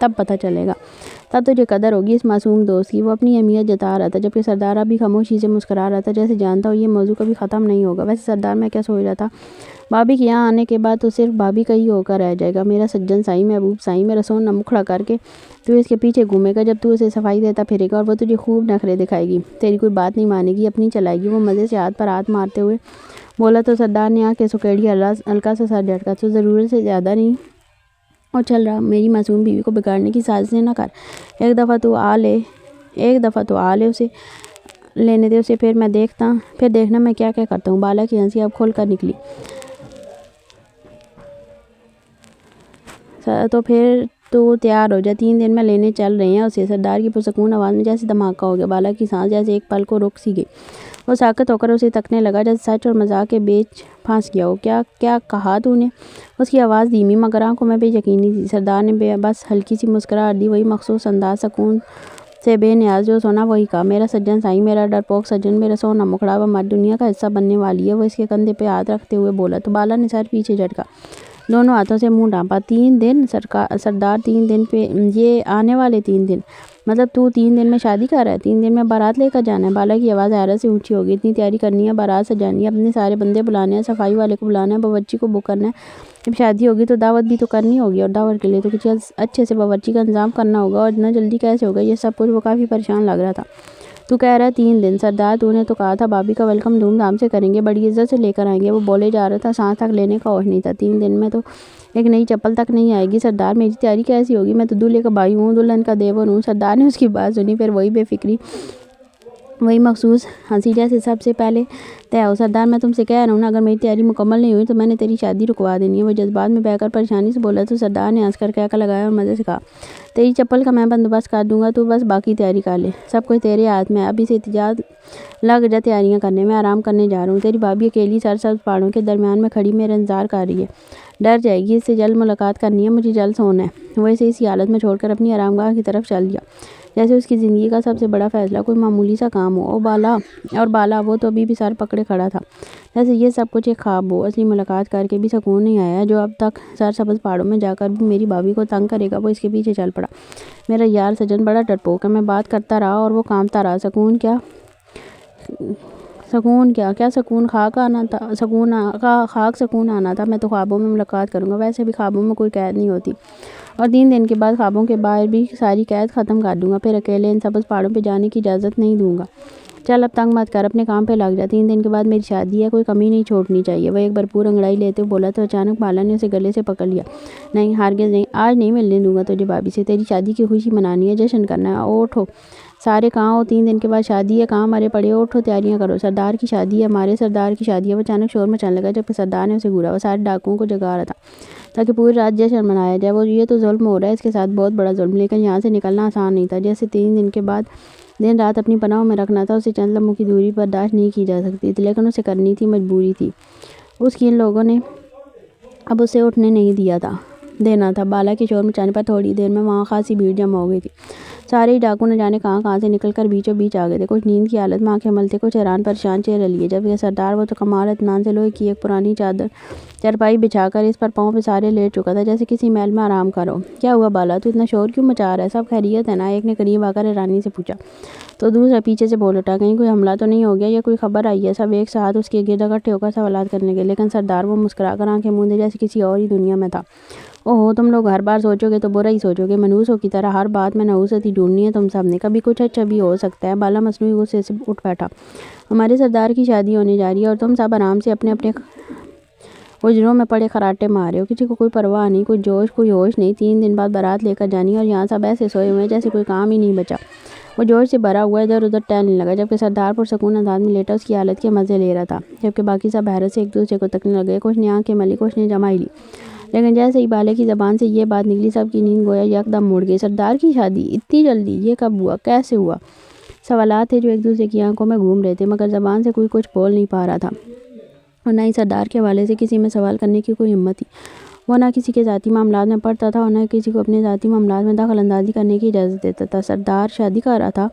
تب پتہ چلے گا، تب تجھے قدر ہوگی اس معصوم دوست کی۔ وہ اپنی اہمیت جتا رہا تھا جبکہ سردار ابھی خاموشی سے مسکرا رہا تھا، جیسے جانتا ہو یہ موضوع کبھی ختم نہیں ہوگا۔ ویسے سردار میں کیا سوچ رہا تھا، بھابھی کے یہاں آنے کے بعد تو صرف بھابھی کا ہی ہو کر رہ جائے گا۔ میرا سجن سائی، محبوب سائی، میرا سونا مکھڑا کر کے تو اس کے پیچھے گھومے گا جب تو اسے صفائی دیتا پھرے گا، اور وہ تجھے خوب نخرے دکھائے گی، تیری کوئی بات نہیں مانے گی، اپنی چلائے گی۔ وہ مزے سے ہاتھ پر ہاتھ مارتے ہوئے بولا تو سردار نے آنکھ کے سکیڑی ہلکا سا سر جھٹکا۔ تو ضرورت سے زیادہ نہیں اور چل رہا، میری معصوم بیوی کو بگاڑنے کی سازشیں نہ کر۔ ایک دفعہ تو آ لے اسے لینے دے اسے، پھر دیکھنا میں کیا کرتا ہوں۔ بالا کی ہنسی اب کھل کر نکلی۔ تو پھر تو تیار ہو جا، 3 دن میں لینے چل رہے ہیں اسے۔ سردار کی پرسکون آواز میں جیسے دھماکہ ہو گیا۔ بالا کی سانس جیسے ایک پل کو رک سی گئی۔ وہ ساکت ہو کر اسے تکنے لگا جیسے سچ اور مذاق کے بیچ پھنس گیا ہو۔ کیا کہا تو نے؟ اس کی آواز دھیمی مگر آنکھوں میں بے یقینی تھی۔ سردار نے بس ہلکی سی مسکراہٹ دی، وہی مخصوص انداز، سکون سے بے نیاز جو سنا وہی کہا، میرا سجن سائی، میرا ڈرپوک سجن، میرا سونا مکھڑا، اب ہماری دنیا کا حصہ بننے والی ہے۔ وہ اس کے کندھے پہ ہاتھ رکھتے ہوئے بولا تو بالا نے سر پیچھے جھٹکا، دونوں ہاتھوں سے منہ ڈھانپا۔ 3 دن سردار، 3 دن پہ یہ آنے والے 3 دن؟ مطلب تو 3 دن میں شادی کر رہا ہے؟ 3 دن میں بارات لے کر جانا ہے؟ بالا کی آواز حیرت سے اونچی ہوگی۔ اتنی تیاری کرنی ہے، بارات سجانی ہے، اپنے سارے بندے بلانے ہیں، صفائی والے کو بلانا ہے، باورچی کو بک کرنا ہے۔ جب شادی ہوگی تو دعوت بھی تو کرنی ہوگی، اور دعوت کے لیے تو کچھ اچھے سے باورچی کا انتظام کرنا ہوگا، اور اتنا جلدی کیسے ہوگا یہ سب کچھ؟ وہ کافی پریشان لگ رہا تھا۔ تو کہہ رہا ہے 3 دن؟ سردار تو نے تو کہا تھا بھابھی کا ویلکم دھوم دھام سے کریں گے، بڑی عزت سے لے کر آئیں گے۔ وہ بولے جا رہا تھا، سانس تک لینے کا ہوش نہیں تھا۔ 3 دن میں تو ایک نئی چپل تک نہیں آئے گی۔ سردار میری تیاری کیسی ہوگی؟ میں تو دولہے کا بھائی ہوں، دلہن کا دیور ہوں۔ سردار نے اس کی بات سنی، پھر وہی بے فکری، وہی مخصوص ہنسی جیسے سب سے پہلے طے ہو۔ سردار میں تم سے کہہ رہا ہوں نا، اگر میری تیاری مکمل نہیں ہوئی تو میں نے تیری شادی رکوا دینی ہے۔ وہ جذبات میں بہہ کر پریشانی سے بولا تو سردار نے ہنس کر کہکا لگایا اور مزے سے کہا، تیری چپل کا میں بندوبست کر دوں گا، تو بس باقی تیاری کر لے، سب کچھ تیرے ہاتھ میں ہے۔ ابھی سے احتجاج لگ جا تیاریاں کرنے میں، آرام کرنے جا رہا ہوں۔ تیری بھابھی اکیلی سرسبز پہاڑوں کے درمیان میں کھڑی میرا انتظار کر رہی ہے، ڈر جائے گی، اس سے جلد ملاقات کرنی ہے، مجھے جلد سونا ہے۔ وہ اسے اسی حالت میں چھوڑ کر اپنی آرام گاہ کی طرف چل دیا جیسے اس کی زندگی کا سب سے بڑا فیصلہ کوئی معمولی سا کام ہو۔ اور بالا، وہ تو ابھی بھی سر پکڑے کھڑا تھا جیسے یہ سب کچھ ایک خواب ہو۔ اصلی ملاقات کر کے بھی سکون نہیں آیا جو اب تک سرسبز پہاڑوں میں جا کر بھی میری بھابھی کو تنگ کرے گا۔ وہ اس کے پیچھے چل پڑا۔ میرا یار سجن بڑا ڈرپوک ہے، میں بات کرتا رہا اور وہ کانپتا رہا۔ سکون کیا؟ سکون خاک سکون آنا تھا۔ میں تو خوابوں میں ملاقات کروں گا، ویسے بھی خوابوں میں کوئی قید نہیں ہوتی، اور 3 دن کے بعد خوابوں کے باہر بھی ساری قید ختم کر دوں گا، پھر اکیلے ان سبز پہاڑوں پہ جانے کی اجازت نہیں دوں گا۔ چل اب تنگ مت کر، اپنے کام پہ لگ جا، 3 دن کے بعد میری شادی ہے، کوئی کمی نہیں چھوڑنی چاہیے۔ وہ ایک بھرپور انگڑائی لیتے ہوئے بولا تو اچانک بالا نے اسے گلے سے پکڑ لیا۔ نہیں، ہرگز نہیں، آج نہیں ملنے دوں گا تجھے بھابھی سے، تیری شادی کی خوشی منانی ہے، جشن کرنا ہے۔ اوٹھو سارے، کہاں ہو؟ 3 دن کے بعد شادی ہے، کہاں مرے پڑے ہو؟ اٹھو تیاریاں کرو، سردار کی شادی ہے، ہمارے سردار کی شادی ہے۔ وہ اچانک شور مچانے لگا جبکہ سردار نے اسے گھورا۔ وہ سارے ڈاکوؤں کو جگا رہا تھا تاکہ پوری رات جشن منایا جائے۔ یہ تو ظلم ہو رہا ہے اس کے ساتھ، بہت بڑا ظلم، لیکن یہاں سے نکلنا آسان نہیں تھا۔ جیسے 3 دن کے بعد دن رات اپنی پناہوں میں رکھنا تھا، اسے چند لمحوں کی دوری برداشت نہیں کی جا سکتی تھی، لیکن اسے کرنی تھی، مجبوری تھی اس کی۔ ان لوگوں نے اب اسے اٹھنے نہیں دینا تھا۔ بالا کے شور مچانے پر تھوڑی دیر میں وہاں خاصی بھیڑ جمع ہو گئی تھی۔ سارے ہی ڈاکو نہ جانے کہاں سے نکل کر بیچوں بیچ آ گئے تھے، کچھ نیند کی حالت میں آنکھیں ملتے، کچھ حیران پریشان چہرے لیے، جبکہ سردار وہ تو کمال اطمینان سے لوہے کی ایک پرانی چارپائی بچھا کر اس پر پاؤں پہ سارے لیٹ چکا تھا جیسے کسی محل میں آرام کرو۔ کیا ہوا بالا، تو اتنا شور کیوں مچا رہا ہے؟ سب خیریت ہے نا؟ ایک نے قریب آ کر حیرانی سے پوچھا تو دوسرا پیچھے سے بول اٹھا، کہیں کوئی حملہ تو نہیں ہو گیا یا کوئی خبر آئی ہے؟ سب ایک ساتھ اس کے گرد اکٹھے ہو کر سوالات کرنے لگے، لیکن سردار وہ مسکرا کر آنکھیں موندے جیسے کسی اور ہی دنیا میں تھا۔ اوہو، تم لوگ ہر بار سوچو گے تو برا ہی سوچو گے، منحوسوں کی طرح ہر بات میں نحوست ہی ڈھونڈنی ہے تم سب نے، کبھی کچھ اچھا بھی ہو سکتا ہے۔ بالا مصنوعی غصے سے اٹھ بیٹھا، ہمارے سردار کی شادی ہونے جا رہی ہے اور تم سب آرام سے اپنے اپنے حجروں میں پڑے خراٹے مار رہے ہو، کسی کو کوئی پرواہ نہیں، کوئی جوش کوئی ہوش نہیں۔ 3 دن بعد بارات لے کر جانی ہے اور یہاں سب ایسے سوئے ہوئے ہیں جیسے کوئی کام ہی نہیں بچا۔ وہ جوش سے بھرا ہوا ادھر ادھر ٹہلنے لگا جبکہ سردار پرسکون انداز میں لیٹا اس کی حالت کے مزے لے رہا تھا، جبکہ باقی سب حیرت سے ایک دوسرے کو تکنے لگے، کچھ نے آنکھیں ملی، کچھ نے جمائی لی، لیکن جیسے ہی بالے کی زبان سے یہ بات نکلی سب کی نیند گویا یکدم مڑ گئی۔ سردار کی شادی اتنی جلدی؟ یہ کب ہوا؟ کیسے ہوا؟ سوالات تھے جو ایک دوسرے کی آنکھوں میں گھوم رہے تھے، مگر زبان سے کوئی کچھ بول نہیں پا رہا تھا، اور نہ ہی سردار کے حوالے سے کسی میں سوال کرنے کی کوئی ہمت تھی۔ وہ نہ کسی کے ذاتی معاملات میں پڑتا تھا اور نہ کسی کو اپنے ذاتی معاملات میں دخل اندازی کرنے کی اجازت دیتا تھا۔ سردار شادی کر رہا تھا،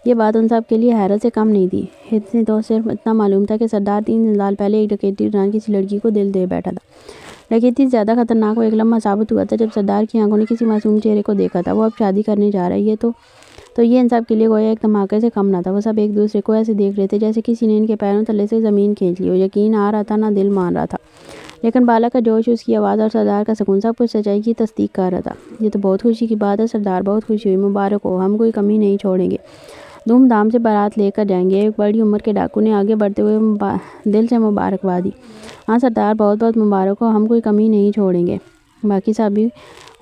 یہ بات ان سب کے لیے حیرت سے کم نہیں تھی۔ اتنے تو صرف اتنا معلوم تھا کہ سردار 3 سال پہلے ایک ڈکیتی دوران کسی لڑکی کو دل دے بیٹھا تھا۔ لیکن اتنی زیادہ خطرناک وہ ایک لمحہ ثابت ہوا تھا جب سردار کی آنکھوں نے کسی معصوم چہرے کو دیکھا تھا۔ وہ اب شادی کرنے جا رہی ہے تو یہ ان سب کے لیے گویا ایک دھماکے سے کم نہ تھا۔ وہ سب ایک دوسرے کو ایسے دیکھ رہے تھے جیسے کسی نے ان کے پیروں تلے سے زمین کھینچ لی ہو۔ یقین آ رہا تھا نہ دل مان رہا تھا، لیکن بالا کا جوش، اس کی آواز اور سردار کا سکون سب کچھ سچائی کی تصدیق کر رہا تھا۔ یہ تو بہت خوشی کی بات ہے سردار، بہت خوشی ہوئی، مبارک ہو، ہم کوئی کمی نہیں چھوڑیں گے، دھوم دھام سے بارات لے کر جائیں گے۔ ایک بڑی عمر کے ڈاکو نے آگے بڑھتے ہوئے دل سے مبارکباد دی۔ ہاں سردار، بہت بہت مبارک ہو، ہم کوئی کمی نہیں چھوڑیں گے۔ باقی سب بھی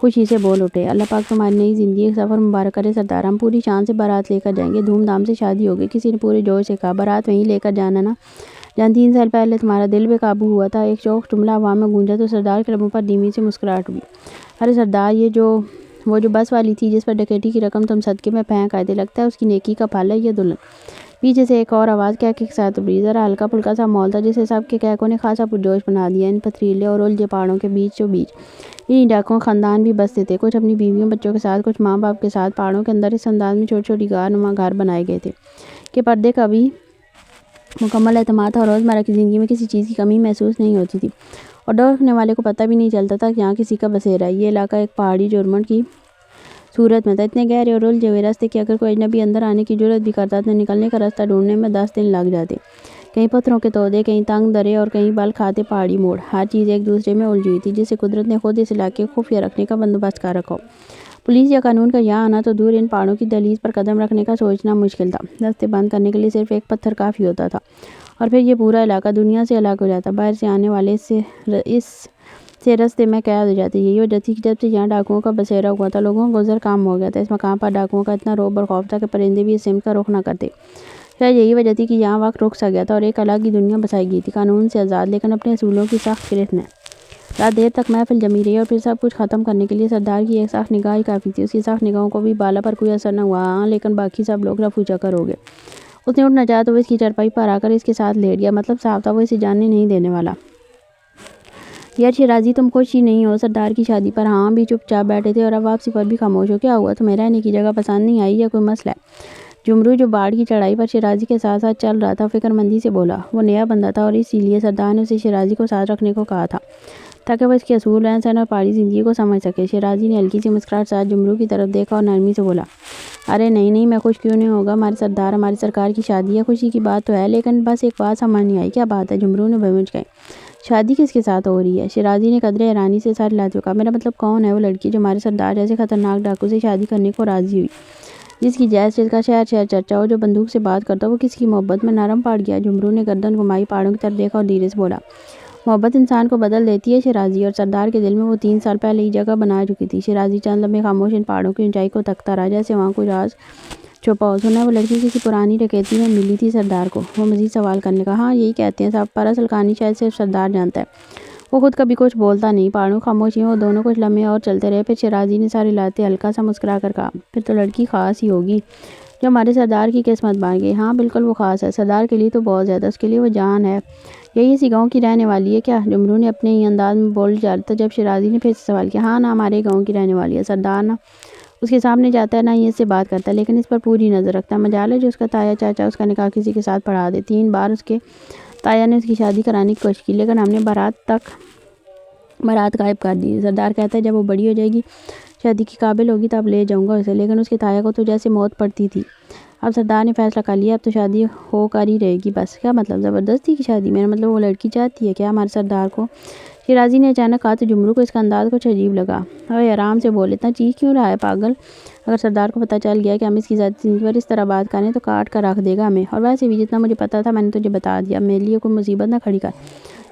خوشی سے بول اٹھے۔ اللہ پاک تمہاری نئی زندگی کا سفر مبارک کرے سردار، ہم پوری شان سے بارات لے کر جائیں گے، دھوم دھام سے شادی ہوگی۔ کسی نے پورے جوش سے کہا، بارات وہیں لے کر جانا نا جہاں 3 سال پہلے تمہارا دل بے قابو ہوا تھا۔ ایک شوق جملہ ہوا میں گونجا تو سردار کے لبوں پر دھیمی سی مسکراہٹ ہوئی۔ ارے سردار، وہ جو بس والی تھی جس پر ڈکیتی کی رقم تم صدقے میں پھینک آئے تھے، لگتا ہے اس کی نیکی کا پھل ہے یہ دلہن۔ پیچھے سے ایک اور آواز کہہ کے ساتھ ابھری۔ ذرا ہلکا پھلکا سا ماحول تھا جسے سب کے کہکوں نے خاصا پرجوش بنا دیا۔ ان پتھریلے اور الجھے پہاڑوں کے بیچ انہی ڈاکوؤں خاندان بھی بستے تھے، کچھ اپنی بیویوں بچوں کے ساتھ، کچھ ماں باپ کے ساتھ۔ پہاڑوں کے اندر اس انداز میں چھوٹی چھوٹی غار نما گھر بنائے گئے تھے کہ پردے کا بھی مکمل اعتماد تھا اور روزمرہ کی زندگی میں کسی چیز کی کمی محسوس نہیں ہوتی تھی، اور دیکھنے والے کو پتہ بھی نہیں چلتا تھا کہ یہاں کسی کا بسیرا ہے۔ یہ علاقہ ایک پہاڑی جھرمٹ کی صورت میں تھا، اتنے گہرے اور الجھے ہوئے راستے کہ اگر کوئی اجنبی اندر آنے کی جرات بھی کرتا تو نکلنے کا راستہ ڈھونڈنے میں 10 دن لگ جاتے۔ کہیں پتھروں کے تودے، کہیں تنگ درے اور کہیں بل کھاتے پہاڑی موڑ، ہر چیز ایک دوسرے میں الجھی ہوئی تھی جسے قدرت نے خود اس علاقے کو خفیہ رکھنے کا بندوبست کر رکھا ہو۔ پولیس یا قانون کا یہاں آنا تو دور، ان پہاڑوں کی دہلیز پر قدم رکھنے کا سوچنا مشکل تھا۔ راستے بند کرنے کے لیے صرف ایک پتھر کافی ہوتا تھا اور پھر یہ پورا علاقہ دنیا سے الگ ہو جاتا، باہر سے آنے والے اس سے راستے میں قید ہو جاتے۔ یہی وجہ تھی کہ جب سے یہاں ڈاکوؤں کا بسیرا ہوا تھا، لوگوں کا گزر کم ہو گیا تھا۔ اس مقام پر ڈاکوؤں کا اتنا رعب اور خوف تھا کہ پرندے بھی اس سمت کا رخ نہ کرتے۔ شاید یہی وجہ تھی کہ یہاں وقت رک سا گیا تھا اور ایک الگ ہی دنیا بسائی گئی تھی، قانون سے آزاد لیکن اپنے اصولوں کی سخت گرفت میں۔ رات دیر تک محفل جمی رہی اور پھر سب کچھ ختم کرنے کے لیے سردار کی ایک سخت نگاہ ہی کافی تھی۔ اس کی سخت نگاہوں کو بھی بالا پر کوئی اثر نہ ہوا، ہاں لیکن باقی سب لوگ رفو چکر ہو گئے۔ اس نے اٹھنا چاہا تو وہ اس کی چارپائی پر آ کر اس کے ساتھ لیٹ گیا، مطلب صاف تھا وہ اسے جانے نہیں دینے والا۔ یار شیرازی، تم خوش ہی نہیں ہو سردار کی شادی پر؟ ہاں بھی چپ چاپ بیٹھے تھے اور اب واپسی پر بھی خاموش ہو۔ کیا ہوا، تمہیں رہنے کی جگہ پسند نہیں آئی یا کوئی مسئلہ ہے؟ جمرو، جو باڑ کی چڑھائی پر شیرازی کے ساتھ ساتھ چل رہا تھا، فکر مندی سے بولا۔ وہ نیا بندہ تھا اور اسی لیے سردار نے اسے شیرازی کو ساتھ رکھنے کو کہا تھا تاکہ وہ اس کے اصول، رہن سہن اور پہاڑی زندگی کو سمجھ سکے۔ شیرازی نے ہلکی سی مسکراہٹ ساتھ جمرو کی طرف دیکھا اور نرمی سے بولا، ارے نہیں، میں خوش کیوں نہیں ہوگا، ہمارے سردار، ہماری سرکار کی شادی ہے، خوشی کی بات تو ہے، لیکن بس ایک بات سمجھ نہیں آئی۔ کیا بات ہے؟ جمرو نے بے مچکائی۔ شادی کس کے ساتھ ہو رہی ہے؟ شیرازی نے قدرے حیرانی سے سر ہلاتے ہوئے کہا، میرا مطلب کون ہے وہ لڑکی جو ہمارے سردار جیسے خطرناک ڈاکو سے شادی کرنے کو راضی ہوئی، جس کی جس کا شہر شہر چرچا ہو، جو بندوق سے بات کرتا ہو، وہ کس کی محبت میں نرم پڑ گیا؟ جمرو نے گردن گھمائی، پہاڑوں کی طرف دیکھا اور دھیرے سے بولا، محبت انسان کو بدل دیتی ہے شیرازی، اور سردار کے دل میں وہ 3 سال پہلے ہی جگہ بنا چکی تھی۔ شیرازی چند لمحے خاموش ان پہاڑوں کی اونچائی کو تکتا رہا جیسے وہاں کوئی راز چھپا ہو۔ سنا ہے وہ لڑکی کسی پرانی ڈکیتی میں ملی تھی سردار کو؟ وہ مزید سوال کرنے لگا۔ ہاں یہی کہتے ہیں سب، پر اصل کہانی شاید صرف سردار جانتا ہے۔ وہ خود کبھی کچھ بولتا نہیں۔ پہاڑوں خاموش ہیں، وہ دونوں کچھ لمحے اور چلتے رہے، پھر شیرازی نے سر ہلاتے ہلکا سا مسکرا کر کہا، پھر تو لڑکی خاص ہی ہوگی جو ہمارے سردار کی قسمت بن گئی۔ ہاں بالکل وہ خاص ہے، سردار کے لیے تو بہت زیادہ، اس کے لیے وہ جان ہے۔ یہی اسی گاؤں کی رہنے والی ہے کیا؟ جمرو نے اپنے ہی انداز میں بول جا رہا تھا جب شیرازی نے پھر سے سوال کیا۔ ہاں، نہ ہمارے گاؤں کی رہنے والی ہے، سردار نہ اس کے سامنے جاتا ہے نہ ہی اس سے بات کرتا ہے، لیکن اس پر پوری نظر رکھتا ہے۔ مجال ہے جو اس کا تایا چاچا اس کا نکاح کسی کے ساتھ پڑھا دے۔ 3 بار اس کے تایا نے اس کی شادی کرانے کی کوشش کی لیکن ہم نے بارات غائب کر دی۔ سردار کہتا ہے جب وہ بڑی ہو جائے گی، شادی کی قابل ہوگی تب لے جاؤں گا اسے، لیکن اس کے تایا کو تو جیسے موت پڑتی تھی۔ اب سردار نے فیصلہ کر لیا، اب تو شادی ہو کر ہی رہے گی بس۔ کیا مطلب، زبردستی کی شادی؟ میرا مطلب وہ لڑکی چاہتی ہے کیا ہمارے سردار کو؟ شیرازی نے اچانک کہا تو جمرو کو اس کا انداز کچھ عجیب لگا۔ اوے آرام سے بول، اتنا چیخ کیوں رہا ہے پاگل؟ اگر سردار کو پتہ چل گیا کہ ہم اس کی ذاتی زندگی پر اس طرح بات کریں تو کاٹ کر رکھ دے گا ہمیں، اور ویسے بھی جتنا مجھے پتا تھا میں نے تجھے بتا دیا۔ اب میرے لیے کوئی مصیبت نہ کھڑی کر،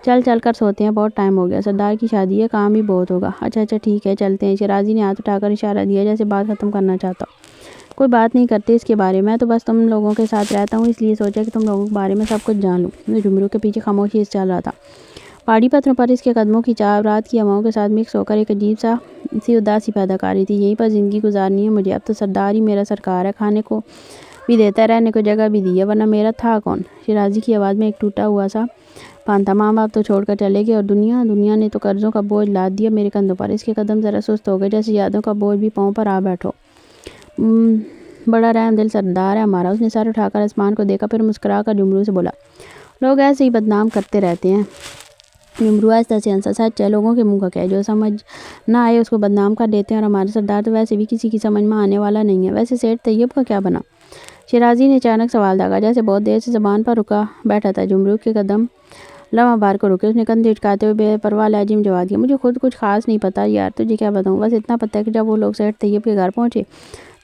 چل کر سوتے ہیں، بہت ٹائم ہو گیا، سردار کی شادی ہے، کام بھی بہت ہوگا۔ اچھا ٹھیک ہے چلتے ہیں۔ شیرازی نے ہاتھ اٹھا کر اشارہ دیا جیسے بات ختم کرنا چاہتا ہو۔ کوئی بات نہیں کرتے اس کے بارے میں تو بس تم لوگوں کے ساتھ رہتا ہوں، اس لیے سوچا کہ تم لوگوں کے بارے میں سب کچھ جان لوں۔ جمرو کے پیچھے خاموشی سے چل رہا تھا۔ پہاڑی پتھروں پر اس کے قدموں کی چاپ رات کی ہواؤں کے ساتھ مکس ہو کر ایک عجیب سی اداسی پیدا کر رہی تھی۔ یہیں پر زندگی گزارنی ہے مجھے، اب تو سردار ہی میرا سرکار ہے، کھانے کو بھی دیتا ہے، رہنے کو جگہ بھی دی ہے، ورنہ میرا تھا کون؟ شیرازی کی آواز میں ایک ٹوٹا ہوا سا پان تھا۔ ماں باپ تو چھوڑ کر چلے گئے اور دنیا نے تو قرضوں کا بوجھ لاد دیا میرے کندھوں پر۔ اس کے قدم ذرا سست ہو گئے جیسے یادوں کا بوجھ بھی پاؤں پر آ بیٹھو۔ بڑا رحم دل سردار ہے ہمارا۔ اس نے سر اٹھا کر آسمان کو دیکھا، پھر مسکرا کر جمرو سے بولا، لوگ ایسے ہی بدنام کرتے رہتے ہیں، جمرو آہستہ سے ہنسا۔ سچ ہے، لوگوں کے منہ کا کیا ہے، جو سمجھ نہ آئے اس کو بدنام کر دیتے ہیں، اور ہمارے سردار تو ویسے بھی کسی کی سمجھ میں آنے والا نہیں ہے۔ ویسے سیٹھ طیب کا کیا بنا؟ شیرازی نے اچانک سوال داغا، جیسے بہت دیر سے زبان پر رکا بیٹھا تھا۔ جمرو کے قدم لمحہ بھر کو رکے۔ اس نے کندھے اٹکاتے ہوئے بے پرواہ لہجے میں جواب دیا، مجھے خود کچھ خاص نہیں پتا یار، تجھے کیا بتاؤں، بس اتنا پتہ ہے کہ جب وہ لوگ سیٹھ طیب کے گھر پہنچے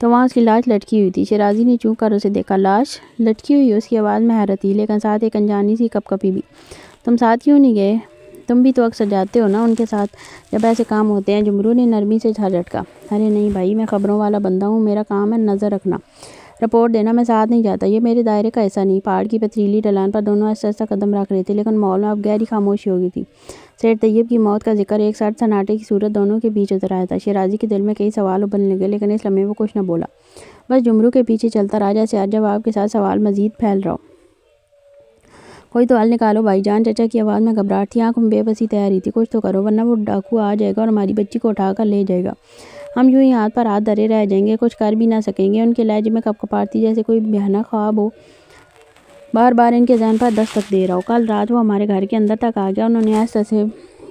تو وہاں اس کی لاش لٹکی ہوئی تھی۔ شیرازی نے چونک کر اسے دیکھا۔ لاش لٹکی ہوئی؟ اس کی آواز میں حیرت تھی، لیکن ساتھ ایک انجانی سی کپ کپی بھی۔ تم ساتھ کیوں نہیں گئے؟ تم بھی تو اکثر جاتے ہو نا ان کے ساتھ جب ایسے کام ہوتے ہیں۔ جمرو نے نرمی سے سر جھٹکا، ارے نہیں بھائی، میں خبروں والا بندہ ہوں، میرا کام ہے نظر رکھنا، رپورٹ دینا، میں ساتھ نہیں جاتا، یہ میرے دائرے کا حصہ نہیں۔ پہاڑ کی پتھریلی ڈھلان پر دونوں آہستہ آہستہ قدم رکھ رہے تھے، لیکن ماحول میں اب گہری خاموشی ہو گئی تھی۔ سیٹھ طیب کی موت کا ذکر ایک سرد سناٹے کی صورت دونوں کے بیچ اتر آیا تھا۔ شیرازی کے دل میں کئی سوال ابلنے لگے، لیکن اس لمحے وہ کچھ نہ بولا، بس جمرو کے پیچھے چلتا رہا، جیسے ہر جواب کے ساتھ سوال مزید پھیل رہا ہو۔ کوئی تو حل نکالو بھائی جان، چچا کی آواز میں گھبراہٹ تھی، آنکھوں میں بے بسی تیاری تھی، کچھ تو کرو ورنہ وہ ڈاکو آ جائے گا اور ہماری بچی کو اٹھا کر لے جائے گا، ہم یوں ہی ہاتھ پر ہاتھ دھرے رہ جائیں گے، کچھ کر بھی نہ سکیں گے۔ ان کے لہجے میں کپکپاہٹ تھی، جیسے کوئی بھیانک خواب ہو بار بار ان کے ذہن پر دستک دے رہا ہو۔ کل رات وہ ہمارے گھر کے اندر تک آ گیا، انہوں نے آہستہ سے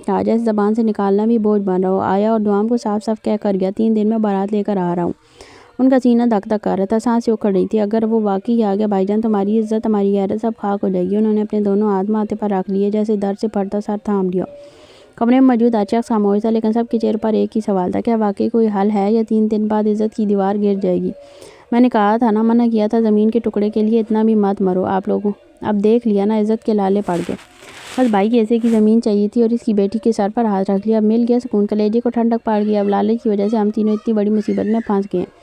کہا، جیسے زبان سے نکالنا بھی بوجھ بن رہا ہو۔ آیا اور دوام کو صاف صاف کہہ کر گیا، 3 دن میں بارات لے کر آ رہا ہوں۔ ان کا سینہ دھک دھک کر رہا تھا، سانسیں اکھڑ رہی تھی۔ اگر وہ واقعی آ گیا بھائی جان، تمہاری عزت، ہماری غیرت سب خاک ہو جائے گی۔ انہوں نے اپنے دونوں ہاتھ ماتھے پر رکھ لیے، جیسے درد سے پھٹتا سر تھام لیا۔ کمرے میں موجود ہر شخص خاموش تھا، لیکن سب کے چہروں پر ایک ہی سوال تھا، کیا واقعی کوئی حل ہے یا 3 دن بعد عزت کی دیوار گر جائے گی؟ میں نے کہا تھا نا، منع کیا تھا، زمین کے ٹکڑے کے لیے اتنا بھی مت مرو آپ لوگوں، اب دیکھ لیا نا، عزت کے لالے پڑ گئے، بس بھائی کے حصے کی زمین چاہیے تھی اور اس کی بیٹی کے سر پر ہاتھ رکھ لیا، اب مل گیا سکون، کلیجے کو ٹھنڈک پڑ گئی۔ اب لالچ کی وجہ سے ہم تینوں اتنی بڑی مصیبت میں پھنس گئے ہیں۔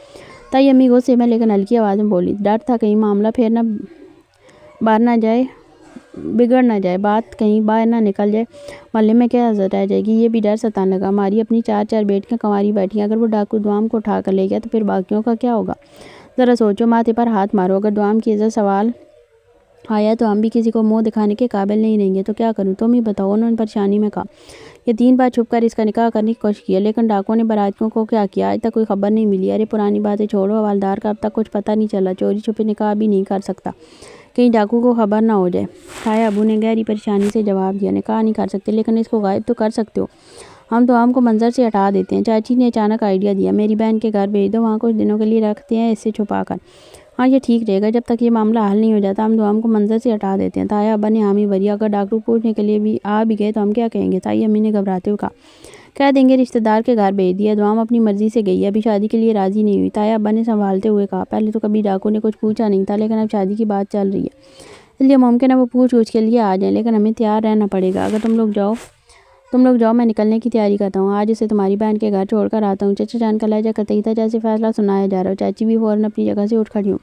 تائی امی غصے میں لیکن ہلکی آواز میں بولی، ڈر تھا کہیں معاملہ پھر نہ باہر نہ جائے، بگڑ نہ جائے، بات کہیں باہر نہ نکل جائے، محلے میں کیا عزت رہ جائے گی، یہ بھی ڈر ستانے لگا۔ ہماری اپنی 4 بیٹیاں کنواری بیٹھی ہیں، اگر وہ ڈاکو دوام کو اٹھا کر لے گیا تو پھر باقیوں کا کیا ہوگا؟ ذرا سوچو، ماتھے پر ہاتھ مارو، اگر دوام کی عزت سوال آیا تو ہم بھی کسی کو منہ دکھانے کے قابل نہیں رہیں گے، تو کیا کروں، تم ہی بتاؤ، انہوں نے پریشانی میں کہا۔ یہ 3 بار چھپ کر اس کا نکاح کرنے کی کوشش کی ہے، لیکن ڈاکوؤں نے براتیوں کو کیا کیا، آج تک کوئی خبر نہیں ملی۔ ارے پرانی باتیں چھوڑو، حوالدار کا اب تک کچھ پتہ نہیں چلا، چوری چھپے نکاح بھی نہیں کر سکتا، کہیں ڈاکو کو خبر نہ ہو جائے۔ تائی ابو نے گہری پریشانی سے جواب دیا، نکاح نہیں کر سکتے، لیکن اس کو غائب تو کر سکتے ہو، ہم تو ہم کو منظر سے ہٹا دیتے ہیں۔ چاچی نے اچانک آئیڈیا دیا، میری بہن کے گھر بھیج دو، وہاں کچھ دنوں کے لیے رکھتے ہیں اس سے چھپا کر، ہاں یہ ٹھیک رہے گا، جب تک یہ معاملہ حل نہیں ہو جاتا ہم دوام کو منظر سے ہٹا دیتے ہیں۔ تائی ابا نے حامی بھری، اگر ڈاکٹر پوچھنے کے لیے بھی آ بھی گئے تو ہم کیا کہیں گے؟ تائی امی نے گھبراتے ہوئے کہا، کہہ دیں گے رشتہ دار کے گھر بھیج دیا، دوام اپنی مرضی سے گئی ہے، ابھی شادی کے لیے راضی نہیں ہوئی۔ تائی ابا نے سنبھالتے ہوئے کہا، پہلے تو کبھی ڈاکو نے کچھ پوچھا نہیں تھا، لیکن اب شادی کی بات چل رہی ہے، اس لیے ممکن ہے وہ پوچھ کے لیے آ جائیں، لیکن ہمیں تیار رہنا پڑے گا۔ اگر تم لوگ جاؤ، میں نکلنے کی تیاری کرتا ہوں، آج اسے تمہاری بہن کے گھر چھوڑ کر آتا ہوں۔ چچا جان کا لہجہ قطعی تھا، جیسے فیصلہ سنایا جا رہا ہو۔ چاچی بھی فوراً اپنی جگہ سے اٹھ کھڑی ہوں،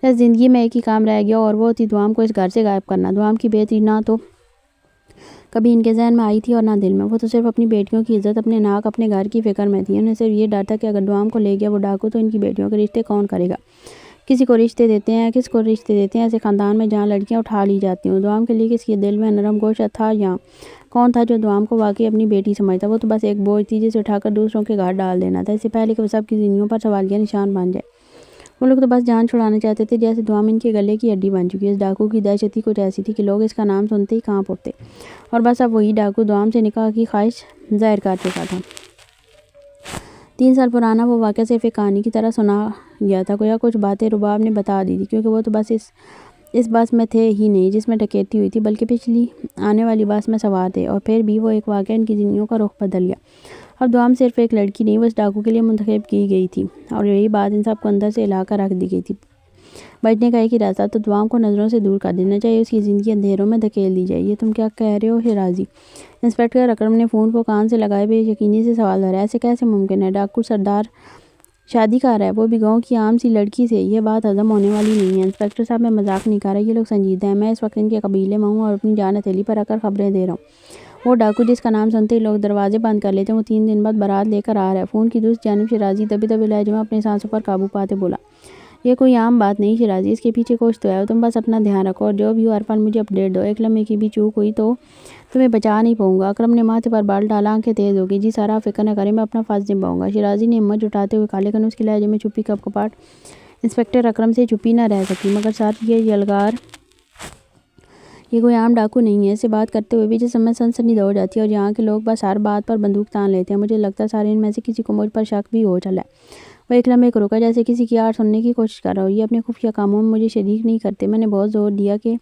جیسے زندگی میں ایک ہی کام رہ گیا اور وہ تھی دوام کو اس گھر سے غائب کرنا۔ دوام کی بہتری نہ تو کبھی ان کے ذہن میں آئی تھی اور نہ دل میں، وہ تو صرف اپنی بیٹیوں کی عزت، اپنے ناک، اپنے گھر کی فکر میں تھی۔ انہیں صرف یہ ڈر تھا کہ اگر دوام کو لے گیا وہ ڈاکو تو ان کی بیٹیوں کے رشتے کون کرے گا، کس کو رشتے دیتے ہیں ایسے خاندان میں جہاں لڑکیاں اٹھا لی جاتی ہوں۔ دوام کے لیے کس کے دل میں نرم گوشت تھا، یا کون تھا جو دوام کو واقعی اپنی بیٹی سمجھتا؟ وہ تو بس ایک بوجھ تھی جسے اٹھا کر دوسروں کے گھر ڈال دینا تھا، اس سے پہلے کہ وہ سب کی زندگیوں پر سوالیہ نشان بن جائے۔ وہ لوگ تو بس جان چھڑانا چاہتے تھے، جیسے دوام ان کے گلے کی ہڈی بن چکی۔ اس ڈاکو کی دہشت ہی کچھ ایسی تھی کہ لوگ اس کا نام سنتے ہی کانپ اٹھتے، اور بس اب وہی ڈاکو دوام سے نکاح کی خواہش ظاہر کر چکا تھا۔ 3 سال پرانا وہ واقعہ صرف ایک کہانی کی طرح سنا گیا تھا، گویا کچھ باتیں رباب نے بتا دی تھی، کیونکہ وہ تو بس اس بس میں تھے ہی نہیں جس میں ڈکیتی ہوئی تھی، بلکہ پچھلی آنے والی بس میں سوار تھے، اور پھر بھی وہ ایک واقعہ ان کی زندگیوں کا رخ بدل گیا۔ اب دوام صرف ایک لڑکی نہیں، وہ اس ڈاکو کے لیے منتخب کی گئی تھی، اور یہی بات ان سب کو اندر سے ہلا کر رکھ دی گئی تھی۔ بچنے کا ایک ہی راستہ تو دوام کو نظروں سے دور کر دینا چاہیے، اس کی زندگی اندھیروں میں دھکیل دی جائے۔ یہ تم کیا کہہ رہے ہو شیرازی؟ انسپکٹر اکرم نے فون کو کان سے لگائے بے یقینی سے سوال دہرایا، ایسے کیسے ممکن ہے؟ ڈاکو سردار شادی کر رہا ہے، وہ بھی گاؤں کی عام سی لڑکی سے، یہ بات ہضم ہونے والی نہیں ہے۔ انسپکٹر صاحب میں مذاق نہیں کر رہا، یہ لوگ سنجیدہ ہیں، میں اس وقت ان کے قبیلے میں ہوں اور اپنی جان ہتھیلی پر رکھ کر خبریں دے رہا ہوں۔ وہ ڈاکو جس کا نام سنتے ہی لوگ دروازے بند کر لیتے ہیں، وہ 3 دن بعد بارات لے کر آ رہا ہے۔ فون کی دوسری جانب شیرازی دبے دبے لہجے میں اپنے سانسوں پر قابو پاتے بولا، یہ کوئی عام بات نہیں شیرازی، اس کے پیچھے کچھ تو ہے، تم بس اپنا دھیان رکھو اور جو بھی ہو ہر پل مجھے اپڈیٹ دو، ایک لمحے کی بھی چوک ہوئی تو تمہیں بچا نہیں پاؤں گا۔ اکرم نے ماتھے پر بال ڈالا، آنکھیں تیز ہو گئی، جی سر آپ فکر نہ کریں، میں اپنا فرض نبھاؤں گا، شیرازی نے ہمت جٹاتے ہوئے کہا، لیکن اس کے لہجے میں چھپی کپکپاہٹ انسپکٹر اکرم سے چھپی نہ رہ سکی۔ مگر سر یہ یہ کوئی عام ڈاکو نہیں ہے۔ اسے بات کرتے ہوئے بھی جسم میں سنسنی دوڑ جاتی ہے اور یہاں کے لوگ بس ہر بات پر بندوق تان لیتے ہیں۔ مجھے لگتا ہے سارے ان میں سے کسی کو مجھ پر شک بھی ہو چلا ہے۔ وہ ایک لمحے کو رکا، جیسے کسی کی آڑ سننے کی کوشش کر رہا ہو۔ یہ اپنے خفیہ کاموں میں مجھے شریک نہیں کرتے۔ میں نے بہت زور دیا کہ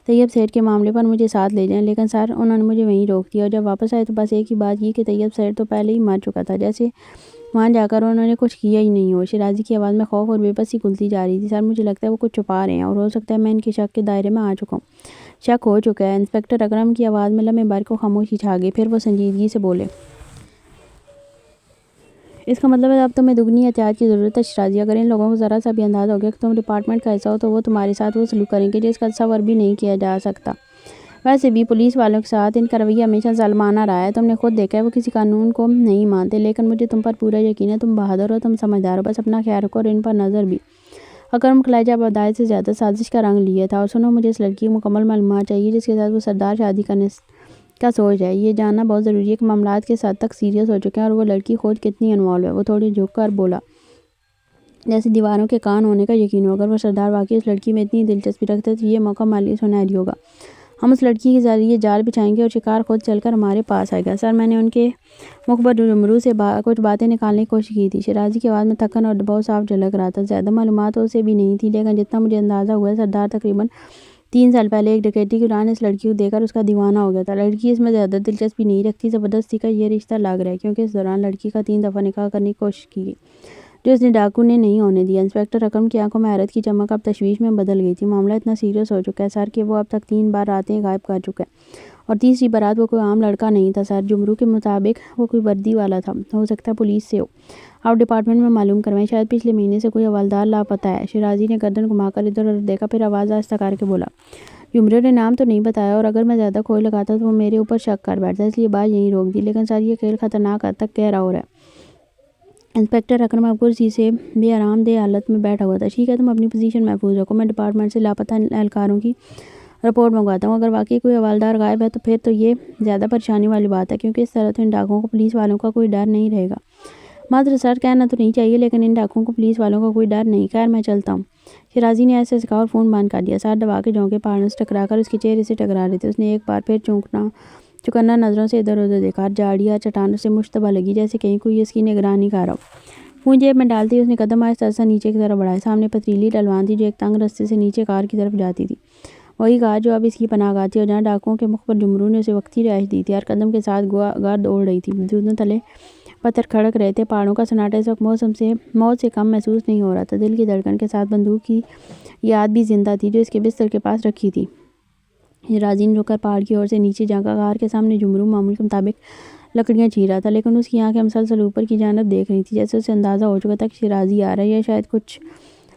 طیب سیٹھ کے معاملے پر مجھے ساتھ لے جائیں، لیکن سر انہوں نے مجھے وہیں روک دیا، اور جب واپس آئے تو بس ایک ہی بات کی کہ طیب سیٹھ تو پہلے ہی مر چکا تھا، جیسے وہاں جا کر انہوں نے کچھ کیا ہی نہیں ہو۔ شیرازی کی آواز میں خوف اور بے بسی گھلتی جا رہی تھی۔ سر مجھے لگتا ہے وہ کچھ چھپا رہے ہیں، اور ہو سکتا ہے میں ان کے شک کے دائرے میں آ چکا ہوں۔ شک ہو چکا ہے۔ انسپکٹر اکرم کی آواز میں لمحے بھر کو خاموشی چھا گئی، پھر وہ سنجیدگی سے بولے۔ اس کا مطلب ہے اب تمہیں دگنی احتیاط کی ضرورت ہے شیرازی۔ اگر ان لوگوں کو ذرا سا بھی اندازہ ہو گیا کہ تم ڈپارٹمنٹ کا حصہ ہو تو وہ تمہارے ساتھ وہ سلوک کریں گے جس کا تصور بھی نہیں کیا جا سکتا۔ ویسے بھی پولیس والوں کے ساتھ ان کا رویہ ہمیشہ ظالمانہ رہا ہے۔ تم نے خود دیکھا ہے وہ کسی قانون کو نہیں مانتے، لیکن مجھے تم پر پورا یقین ہے۔ تم بہادر ہو، تم سمجھدار ہو، بس اپنا خیال رکھو اور ان پر نظر بھی۔ اکرم کلیجہ اب ہدایت سے زیادہ سازش کا رنگ لیے تھا۔ اور سنو، مجھے اس لڑکی کی مکمل معلومات چاہیے جس کے ساتھ وہ سردار شادی کرنے کا سوچ ہے۔ یہ جاننا بہت ضروری ہے کہ معاملات کس حد تک سیریس ہو چکے ہیں اور وہ لڑکی خود کتنی انوالو ہے۔ وہ تھوڑی جھک کر بولا، جیسے دیواروں کے کان ہونے کا یقین ہو۔ اگر وہ سردار واقعی اس لڑکی میں اتنی دلچسپی رکھتے ہیں تو یہ موقع ہمارے لیے سنہری ہوگا۔ ہم اس لڑکی کے ذریعے جال بچھائیں گے اور شکار خود چل کر ہمارے پاس آئے گا۔ سر، میں نے ان کے مخبر جمرو سے کچھ باتیں نکالنے کی کوشش کی تھی۔ شیرازی کی آواز میں تھکن اور دباؤ صاف جھلک رہا تھا۔ زیادہ معلومات اسے بھی نہیں تھی، لیکن جتنا مجھے اندازہ ہوا ہے سردار تقریباً 3 سال پہلے ایک ڈکیتی کے دوران اس لڑکی کو دیکھ کر اس کا دیوانہ ہو گیا تھا۔ لڑکی اس میں زیادہ دلچسپی نہیں رکھتی۔ زبردستی کا یہ رشتہ لگ رہا ہے، کیونکہ اس دوران لڑکی کا 3 دفعہ نکاح کرنے کی کوشش کی گئی، جو اس نے ڈاکو نے نہیں ہونے دیا۔ انسپکٹر اکرم کی آنکھوں میں حیرت کی چمک اب تشویش میں بدل گئی تھی۔ معاملہ اتنا سیریس ہو چکا ہے سر کہ وہ اب تک 3 بار راتیں غائب کر چکا ہے، اور تیسری بارات وہ کوئی عام لڑکا نہیں تھا سر۔ جمرو کے مطابق وہ کوئی وردی والا تھا، ہو سکتا ہے پولیس سے ہو۔ آپ ڈپارٹمنٹ میں معلوم کروائیں، شاید پچھلے مہینے سے کوئی حوالدار لاپتہ ہے۔ شیرازی نے گردن گھما کر ادھر ادھر دیکھا، پھر آواز آہستہ کر کے بولا، جمرو نے نام تو نہیں بتایا، اور اگر میں زیادہ کھوج لگاتا تو وہ میرے اوپر شک کر بیٹھتا، اس لیے بات یہیں روک دی، لیکن سر یہ کھیل خطرناک حد تک گہرا ہو رہا ہے۔ انسپکٹر اکرم اب کرسی سے بے آرام دہ حالت میں بیٹھا ہوا تھا۔ ٹھیک ہے، تم اپنی پوزیشن محفوظ رکھو، میں ڈپارٹمنٹ سے لاپتہ اہلکاروں کی رپورٹ منگواتا ہوں۔ اگر واقعی کوئی حوالدار غائب ہے تو پھر تو یہ زیادہ پریشانی والی بات ہے، کیونکہ اس طرح تو ان ڈاکوؤں کو پولیس والوں کا کوئی ڈر نہیں رہے گا۔ معذرت سر، کہنا تو نہیں چاہیے، لیکن ان ڈاکوؤں کو پولیس والوں کا کوئی ڈر نہیں۔ خیر، میں چلتا ہوں۔ شیرازی نے ایسے کہا اور فون بند کر دیا۔ ساتھ دبا کے جھونکے پہاڑوں سے ٹکرا کر اس کے چہرے سے ٹکرا رہے تھے۔ اس نے ایک بار پھر چوکنا نظروں سے ادھر ادھر دیکھا۔ جھاڑیاں چٹانوں سے مشتبہ لگی، جیسے کہیں کوئی اس کی نگرانی کر رہا ہو۔ فون جیب میں ڈالتے ہی اس نے قدم آہستہ آہستہ نیچے کی طرف بڑھائے۔ سامنے پتھریلی ڈھلوان تھی جو ایک تنگ رستے سے نیچے کار کی طرف جاتی تھی، وہی کار جو اب اس کی پناہ گاہ تھی، اور جہاں ڈاکوؤں کے مخبر جمرو نے اسے وقتی رہائش دی تھی۔ ہر قدم کے ساتھ گرد اڑ رہی تھی، جوتوں تلے پتھر کھڑک رہے تھے۔ پہاڑوں کا سناٹا اس وقت موت سے کم محسوس نہیں ہو رہا تھا۔ دل کی دھڑکن کے ساتھ بندوق کی یاد بھی زندہ تھی جو اس کے بستر کے پاس رکھی تھی۔ شیرازی نے رک کر پہاڑ کی اور سے نیچے جھانکا۔ کار کے سامنے جمرو معمول کے مطابق لکڑیاں چیر رہا تھا، لیکن اس کی آنکھیں مسلسل اوپر کی جانب دیکھ رہی تھیں، جیسے اسے اندازہ ہو چکا تھا کہ شیرازی آ رہا ہے، یا شاید کچھ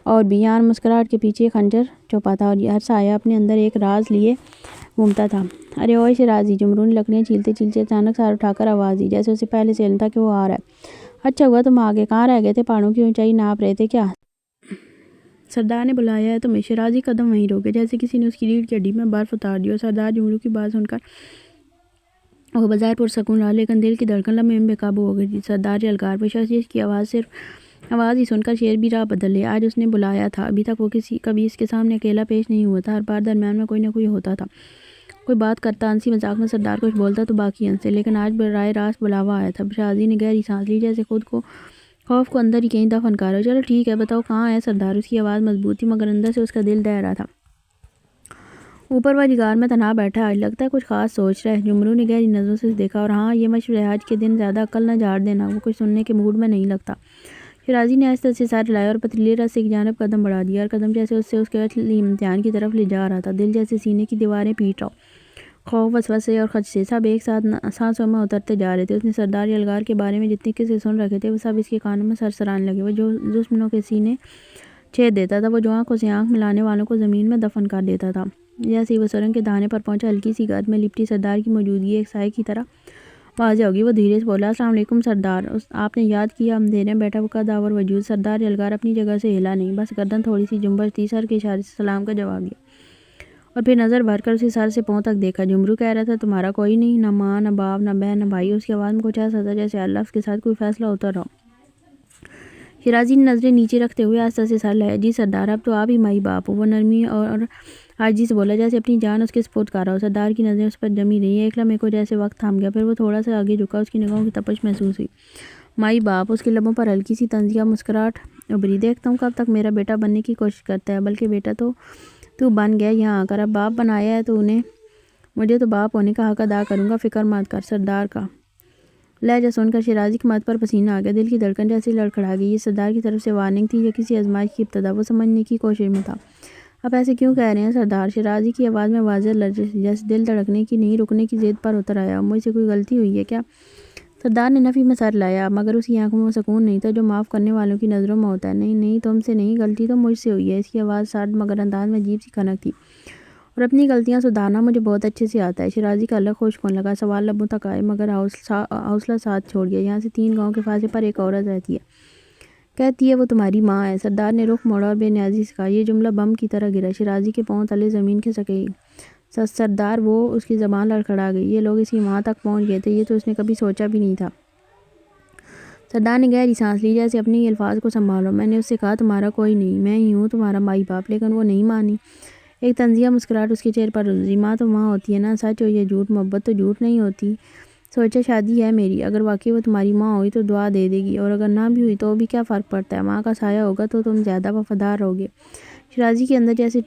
اور بھی۔ یہاں مسکراہٹ کے پیچھے ایک خنجر چھپا تھا، اور ہر سایہ اپنے اندر ایک راز لیے گھومتا تھا۔ ارے اوئے شیرازی! جمرو نے لکڑیاں چھیلتے چھیلتے اچانک سر اٹھا کر آواز دی، جیسے اسے پہلے سے علم تھا کہ وہ آ رہا ہے۔ اچھا ہوا تم آ گئے، کہاں رہ گئے تھے؟ پہاڑوں کی اونچائی ناپ رہے تھے کیا؟ سردار نے بلایا ہے تمہیں؟ شیرازی قدم وہیں روکے، جیسے کسی نے اس کی ریڑھ کی ہڈی میں برف اتار دی ہو۔ سردار جمرو کی بات سن کر وہ بظاہر پرسکون رہا، لیکن دل کی دھڑکن لمحے میں بے قابو ہو گئی تھی۔ سردار اہلکار پر شخصیت کی صرف آواز ہی سن کر شیر بھی راہ بدل لے۔ آج اس نے بلایا تھا۔ ابھی تک وہ کبھی اس کے سامنے اکیلا پیش نہیں ہوا تھا، ہر بار درمیان میں کوئی نہ کوئی ہوتا تھا۔ کوئی بات کرتا، ہنسی مذاق میں سردار کچھ بولتا تو باقی ہنستے، لیکن آج براہ راست بلاوا آیا تھا۔ شیرازی نے گہری سانس لی، جیسے خوف کو اندر ہی کہیں دفن کر ہو۔ چلو ٹھیک ہے، بتاؤ کہاں ہے سردار؟ اس کی آواز مضبوط تھی، مگر اندر سے اس کا دل دہ رہا تھا۔ اوپر والی غار میں تنہا بیٹھا ہے، آج لگتا ہے کچھ خاص سوچ رہا ہے۔ جمرو نے گہری نظروں سے دیکھا، اور ہاں، یہ مشورہ حج کے دن زیادہ عقل نہ جھاڑ دینا، وہ کچھ سننے کے موڈ میں نہیں لگتا۔ شیرازی نے آہستہ سے سر ہلایا اور پتھریلے راستے کی جانب قدم بڑھا دیا۔ ہر قدم جیسے اس کے اصلی امتحان کی طرف لے جا رہا تھا۔ دل جیسے سینے کی دیواریں پیٹ رہا ہو، خوف، وسوسے اور خدشے سب ایک ساتھ سانسوں میں اترتے جا رہے تھے۔ اس نے سردار اہلکار کے بارے میں جتنے قصے سن رکھے تھے وہ سب اس کے کانوں میں سرسرانے لگے۔ وہ جو دشمنوں کے سینے چھید دیتا تھا، وہ جو آنکھوں سے آنکھ ملانے والوں کو زمین میں دفن کر دیتا تھا۔ جیسے ہی وہ سرنگ کے دہانے پر پہنچا، ہلکی سی گرد میں لپٹی سردار کی موجودگی ایک سائے کی طرح واضح ہوگی۔ وہ دھیرے سے بولا، السلام علیکم سردار، آپ نے یاد کیا؟ اندھیرے میں بیٹھا وہ قدآور وجود سردار اہلکار اپنی جگہ سے ہلا نہیں، بس گردن تھوڑی سی جنبش تھی۔ سر کے اشارے سے سلام کا جواب دیا اور پھر نظر بھر کر اسے سر سے پاؤں تک دیکھا۔ جمرو کہہ رہا تھا، تمہارا کوئی نہیں؟ نہ ماں، نہ باپ، نہ بہن، نہ بھائی؟ اس کی آواز میں کچھ ایسا تھا جیسے ہر لفظ کے ساتھ کوئی فیصلہ اتر رہا ہو۔ شیرازی نے نظریں نیچے رکھتے ہوئے آہستہ سے سر ہلایا۔ جی سردار، اب تو آپ ہی مائی باپ ہو۔ وہ نرمی اور عاجزی سے بولا جیسے اپنی جان اس کے سپرد کر رہا ہو۔ سردار کی نظریں اس پر جمی رہیں۔ ایک لمحے کو جیسے وقت تھم گیا، پھر وہ تھوڑا سا آگے جھکا، اس کی نگاہوں کی تپش محسوس ہوئی۔ مائی باپ، اس کے لبوں پر ہلکی سی طنزیہ مسکراہٹ ابھری۔ دیکھتا ہوں کب تک میرا بیٹا بننے کی کوشش کرتا ہے، بلکہ بیٹا تو بن گیا یہاں آ کر، اب باپ بنایا ہے تو مجھے تو باپ ہونے کا حق ادا کروں گا، فکر مت کر۔ سردار کا لہجہ سن کر شیرازی کے ماتھے پر پسینہ آ گیا، دل کی دھڑکن جیسے لڑکھڑا گئی۔ یہ سردار کی طرف سے وارننگ تھی یا کسی آزمائش کی ابتدا؟ وہ سمجھنے کی کوشش میں تھا۔ آپ ایسے کیوں کہہ رہے ہیں سردار؟ شیرازی کی آواز میں واضح لرزش، جیسے دل دھڑکنے کی نہیں رکنے کی ضد پر اتر آیا۔ مجھ سے کوئی غلطی ہوئی ہے کیا؟ سردار نے نفی میں سر ہلایا، مگر اس کی آنکھوں میں سکون نہیں تھا جو معاف کرنے والوں کی نظروں میں ہوتا ہے۔ نہیں نہیں، تم سے نہیں، غلطی تو مجھ سے ہوئی ہے۔ اس کی آواز سرد مگر انداز میں عجیب سی کھنک تھی۔ اور اپنی غلطیاں سدھارنا مجھے بہت اچھے سے آتا ہے۔ شیرازی کا حلق خشک ہونے لگا، سوال لبوں تک آئے مگر حوصلہ ساتھ چھوڑ گیا۔ یہاں سے 3 گاؤں کے فاصلے پر ایک عورت رہتی ہے، کہتی ہے وہ تمہاری ماں ہے۔ سردار نے رخ موڑا اور بے نیازی سے کہا۔ یہ جملہ بم کی طرح گرا، شیرازی کے پاؤں تلے زمین کھسک گئی۔ سردار، وہ، اس کی زبان لڑکھڑا گئی۔ یہ لوگ اس کی ماں تک پہنچ گئے تھے، یہ تو اس نے کبھی سوچا بھی نہیں تھا۔ سردار نے گہری سانس لی، جیسے اپنے الفاظ کو سنبھالو۔ میں نے اس سے کہا تمہارا کوئی نہیں، میں ہی ہوں تمہارا مائی باپ، لیکن وہ نہیں مانی۔ ایک طنزیہ مسکراہٹ اس کے چہرے پر ابھری۔ ماں تو ماں ہوتی ہے نا، سچ ہو یا جھوٹ، محبت تو جھوٹ نہیں ہوتی۔ سوچا شادی ہے میری، اگر واقعی وہ تمہاری ماں ہوئی تو دعا دے دے گی، اور اگر نہ بھی ہوئی تو بھی کیا فرق پڑتا ہے؟ ماں کا سایہ ہوگا تو تم زیادہ وفادار رہوگے۔ شیرازی کے اندر جیسے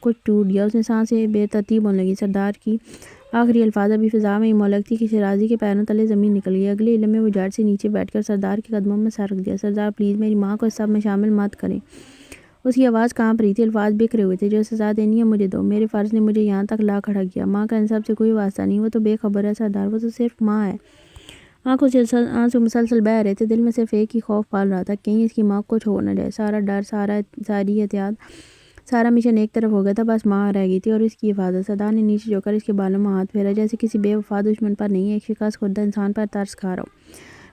کچھ ٹوٹ گیا، اس نے سانسیں بے ترتیب ہونے لگی۔ سردار کی آخری الفاظ ابھی فضا میں ہی مہلک تھی کہ شیرازی کے پیروں تلے زمین نکل گئی۔ اگلے علم میں وہ جھٹ سے نیچے بیٹھ کر سردار کے قدموں میں سر رکھ دیا۔ سردار پلیز میری ماں کو اس سب میں شامل مت کریں۔ اس کی آواز کانپ رہی تھی، الفاظ بکھرے ہوئے تھے۔ جو سزا دینی ہے مجھے دو، میرے فرض نے مجھے یہاں تک لا کھڑا کیا۔ ماں کا ان سب سے کوئی واسطہ نہیں، وہ تو بے خبر ہے سردار، وہ تو صرف ماں ہے۔ آنکھوں سے آنسو مسلسل بہہ رہے تھے، دل میں صرف ایک ہی خوف پال رہا تھا، کہیں اس کی ماں کو کچھ ہو نہ جائے۔ سارا ڈر، ساری احتیاط، سارا مشن ایک طرف ہو گیا تھا، بس ماں رہ گئی تھی اور اس کی حفاظت۔ سردار نے نیچے جھک کر اس کے بالوں میں ہاتھ پھیرا، جیسے کسی بے وفا دشمن پر نہیں، ایک شکست خوردہ انسان پر ترس کھا رہا ہو۔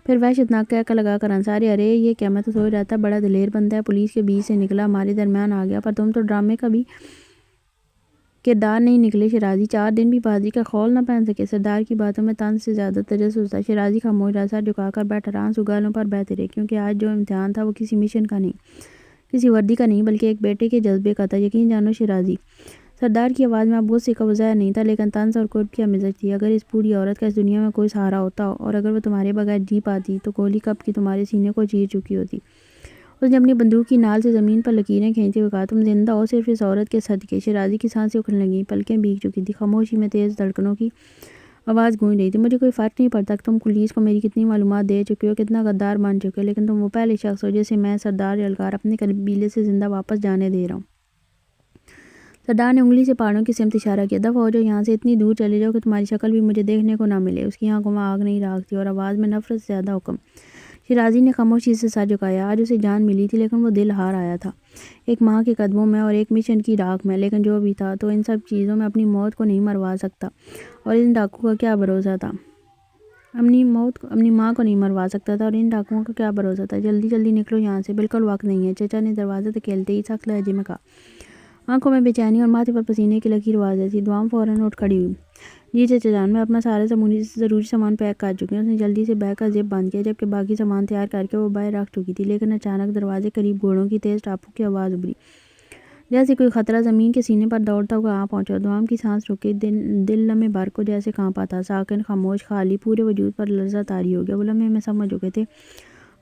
پھر وحشتناک کہکہ لگا کر ہنسا۔ ارے یہ کیا، میں تو سوچ رہا تھا بڑا دلیر بندہ ہے، پولیس کے بیچ سے نکلا، ہمارے درمیان آ گیا، پر تم تو ڈرامے کا بھی کردار نہیں نکلے۔ شیرازی 4 دن بھی بازی کا خول نہ پہن سکے۔ سردار کی باتوں میں طنز سے زیادہ تجسس تھا۔ شیرازی خاموش رہا، سر جھکا کر بیٹھا رہا، آنسو گالوں پر بہتے رہے، کیونکہ آج جو امتحان تھا وہ کسی مشن کا نہیں، کسی وردی کا نہیں، بلکہ ایک بیٹے کے جذبے کا تھا۔ یقین جانو شیرازی، سردار کی آواز میں اب غصے کا ظاہر نہیں تھا، لیکن طنز اور قرب کی آمیزش تھی۔ اگر اس بوڑھی عورت کا اس دنیا میں کوئی سہارا ہوتا اور اگر وہ تمہارے بغیر جی پاتی تو گولی کب کی تمہارے سینے کو چیر چکی ہوتی۔ اس نے اپنی بندوق کی نال سے زمین پر لکیریں کھینچتے ہوئے کہا، تم زندہ ہو صرف اس عورت کے صدقے۔ شیرازی کی سانسیں اکھڑنے لگیں، پلکیں بھیگ چکی تھی، خاموشی میں تیز دھڑکنوں کی آواز گونج رہی تھی۔ مجھے کوئی فرق نہیں پڑتا کہ تم پولیس کو میری کتنی معلومات دے چکے ہو، کتنا غدار بن چکے ہو، لیکن تم وہ پہلے شخص ہو جسے میں، سردار یلغار، اپنے قبیلے سے زندہ واپس جانے دے رہا ہوں۔ سردار نے انگلی سے پہاڑوں کی سمت اشارہ کیا۔ دفعہ ہو جاؤ یہاں سے، اتنی دور چلے جاؤ کہ تمہاری شکل بھی مجھے دیکھنے کو نہ ملے۔ اس کی آنکھوں میں آگ نہیں راکھ تھی اور آواز میں نفرت سے زیادہ حکم۔ شیرازی نے خاموشی سے سر جھکایا۔ آج اسے جان ملی تھی، لیکن وہ دل ہار آیا تھا، ایک ماں کے قدموں میں اور ایک مشن کی راکھ میں۔ لیکن جو بھی تھا، تو ان سب چیزوں میں اپنی موت کو نہیں مروا سکتا، اور ان ڈاکوؤں کا کیا بھروسہ تھا؟ اپنی ماں کو نہیں مروا سکتا تھا، اور ان ڈاکوؤں کا کیا بھروسہ تھا؟ جلدی جلدی نکلو یہاں سے، بالکل وقت نہیں ہے، چچا نے دروازے دھکیلتے ہی سخت لہجے میں کہا۔ آنکھوں میں بے چینی اور ماتھے پر پسینے کی لکیر واضح تھی۔ دعام فوراً اٹھ کھڑی ہوئی۔ جی چچا جان، میں اپنا سارا ضروری سامان پیک کر چکی ہوں۔ اس نے جلدی سے بیگ کا زپ بند کیا، جبکہ باقی سامان تیار کر کے وہ باہر رکھ چکی تھی، لیکن اچانک دروازے قریب گھوڑوں کی تیز ٹاپوں کی آواز ابھری، جیسے کوئی خطرہ زمین کے سینے پر دوڑتا ہوا آ پہنچا۔ دعام کی سانس رک گئی، دل لمحے بھر کو جیسے کانپا تھا، ساکن، خاموش، خالی، پورے وجود پر لرزہ طاری ہو گیا۔ وہ لمحے میں سمجھ چکے تھے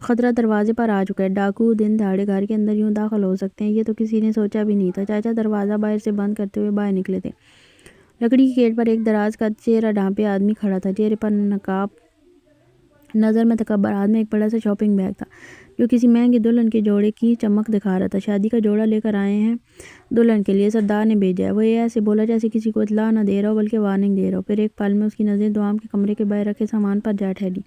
خطرہ دروازے پر آ چکا ہے، ڈاکو دن دہاڑے گھر کے اندر یوں داخل ہو سکتے ہیں، یہ تو کسی نے سوچا بھی نہیں تھا۔ چاچا دروازہ باہر سے بند کرتے ہوئے باہر نکلے تھے۔ لکڑی کی گیٹ پر ایک دراز کا چہرہ ڈھانپے آدمی کھڑا تھا، چہرے پر نقاب، نظر میں تکبر، ہاتھ میں ایک بڑا سا شاپنگ بیگ تھا جو کسی مہنگے دلہن کے جوڑے کی چمک دکھا رہا تھا۔ شادی کا جوڑا لے کر آئے ہیں دلہن کے لیے، سردار نے بھیجا ہے۔ وہ یہ ایسے بولا جیسے کسی کو اطلاع نہ دے رہا ہو بلکہ وارننگ دے رہا ہو۔ پھر ایک پل میں اس کی نظریں دعام کے کمرے کے باہر رکھے سامان پر جا ٹھہری۔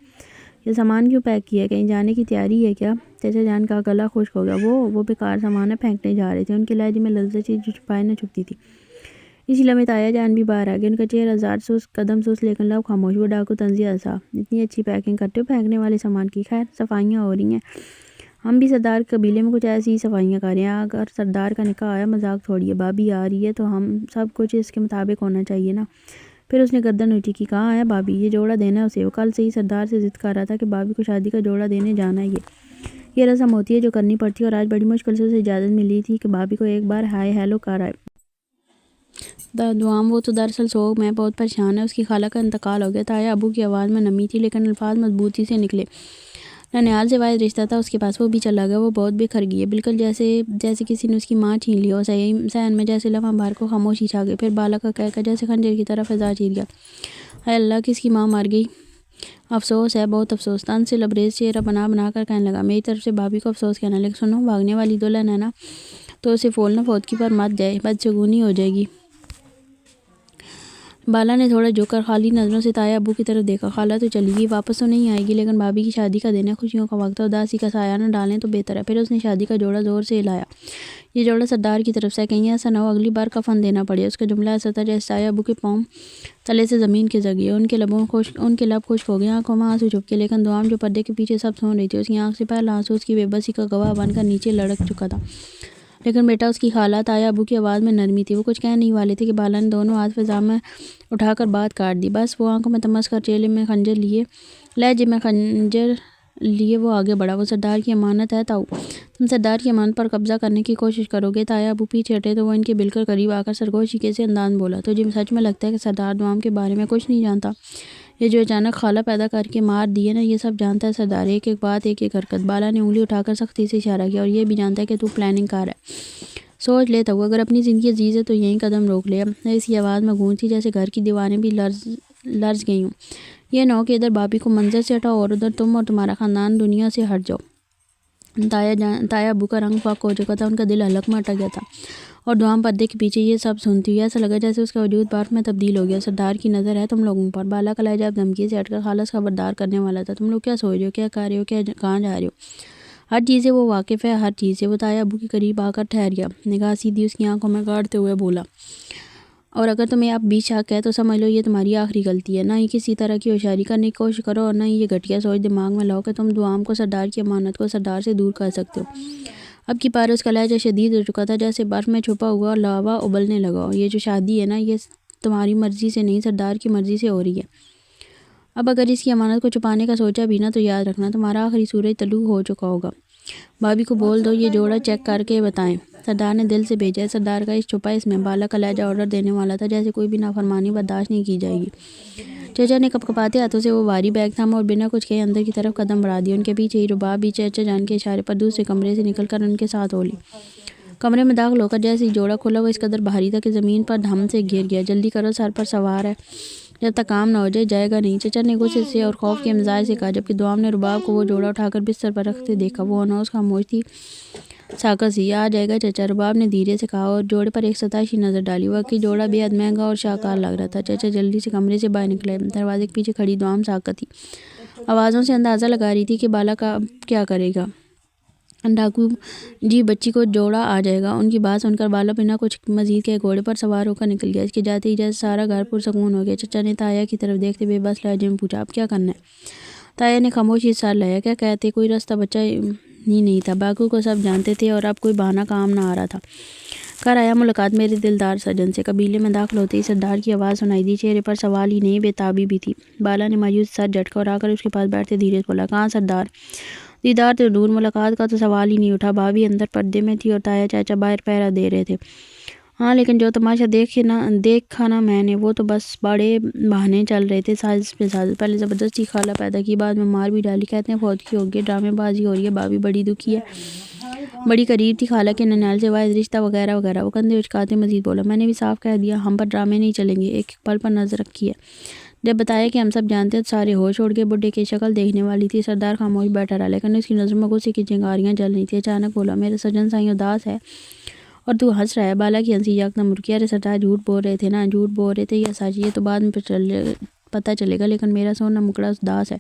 یہ سامان کیوں پیک کیا ہے؟ کہیں جانے کی تیاری ہے کیا؟ چچا جان کا گلا خشک ہو گیا۔ وہ بیکار سامان ہے، پھینکنے جا رہے تھے۔ ان کے لہجے میں لرزش جو چھپائے نہ چھپتی تھی۔ اسی لمحے تایا جان بھی باہر آ گئے، ان کا چہرہ زار، سست قدم سست، لیکن لب خاموش۔ وہ ڈاکو طنزیہ ہنسا۔ اتنی اچھی پیکنگ کرتے ہو پھینکنے والے سامان کی؟ خیر، صفائیاں ہو رہی ہیں، ہم بھی سردار کے قبیلے میں کچھ ایسی ہی صفائیاں کر رہے ہیں۔ اگر سردار کا نکاح آیا، مذاق چھوڑیے، بھابھی آ رہی ہے تو ہم سب کچھ اس کے مطابق ہونا چاہیے نا۔ پھر اس نے گردن اونچی کی۔ کہاں ہے بھابھی؟ یہ جوڑا دینا ہے اسے۔ وہ کل سے ہی سردار سے ضد کر رہا تھا کہ بھابھی کو شادی کا جوڑا دینے جانا ہے۔ یہ رسم ہوتی ہے جو کرنی پڑتی ہے، اور آج بڑی مشکل سے اسے اجازت ملی تھی کہ بھابھی کو ایک بار ہائے ہیلو کر آئے۔ دوام وہ تو دراصل سوگ میں بہت پریشان ہے، اس کی خالہ کا انتقال ہو گیا۔ تایا ابو کی آواز میں نمی تھی لیکن الفاظ مضبوطی سے نکلے۔ ننیال سے واحد رشتہ تھا اس کے پاس، وہ بھی چلا گیا۔ وہ بہت بکھر گئی ہے، بالکل جیسے کسی نے اس کی ماں چھین لی ہو۔ ذہن میں جیسے لمحہ بھر کو خاموشی چھا گئی، پھر بالا کا کہہ جیسے خنجر کی طرح فضا چیر گیا۔ اے اللہ، کس کی ماں مر گئی؟ افسوس ہے، بہت افسوس۔ تن سے لبریز چہرہ بنا کر کہنے لگا، میری طرف سے بھابھی کو افسوس کہنا، لیکن سنو، بھاگنے والی دلہن ہے نا، تو اسے فولنا فوتکی پر مت جائے، بدشگونی ہو جائے گی۔ بالا نے تھوڑا جھک کر خالی نظروں سے تایا ابو کی طرف دیکھا۔ خالہ تو چلی گئی، واپس تو نہیں آئے گی، لیکن بھابھی کی شادی کا دن ہے، خوشیوں کا وقت ہے، اداسی کا سایہ نہ ڈالیں تو بہتر ہے۔ پھر اس نے شادی کا جوڑا زور سے ہلایا۔ یہ جوڑا سردار کی طرف سے ہے، کہیں ایسا نہ ہو اگلی بار کفن دینا پڑے۔ اس کا جملہ ایسا تھا جیسے تایا ابو کے پاؤں تلے سے زمین کھسک گئی۔ ان کے لب خشک ہو گئے، آنکھوں میں آنسو چھپ گئے، لیکن دوام جو پردے کے پیچھے سب سن رہی تھی، اس کی آنکھ سے پہلا آنسو اس کی بے بسی کا گواہ بن کر نیچے لڑک چکا تھا۔ لیکن بیٹا، اس کی خالہ، تایا ابو کی آواز میں نرمی تھی، وہ کچھ کہہ نہیں والے تھے کہ بالا نے دونوں ہاتھ فضا میں اٹھا کر بات کاٹ دی۔ بس وہ آنکھوں میں تمس کر لہجے میں خنجر لیے وہ آگے بڑھا۔ وہ سردار کی امانت ہے تاؤ، تم سردار کی امانت پر قبضہ کرنے کی کوشش کرو گے؟ تایا ابو پیچھے ہٹے تو وہ ان کے بالکل قریب آ کر سرگوشی کے سے انداز میں بولا، تجھے سچ میں لگتا ہے کہ سردار دوام کے بارے میں کچھ نہیں جانتا؟ یہ جو اچانک خالہ پیدا کر کے مار دی ہے نا، یہ سب جانتا ہے سردار، ایک ایک بات، ایک ایک حرکت۔ بالا نے انگلی اٹھا کر سختی سے اشارہ کیا، اور یہ بھی جانتا ہے کہ تو پلاننگ کار ہے۔ سوچ لے تو، اگر اپنی زندگی عزیز ہے تو یہیں قدم روک لے۔ اس کی آواز میں گونج تھی جیسے گھر کی دیواریں بھی لرز گئی ہوں۔ یہ نہ ہو کہ ادھر بھابھی کو منظر سے ہٹاؤ اور ادھر تم اور تمہارا خاندان دنیا سے ہٹ جاؤ۔ تایا ابو کا رنگ فاق ہو چکا تھا، ان کا دل حلق میں اٹک گیا تھا، اور دوام پردے کے پیچھے یہ سب سنتی ہوئی ایسا لگا جیسے اس کا وجود برف میں تبدیل ہو گیا۔ سردار کی نظر ہے تم لوگوں پر۔ بالا کا لہجہ اب دھمکی سے ہٹ کر خالص خبردار کرنے والا تھا۔ تم لوگ کیا سوچ رہے ہو، کیا کر رہے ہو، کہاں جا رہے ہو؟ ہر چیز سے وہ واقف ہے، ہر چیز سے۔ وہ تایا ابو کے قریب آ کر ٹھہر گیا، نگاہ سیدھی اس کی آنکھوں میں گاڑتے ہوئے بولا، اور اگر تمہیں اب بھی شک ہے تو سمجھ لو یہ تمہاری آخری غلطی ہے۔ نہ ہی کسی طرح کی ہوشیاری کرنے کی کوشش کرو، اور نہ ہی یہ گھٹیا سوچ دماغ میں لاؤ کہ تم دوام کو، سردار کی امانت کو سردار سے دور کر سکتے ہو۔ اب کی بار اس کا لہجہ شدید ہو چکا تھا، جیسے برف میں چھپا ہوا لاوا ابلنے لگا ہو۔ یہ جو شادی ہے نا، یہ تمہاری مرضی سے نہیں، سردار کی مرضی سے ہو رہی ہے۔ اب اگر اس کی امانت کو چھپانے کا سوچا بھی نا، تو یاد رکھنا تمہارا آخری سورج طلوع ہو چکا ہوگا۔ بھابھی کو بول دو یہ جوڑا چیک کر کے بتائیں، سردار نے دل سے بھیجا ہے۔ سردار کا اس چھپا اس میں۔ بالا کا لہجہ آرڈر دینے والا تھا، جیسے کوئی بھی نافرمانی برداشت نہیں کی جائے گی۔ چچا نے کپکپاتے ہاتھوں سے وہ بھاری بیگ تھاما اور بنا کچھ کہے اندر کی طرف قدم بڑھا دیا۔ ان کے پیچھے ہی رباب بھی چچا جان کے اشارے پر دوسرے کمرے سے نکل کر ان کے ساتھ ہو لی۔ کمرے میں داخل ہو کر جیسے ہی جوڑا کھولا، وہ اس قدر بھاری تھا کہ زمین پر دھم سے گر گیا۔ جلدی کرو، سر پر سوار ہے، جب تک کام نہ ہو جائے گا نہیں، چچا نے غصے سے اور خوف کے مزاج سے کہا، جبکہ دوام نے رباب کو وہ جوڑا اٹھا کر بستر پر رکھتے دیکھا۔ وہ انوس خاموش تھی، ساکت سی۔ آ جائے گا چچا، رباب نے دھیرے سے کہا اور جوڑے پر ایک ستائشی نظر ڈالی۔ واقعی جوڑا بے حد مہنگا اور شاہکار لگ رہا تھا۔ چچا جلدی سے کمرے سے باہر نکلے۔ دروازے کے پیچھے کھڑی دوام ساکت تھی، آوازوں سے اندازہ لگا رہی تھی کہ بالا کا کیا کرے گا۔ ڈاکو جی، بچی کو جوڑا آ جائے گا۔ ان کی بات سن کر بالا بنا کچھ مزید کے گھوڑے پر سوار ہو کر نکل گیا۔ اس کے جاتے ہی جیسے سارا گھر پرسکون ہو گیا۔ چچا نے تایا کی طرف دیکھتے بے بس لہجے میں پوچھا، اب کیا کرنا ہے؟ تایا نے خاموشی سے سر ہلایا۔ کیا کہتے، کوئی راستہ بچا ہی نہیں تھا، باقی کو سب جانتے تھے، اور اب کوئی بہانہ کام نہ آ رہا تھا۔ کر آیا ملاقات میرے دلدار سجن سے۔ قبیلے میں داخل ہوتے ہی سردار کی آواز سنائی دی، چہرے پر سوال ہی نہیں، بے تابی بھی تھی۔ بالا نے مایوس سر جھٹکا اور آ کر اس کے پاس بیٹھتے دھیرے سے بولا، کہاں سردار؟ دیدار تو دور، ملاقات کا تو سوال ہی نہیں اٹھا۔ بھابھی اندر پردے میں تھی اور تایا چاچا باہر پہرا دے رہے تھے۔ ہاں، لیکن جو تماشا دیکھا نا میں نے، وہ تو بس بڑے بہانے چل رہے تھے، سازش پہ سازش۔ پہلے زبردستی خالہ پیدا کی، بعد میں مار بھی ڈالی، کہتے ہیں فوتکی ہو گئی، ڈرامے بازی ہو رہی ہے۔ بھابھی بڑی دکھی ہے، بڑی قریب تھی خالہ کے، ننیال سے واحد رشتہ وغیرہ وغیرہ۔ وہ کندھے اچکاتے مزید بولا، میں نے بھی صاف کہہ دیا، ہم پر ڈرامے نہیں چلیں گے، ایک پل پر نظر رکھی ہے۔ جب بتایا کہ ہم سب جانتے ہیں تو سارے ہوش اڑ گئے۔ بڈھے کی شکل دیکھنے والی تھی۔ سردار خاموش بیٹھا رہا، لیکن اس کی نظروں میں غصے کی چنگاریاں جل رہی تھیں۔ اچانک بولا، میرا سجن سائیں اداس ہے اور تو ہنس رہا ہے۔ بالا کی ہنسی یکدم رکی۔ ارے سردار، جھوٹ بول رہے تھے نا، جھوٹ بول رہے تھے یا سچ، یہ تو بعد میں پتہ چلے گا، لیکن میرا سونا مکڑا اداس ہے۔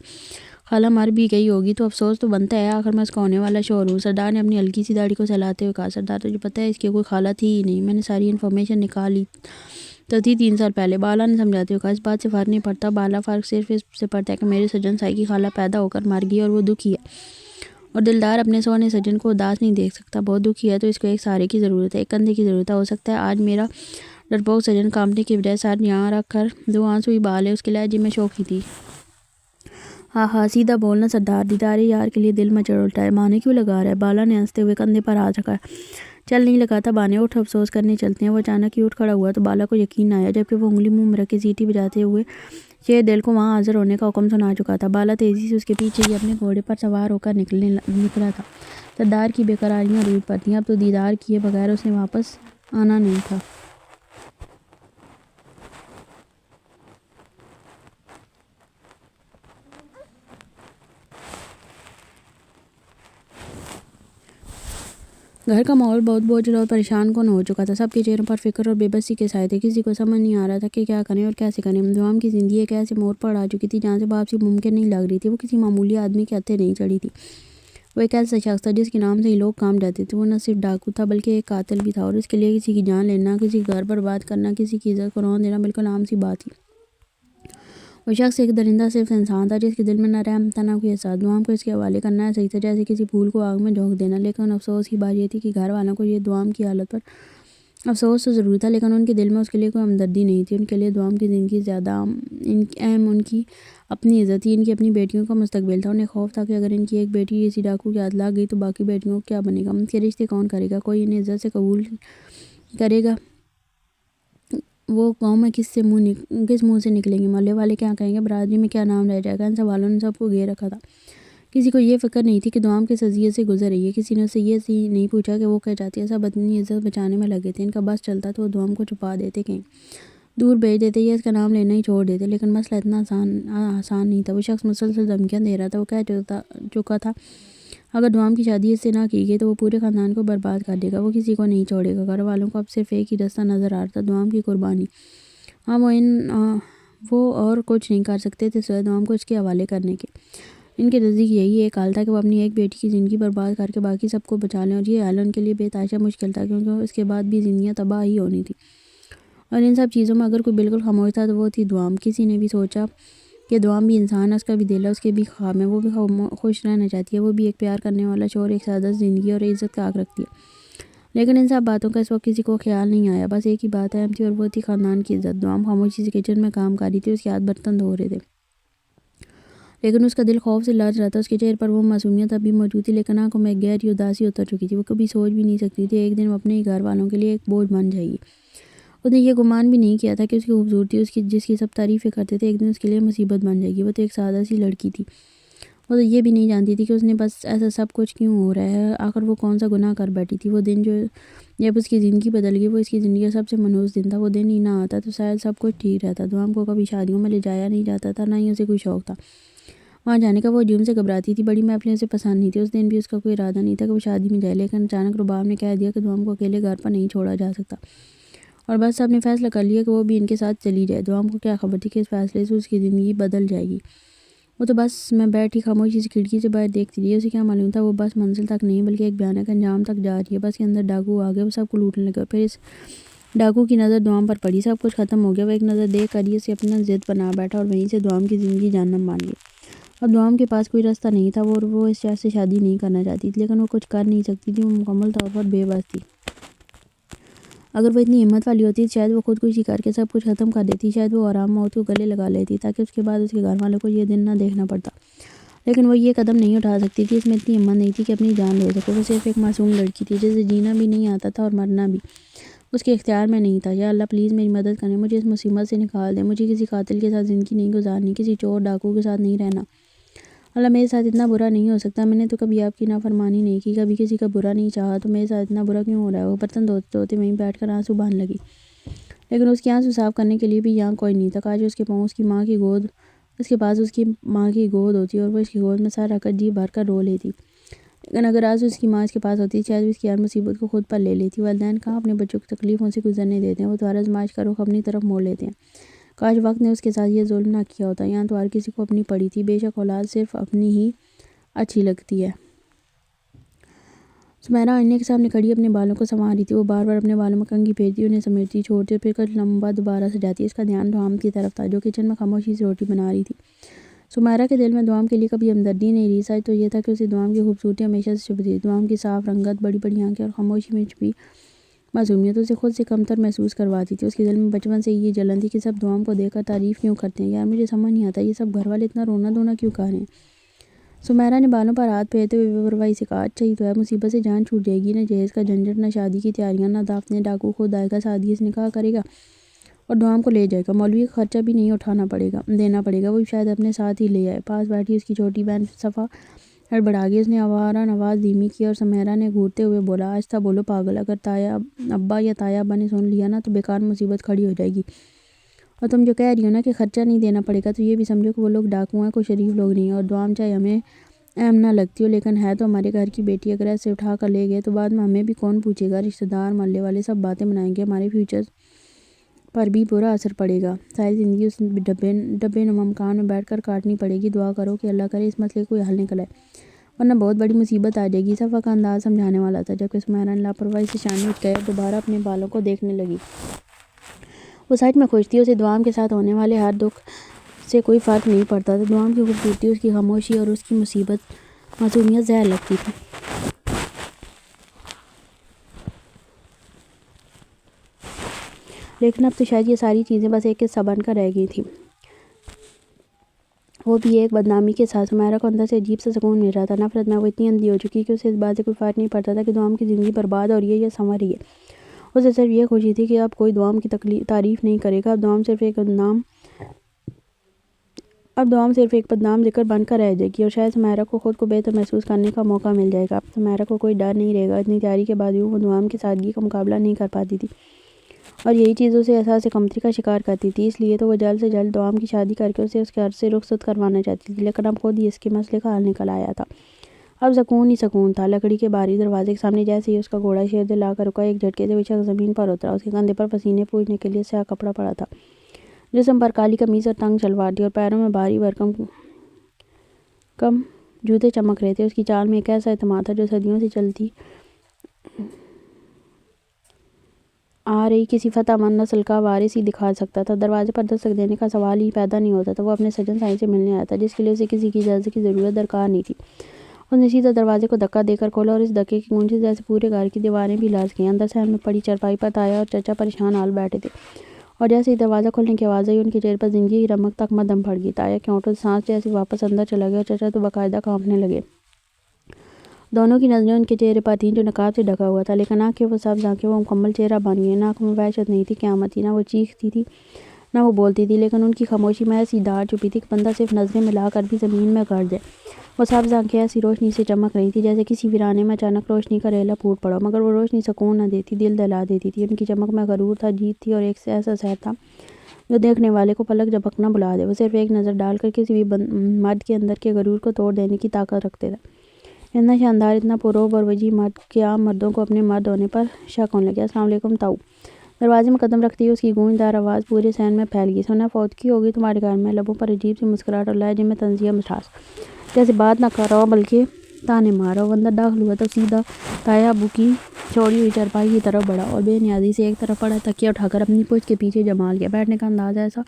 خالہ مر بھی گئی ہوگی تو افسوس تو بنتا ہے، آخر میں اس کا ہونے والا شوہر ہوں۔ سردار نے اپنی ہلکی سی داڑھی کو سہلاتے ہوئے کہا، سردار تجھے پتہ ہے اس کی کوئی خالہ تھی ہی نہیں، میں نے ساری انفارمیشن نکال لی تو تھی 3 سال پہلے۔ بالا نے سمجھاتے ہوئے کہا، اس بات سے فرق نہیں پڑتا بالا، فرق صرف اس سے پڑتا ہے کہ میرے سجن سائی کی خالہ پیدا ہو کر مر گئی اور وہ دکھی ہے، اور دلدار اپنے سونے سجن کو اداس نہیں دیکھ سکتا۔ بہت دکھی ہے تو اس کو ایک سہارے کی ضرورت ہے، ایک کندھے کی ضرورت ہے۔ ہو سکتا ہے آج میرا ڈرپوک سجن کانپنے کی بجائے سر یہاں رکھ کر 2 آنسوئی بہا لے۔ اس کے لہجے میں شوخی تھی۔ ہاں ہاں، سیدھا بولنا سردار، دیدار یار کے لیے دل مچل اٹھا ہے، مانے کیوں لگا رہا ہے؟ بالا نے ہنستے ہوئے کندھے پر ہاتھ رکھا۔ چل نہیں لگا تھا بہانے اٹھ افسوس کرنے چلتے ہیں۔ وہ اچانک ہی اٹھ کھڑا ہوا تو بالا کو یقین آیا جبکہ وہ انگلی منہ میں رکھ کے سیٹی بجاتے ہوئے شیر دل کو وہاں حاضر ہونے کا حکم سنا چکا تھا۔ بالا تیزی سے اس کے پیچھے ہی اپنے گھوڑے پر سوار ہو کر نکلا تھا۔ سردار کی بے قراریاں روئی پر تھیں۔ اب تو دیدار کیے بغیر اس نے واپس آنا نہیں تھا۔ گھر کا ماحول بہت بوجھل اور پریشان کن ہو چکا تھا۔ سب کے چہروں پر فکر اور بے بسی کے سائے تھے۔ کسی کو سمجھ نہیں آ رہا تھا کہ کیا کریں اور کیسے کریں۔ دوام کی زندگی ایک ایسے موڑ پر آ چکی تھی جہاں سے واپسی ممکن نہیں لگ رہی تھی۔ وہ کسی معمولی آدمی کے ہتھے نہیں چڑھی تھی۔ وہ ایک ایسا شخص تھا جس کے نام سے ہی لوگ کام جاتے تھے۔ وہ نہ صرف ڈاکو تھا بلکہ ایک قاتل بھی تھا اور اس کے لیے کسی کی جان لینا، کسی کا گھر برباد کرنا، کسی کی عزت کو رون دینا بالکل عام سی بات تھی۔ وہ شخص ایک درندہ صرف انسان تھا جس کے دل میں نہ رحم تھا نہ کوئی احساس۔ دوام کو اس کے حوالے کرنا ایسا ہی تھا جیسے کسی پھول کو آگ میں جھونک دینا۔ لیکن افسوس کی بات یہ تھی کہ گھر والوں کو یہ دوام کی حالت پر افسوس تو ضرور تھا لیکن ان کے دل میں اس کے لیے کوئی ہمدردی نہیں تھی۔ ان کے لیے دوام کی زندگی زیادہ اہم ان کی اپنی عزت تھی، ان کی اپنی بیٹیوں کا مستقبل تھا۔ انہیں خوف تھا کہ اگر ان کی ایک بیٹی کسی ڈاکو کے ہاتھ لگ گئی تو باقی بیٹیوں کو کیا بنے گا، ان کے رشتے کون کرے گا، کوئی انہیں عزت سے قبول کرے گا، وہ گاؤں میں کس منہ سے نکلیں گے، محلے والے کیا کہیں گے، برادری میں کیا نام رہ جائے گا۔ ان سوالوں نے سب کو گھیر رکھا تھا۔ کسی کو یہ فکر نہیں تھی کہ دوام کس اذیت سے گزر رہی ہے۔ کسی نے اس سے یہ نہیں پوچھا کہ وہ کیا چاہتی ہے۔ سب اپنی عزت بچانے میں لگے تھے۔ ان کا بس چلتا تو وہ دوام کو چھپا دیتے، کہیں دور بھیج دیتے یا اس کا نام لینا ہی چھوڑ دیتے، لیکن مسئلہ اتنا آسان نہیں تھا۔ وہ شخص مسلسل دھمکیاں دے رہا تھا۔ وہ کہہ چکا تھا اگر دوام کی شادی اس سے نہ کی گئی تو وہ پورے خاندان کو برباد کر دے گا، وہ کسی کو نہیں چھوڑے گا۔ گھر والوں کو اب صرف ایک ہی رستہ نظر آ رہا تھا، دوام کی قربانی۔ ہاں وہ اور کچھ نہیں کر سکتے تھے سوائے دوام کو اس کے حوالے کرنے کے۔ ان کے نزدیک یہی ایک حل تھا کہ وہ اپنی ایک بیٹی کی زندگی برباد کر کے باقی سب کو بچا لیں، اور یہ حل ان کے لیے بے تحاشا مشکل تھا کیونکہ اس کے بعد بھی زندگیاں تباہ ہی ہونی تھی۔ اور ان سب چیزوں میں اگر کوئی بالکل خاموش تھا تو وہ تھی دوام۔ کسی نے بھی سوچا کہ دوام بھی انسان ہے، اس کا بھی دل ہے، اس کے بھی خواب ہیں، وہ بھی خوش رہنا چاہتی ہے، وہ بھی ایک پیار کرنے والا شوہر، ایک سادہ زندگی اور عزت کا حق رکھتی ہے۔ لیکن ان سب باتوں کا اس وقت کسی کو خیال نہیں آیا۔ بس ایک ہی بات اہم تھی اور وہ تھی خاندان کی عزت۔ دوام خاموشی سے کچن میں کام کر رہی تھی، اس کے ہاتھ برتن دھو رہے تھے لیکن اس کا دل خوف سے لرز رہا تھا۔ اس کے چہرے پر وہ معصومیت اب بھی موجود تھی لیکن آنکھوں میں ایک گہری اداسی اتر چکی تھی۔ وہ کبھی سوچ بھی نہیں سکتی تھی ایک دن وہ اپنے ہی گھر والوں کے لیے ایک بوجھ بن جائے گی۔ اس نے یہ گمان بھی نہیں کیا تھا کہ اس کی خوبصورتی، جس کی سب تعریفیں کرتے تھے، ایک دن اس کے لیے مصیبت بن جائے گی۔ وہ تو ایک سادہ سی لڑکی تھی۔ وہ تو یہ بھی نہیں جانتی تھی کہ اس نے بس ایسا سب کچھ کیوں ہو رہا ہے، آخر وہ کون سا گناہ کر بیٹھی تھی۔ وہ دن جب اس کی زندگی بدل گئی، وہ اس کی زندگی کا سب سے منحوس دن تھا۔ وہ دن ہی نہ آتا تو شاید سب کچھ ٹھیک رہتا۔ دوام کو کبھی شادیوں میں لے جایا نہیں جاتا تھا، نہ ہی اسے کوئی شوق تھا وہاں جانے کا۔ وہ ہجوم سے گھبراتی تھی، بڑی محفلیں اسے پسند نہیں تھی۔ اس دن بھی اس کا کوئی ارادہ نہیں تھا کہ وہ شادی میں جائے، لیکن اچانک رباب نے کہہ دیا کہ دوام کو اکیلے گھر پر نہیں چھوڑا جا سکتا، اور بس سب نے فیصلہ کر لیا کہ وہ بھی ان کے ساتھ چلی جائے۔ دوام کو کیا خبر تھی کہ اس فیصلے سے اس کی زندگی بدل جائے گی۔ وہ تو بس میں بیٹھی خاموشی سے کھڑکی سے باہر دیکھتی رہی۔ اسے کیا معلوم تھا وہ بس منزل تک نہیں بلکہ ایک بھیانک انجام تک جا رہی ہے۔ بس کے اندر ڈاکو آ گئے، وہ سب کو لوٹنے لگے، پھر اس ڈاکو کی نظر دوام پر پڑی، سب کچھ ختم ہو گیا۔ وہ ایک نظر دیکھ کر ہی اسے اپنا ضد بنا بیٹھا اور وہیں سے دوام کی زندگی جہنم بن گئی۔ اب دوام کے پاس کوئی راستہ نہیں تھا، وہ اس شخص سے شادی نہیں کرنا چاہتی تھی لیکن وہ کچھ کر نہیں سکتی تھی۔ وہ مکمل طور پر بے بس تھی۔ اگر وہ اتنی ہمت والی ہوتی شاید وہ خودکشی کر کے سب کچھ ختم کر دیتی، شاید وہ آرام موت کو گلے لگا لیتی تاکہ اس کے بعد اس کے گھر والوں کو یہ دن نہ دیکھنا پڑتا، لیکن وہ یہ قدم نہیں اٹھا سکتی تھی۔ اس میں اتنی ہمت نہیں تھی کہ اپنی جان دے سکے۔ وہ صرف ایک معصوم لڑکی تھی جسے جینا بھی نہیں آتا تھا اور مرنا بھی اس کے اختیار میں نہیں تھا۔ یا اللہ پلیز میری مدد کریں، مجھے اس مصیبت سے نکال دیں، مجھے کسی قاتل کے ساتھ زندگی نہیں گزارنی، کسی چور ڈاکو کے ساتھ نہیں رہنا۔ اللہ میرے ساتھ اتنا برا نہیں ہو سکتا، میں نے تو کبھی آپ کی نافرمانی نہیں کی، کبھی کسی کا برا نہیں چاہا، تو میرے ساتھ اتنا برا کیوں ہو رہا ہے۔ وہ برتن دھوتے دھوتے وہیں بیٹھ کر آنسو بہانے لگی، لیکن اس کے آنسو صاف کرنے کے لیے بھی یہاں کوئی نہیں تھا۔ کاش اس کے پاس اس کی ماں کی گود ہوتی اور وہ اس کی گود میں سر رکھ کر جی بھر کر رو لیتی، لیکن اگر آج اس کی ماں اس کے پاس ہوتی شاید وہ اس کی ہر مصیبت کو خود پر لے لیتی۔ والدین کہاں اپنے بچوں کی تکلیفوں سے گزرنے دیتے ہیں، وہ تو ہر آزمائش کا رخ اپنی طرف موڑ لیتے ہیں۔ کاش وقت نے اس کے ساتھ یہ ظلم نہ کیا ہوتا۔ یہاں تو ہر کسی کو اپنی پڑی تھی، بے شک اولاد صرف اپنی ہی اچھی لگتی ہے۔ سمیرہ آئینے کے سامنے کھڑی اپنے بالوں کو سنوار رہی تھی۔ وہ بار بار اپنے بالوں میں کنگھی پھیرتی، انہیں سمیٹتی، چھوڑتی اور پھر کچھ لمحوں بعد دوبارہ سجاتی۔ اس کا دھیان دوام کی طرف تھا جو کچن میں خاموشی سے روٹی بنا رہی تھی۔ سمیرہ کے دل میں دوام کے لیے کبھی ہمدردی نہیں رہی، سچ تو یہ تھا کہ اسے دوام کی خوبصورتی ہمیشہ سے چھپی تھی۔ دوام کی صاف رنگت، بڑی بڑی آنکھیں اور خاموشی میں چھپی معصومیت اسے خود سے کمتر محسوس کرواتی تھی۔ اس کے دل میں بچپن سے یہ جلن تھی کہ سب دوام کو دیکھ کر تعریف کیوں کرتے ہیں۔ یار مجھے سمجھ نہیں آتا یہ سب گھر والے اتنا رونا دھونا کیوں کر رہے ہیں۔ سمیرہ نے بالوں پر ہاتھ پھیرتے ہوئے بے پرواہی سے کہا، اچھا ہی تو ہے، مصیبت سے جان چھوٹ جائے گی، نہ جہیز کا جھنجھٹ، نہ شادی کی تیاریاں، نہ دعوتیں، ڈاکو خود آئے گا، سادگی سے نکاح کرے گا اور دوام کو لے جائے گا، مولوی کا خرچہ بھی نہیں دینا پڑے گا، وہ شاید اپنے ساتھ ہی لے آئے۔ پاس بیٹھی اس کی چھوٹی بہن صفا ہڑبڑا گئی، اس نے آوارہ آواز دھیمی کی اور سمیرہ نے گھورتے ہوئے بولا، آہستہ بولو پاگل، اگر تایا ابا یا تایا ابا نے سن لیا نا تو بیکار مصیبت کھڑی ہو جائے گی، اور تم جو کہہ رہی ہو نا کہ خرچہ نہیں دینا پڑے گا، تو یہ بھی سمجھو کہ وہ لوگ ڈاکو ہیں، کوئی شریف لوگ نہیں ہیں، اور دوام چاہے ہمیں اہم نہ لگتی ہو لیکن ہے تو ہمارے گھر کی بیٹی، اگر ایسے اٹھا کر لے گئے تو بعد میں ہمیں بھی کون پوچھے گا، رشتہ دار، محلے والے سب باتیں بنائیں گے، ہمارے فیوچر پر بھی برا اثر پڑے گا، ساری زندگی اس ڈبے نما مکان میں بیٹھ کر کاٹنی پڑے گی، دعا کرو کہ اللہ کرے اس مسئلے کو کوئی حل نکل آئے، ورنہ بہت بڑی مصیبت آ جائے گی۔ صفا کا انداز سمجھانے والا تھا، جبکہ سمیرہ نے لاپرواہی سے شانے اٹھائے اور دوبارہ اپنے بالوں کو دیکھنے لگی۔ وہ سچ میں خوش تھی، اسے دوام کے ساتھ ہونے والے ہر دکھ سے کوئی فرق نہیں پڑتا تھا، دوام کی خوبصورتی، اس کی خاموشی اور اس کی معصومیت زہر لگتی تھی۔ لیکن اب تو شاید یہ ساری چیزیں بس ایک قصہ بن کر رہ گئی تھیں، وہ بھی ایک بدنامی کے ساتھ۔ سمیرہ کو اندر سے عجیب سا سکون مل رہا تھا، نفرت میں وہ اتنی اندھی ہو چکی کہ اسے اس بات سے کوئی فرق نہیں پڑتا تھا کہ دوام کی زندگی برباد ہو رہی ہے یا سنور رہی ہے، اسے صرف یہ خوشی تھی کہ اب کوئی دوام کی تعریف نہیں کرے گا، اب دوام صرف ایک بدنام ذکر بن کر رہ جائے گی، اور شاید سمیرہ کو خود کو بہتر محسوس کرنے کا موقع مل جائے گا۔ اب سمیرہ کو کوئی ڈر نہیں رہے گا، اتنی تیاری کے بعد بھی وہ دوام کی سادگی کا مقابلہ نہیں کر پاتی تھی، اور یہی چیز اسے احساس کمتری کا شکار کرتی تھی، اس لیے تو وہ جلد سے جلد دوام کی شادی کر کے اسے اس گھر سے رخصت کروانا چاہتی تھی، لیکن اب خود ہی اس کے مسئلے کا حل نکل آیا تھا۔ اب سکون ہی سکون تھا، لکڑی کے بھاری دروازے کے سامنے جیسے ہی اس کا گھوڑا شیر دل آ کر رکا، ایک جھٹکے سے وہ شخص زمین پر اترا، اس کے کندھے پر پسینے پوچھنے کے لیے سیاہ کپڑا پڑا تھا، جسم پر کالی قمیص اور تنگ شلوار تھی، اور پیروں میں بھاری بھرکم جوتے چمک رہے تھے، اس کی چال میں ایک ایسا اعتماد تھا جو صدیوں سے چلتی آ رہی کسی فتح مند نسل کا وارث ہی دکھا سکتا تھا۔ دروازے پر دستک دینے کا سوال ہی پیدا نہیں ہوتا تھا، وہ اپنے سجن سائی سے ملنے آیا تھا، جس کے لیے اسے کسی کی اجازت کی ضرورت درکار نہیں تھی۔ اس نے سیدھا دروازے کو دھکا دے کر کھولا، اور اس دھکے کی گونج سے جیسے پورے گھر کی دیواریں بھی لرز گئیں۔ اندر صحن میں پڑی چارپائی پر تایا اور چچا پریشان حال بیٹھے تھے، اور جیسے ہی دروازہ کھلنے کی آواز آئی، ان کے چہرے پر زندگی کی رمق تک مدھم پھٹ گئی، تایا کے ہونٹوں سے سانس جیسے واپس اندر چلا گیا، اور چچا تو باقاعدہ کانپنے لگے۔ دونوں کی نظریں ان کے چہرے پر تھیں جو نقاب سے ڈھکا ہوا تھا، لیکن آنکھیں وہ سبز آنکھیں، وہ مکمل چہرہ بن گئیں، نہ آنکھوں میں وحشت نہیں تھی، قیامت تھی، نہ وہ چیختی تھی نہ وہ بولتی تھی، لیکن ان کی خاموشی میں ایسی ڈار چھپی تھی کہ بندہ صرف نظریں ملا کر بھی زمین میں گڑ جائے۔ وہ سبز آنکھیں ایسی روشنی سے چمک رہی تھیں جیسے کسی ویرانے میں اچانک روشنی کا ریلا پھوٹ پڑا ہو، مگر وہ روشنی سکون نہ دیتی، دل دہلا دیتی تھی۔ ان کی چمک میں غرور تھا، جیت تھی، اور ایک ایسا سحر تھا جو دیکھنے والے کو پلک جھپکنا بلا دے۔ وہ صرف ایک نظر ڈال کر کسی بھی مرد کے اندر کے غرور کو توڑ دینے کی طاقت رکھتے تھے۔ اتنا شاندار، اتنا پررعب اور وجیح مرد کہ عام مردوں کو اپنے مرد ہونے پر شک ہونے لگا۔ السلام علیکم تاؤ۔ دروازے میں قدم رکھتے ہی اس کی گونجدار آواز پورے صحن میں پھیل گئی، سنا فوتگی ہو گئی تمہارے گھر میں؟ لبوں پر عجیب سی مسکراہٹ اور لہجے میں طنزیہ مٹھاس، جیسے بات نہ کر رہا ہو بلکہ تانے مار رہا ہو۔ وہ اندر داخل ہوا تو سیدھا تایا ابو کی چھوڑی ہوئی چارپائی کی طرف بڑھا اور بے نیازی سے ایک طرف پڑا تکیہ اٹھا کر اپنی پشت کے پیچھے جما لیا۔ بیٹھنے کا انداز ایسا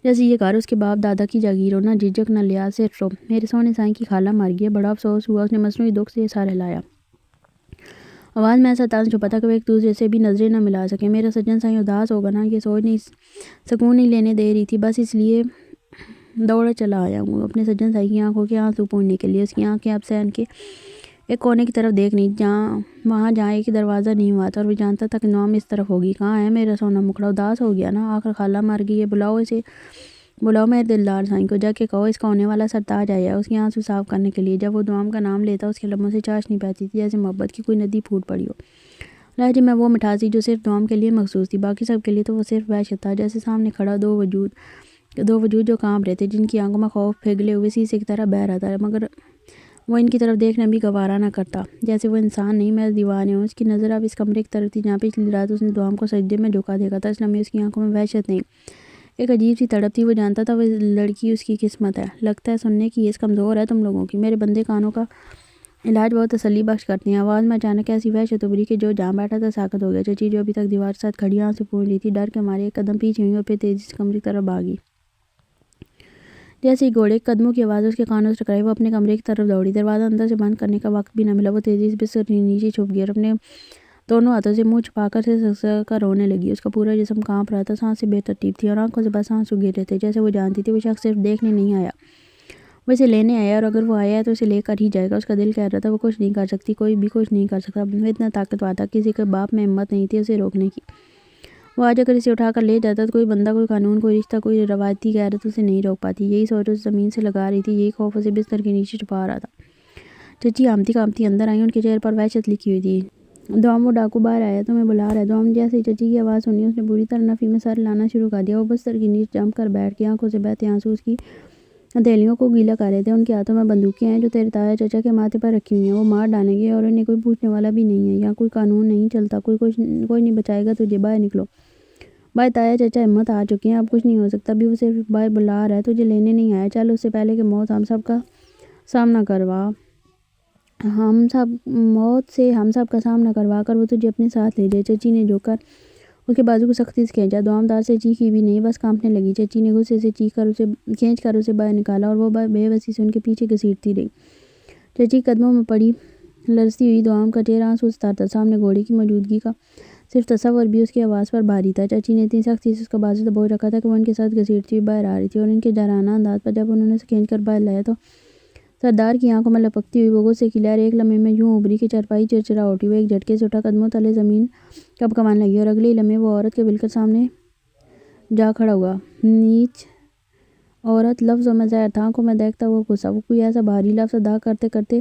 جیسے یہ گھر اس کے باپ دادا کی جاگیر ہو، نہ جھجک نہ لیاز، صرف رو۔ میرے سونے سائیں کی خالہ مر گئی ہے، بڑا افسوس ہوا۔ اس نے مصنوعی دکھ سے سر ہلایا، آواز میں ایسا طنز چھپا تھا کہ وہ ایک دوسرے سے بھی نظریں نہ ملا سکے۔ میرا سجن سائی اداس ہوگا نا، یہ سوچ سکون نہیں لینے دے رہی تھی، بس اس لیے دوڑا چلا آیا ہوں اپنے سجن سائی کی آنکھوں کے آنسو پوچھنے کے لیے۔ اس کی آنکھیں اب صحن کے ایک کونے کی طرف دیکھ رہی، جہاں ایک دروازہ نہیں ہوا تھا، اور وہ جانتا تھا کہ نوم اس طرف ہوگی۔ کہاں ہے میرا سونا مکڑا؟ اداس ہو گیا نا؟ آخر خالہ مر گئی ہے، بلاؤ میرے دلدار سائیں کو، جا کے کہو اس کا ہونے والا سرتاج آیا ہے اس کے آنسو صاف کرنے کے لیے۔ جب وہ دوام کا نام لیتا، اس کے لبوں سے چاشنی بہتی تھی جیسے محبت کی کوئی ندی پھوٹ پڑی ہو، لہجے میں وہ مٹھاس تھی جو صرف دوام کے لیے مخصوص تھی، باقی سب کے لیے تو وہ صرف وحشت تھا۔ جیسے سامنے کھڑا دو وجود جو کانپ رہے تھے، جن کی آنکھوں میں خوف پگھلے ہوئے شیشے کی طرح بہہ رہا تھا، مگر وہ ان کی طرف دیکھنا بھی گوارا نہ کرتا، جیسے وہ انسان نہیں محض دیوانے ہوں۔ اس کی نظر اب اس کمرے کی طرف تھی جہاں پچھلی رات اس نے دوام کو سجدے میں جھکا دیکھا تھا۔ اس لمحے اس کی آنکھوں میں وحشت نہیں، ایک عجیب سی تڑپ تھی۔ وہ جانتا تھا وہ لڑکی اس کی قسمت ہے۔ لگتا ہے سننے کی حس کمزور ہے تم لوگوں کی، میرے بندے کانوں کا علاج بہت تسلی بخش کرتے ہیں۔ آواز میں اچانک ایسی وحشت ابھری کہ جو جہاں بیٹھا تھا ساکت ہو گیا۔ چچی جو ابھی تک دیوار کے ساتھ کھڑی آنسو پوچھ رہی تھی، ڈر کے مارے ایک قدم پیچھے ہوئی اور پھر تیزی سے کمرے کی طرف بھاگی۔ جیسے ہی گھوڑے کے قدموں کی آواز اس کے کانوں سے ٹکرائی، وہ اپنے کمرے کی طرف دوڑی۔ دروازہ اندر سے بند کرنے کا وقت بھی نہ ملا، وہ تیزی سے بستر کے نیچے چھپ گئی اور اپنے دونوں ہاتھوں سے منہ چھپا کر کر رونے لگی۔ اس کا پورا جسم کانپ رہا تھا، سانسیں بے ترتیب تھیں اور آنکھوں سے بس آنسو گر رہے تھے، جیسے وہ جانتی تھی وہ شخص صرف دیکھنے نہیں آیا، وہ اسے لینے آیا اور اگر وہ آیا ہے تو اسے لے کر ہی جائے گا۔ اس کا دل کہہ رہا تھا وہ کچھ نہیں کر سکتی، کوئی بھی کچھ نہیں کر سکتا، وہ اتنا طاقتور تھا، کسی کے باپ میں ہمت نہیں تھی اسے روکنے کی۔ وہ آج اگر اسے اٹھا کر لے جاتا تو کوئی بندہ، کوئی قانون، کوئی رشتہ، کوئی روایتی غیرت اسے نہیں روک پاتی۔ یہی سوچ اسے زمین سے لگا رہی تھی، یہی خوف اسے بستر کے نیچے چھپا رہا تھا۔ چچی ہامتی کامتی اندر آئیں، ان کے چہرے پر وحشت لکھی ہوئی تھی۔ دوم، وہ ڈاکو باہر آیا، تمہیں بلا رہا ہے۔ دوم جیسے ہی چچی کی آواز سنی اس نے بری طرح نفی میں سر لانا شروع کر دیا۔ وہ بستر کے نیچے جم کر بیٹھ گئی، آنکھوں سے بہتے آنسو اس کی ہتھیلیوں کو گیلا کر رہے تھے۔ ان کے ہاتھوں میں بندوقیں ہیں جو تیرے تایا چچا کے ماتھے پر رکھی ہوئی ہیں، وہ مار ڈالیں گے اور انہیں کوئی پوچھنے والا بھی نہیں ہے۔ یہاں کوئی قانون نہیں چلتا، کوئی نہیں بچائے گا تجھے، باہر نکلو۔ بھائی تایا چچا ہمت ہار چکے ہیں، اب کچھ نہیں ہو سکتا، ابھی وہ صرف باہر بلا رہا ہے، تجھے لینے نہیں آیا، چل اس سے پہلے کہ موت ہم سب کا سامنا کروا کر وہ تجھے اپنے ساتھ لے جائے۔ چچی نے جھک کر اس کے بازو کو سختی سے کھینچا، دوامدار سے چیخی بھی نہیں، بس کانپنے لگی۔ چچی نے غصے سے کھینچ کر اسے باہر نکالا اور وہ بے بسی سے ان کے پیچھے گھسیٹتی رہی۔ چچی قدموں میں پڑی لرزتی ہوئی، دوام کا چہرہ آنسوں سے تر تھا، سامنے گھوڑے کی موجودگی کا صرف تصور بھی اس کی آواز پر بھاری تھا۔ چچی نے اتنی سختی سے اس کا بازو دبوچ رکھا تھا کہ وہ ان کے ساتھ گھسیٹتی ہوئی باہر آ رہی تھی، اور ان کے جارحانہ انداز پر جب انہوں نے اسے کھینچ کر باہر لایا تو سردار کی آنکھوں میں لپکتی ہوئی وہ غصے کی لہر ایک لمحے میں یوں ابھری کہ چارپائی چرچرا اٹھی۔ وہ ایک جھٹکے سے اٹھا، قدموں تلے زمین کپکپانے لگی اور اگلے ہی لمحے وہ عورت کے بالکل سامنے جا کھڑا ہوا۔ نیچ عورت، لفظوں میں زہر تھا، آنکھوں میں دیکھتا ہوا غصہ۔ وہ کوئی ایسا بھاری لفظ ادا کرتے کرتے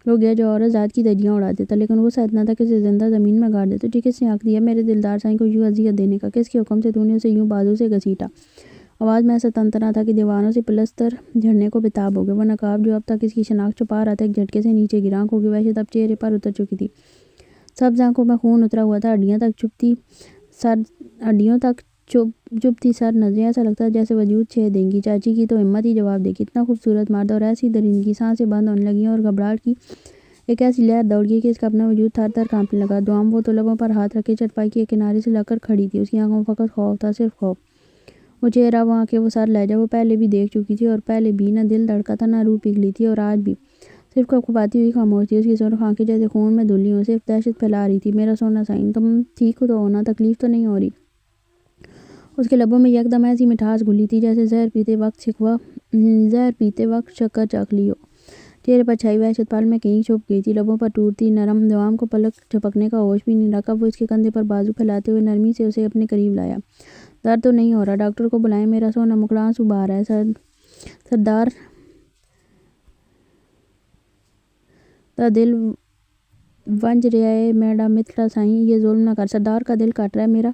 رک گیا جو عورت ذات کی دھجیاں اڑا دیتا، لیکن غصہ اتنا تھا کہ اسے زندہ زمین میں گاڑ دیتا۔ تجھے کس نے حق دیا میرے دلدار سائیں کو یوں اذیت دینے کا؟ کس کے حکم سے تو نے اسے یوں بازو سے گھسیٹا؟ آواز میں ایسا تنتنا تھا کہ دیواروں سے پلستر جھڑنے کو بےتاب ہو گئے۔ وہ نقاب جو اب تک اس کی شناخت چھپا رہا تھا ایک جھٹکے سے نیچے گرا، آنکھوں کی وحشت اب چہرے پر اتر چکی تھی، سبز آنکھوں میں خون اترا ہوا تھا، ہڈیوں تک چبھتی سر نظریں، ایسا لگتا جیسے وجود چھید دیں گی۔ چاچی کی تو ہمت ہی جواب دے گی، اتنا خوبصورت مرد اور ایسی درندگی، سانسیں بند ہونے لگیں اور گھبراہٹ کی ایک ایسی لہر دوڑ گئی کہ اس کا اپنا وجود تھر تھر کانپنے لگا۔ دوم، وہ تو لبوں پر ہاتھ رکھے چارپائی کے ایک کنارے سے لگ کر کھڑی تھی، اس کی آنکھوں میں فقط خوف تھا، صرف خوف۔ وہ چہرہ، وہ آنکھیں، وہ سر لہجہ وہ پہلے بھی دیکھ چکی تھی، اور پہلے بھی نہ دل دھڑکا تھا نہ روح پگھلی تھی، اور آج بھی صرف کپکپاتی ہوئی خاموش تھی۔ اس کی سرخ آنکھیں جیسے خون میں دھلی ہوں، صرف دہشت پھیلا رہی تھی۔ میرا سونا سائیں، تم ٹھیک تو ہو نا؟ تکلیف تو نہیں ہو رہی؟ اس کے لبوں میں یکدم ایسی مٹھاس گھلی تھی جیسے زہر پیتے وقت شکر چکھ لی ہو۔ چہرے پر چھائی وحشت پل میں کہیں چھپ گئی تھی، لبوں پر ٹوٹتی نرم۔ دوام کو پلک جھپکنے کا ہوش بھی نہیں رکھا، وہ اس کے کندھے پر بازو پھیلاتے ہوئے نرمی سے اسے اپنے قریب لایا۔ درد تو نہیں ہو رہا؟ ڈاکٹر کو بلائیں؟ میرا سونا مکڑا آنسو بہا رہا ہے۔ سردار دا دل ونج رہا ہے میرا میٹھا سائیں، یہ ظلم نہ کر۔ سردار کا دل کٹ رہا ہے میرا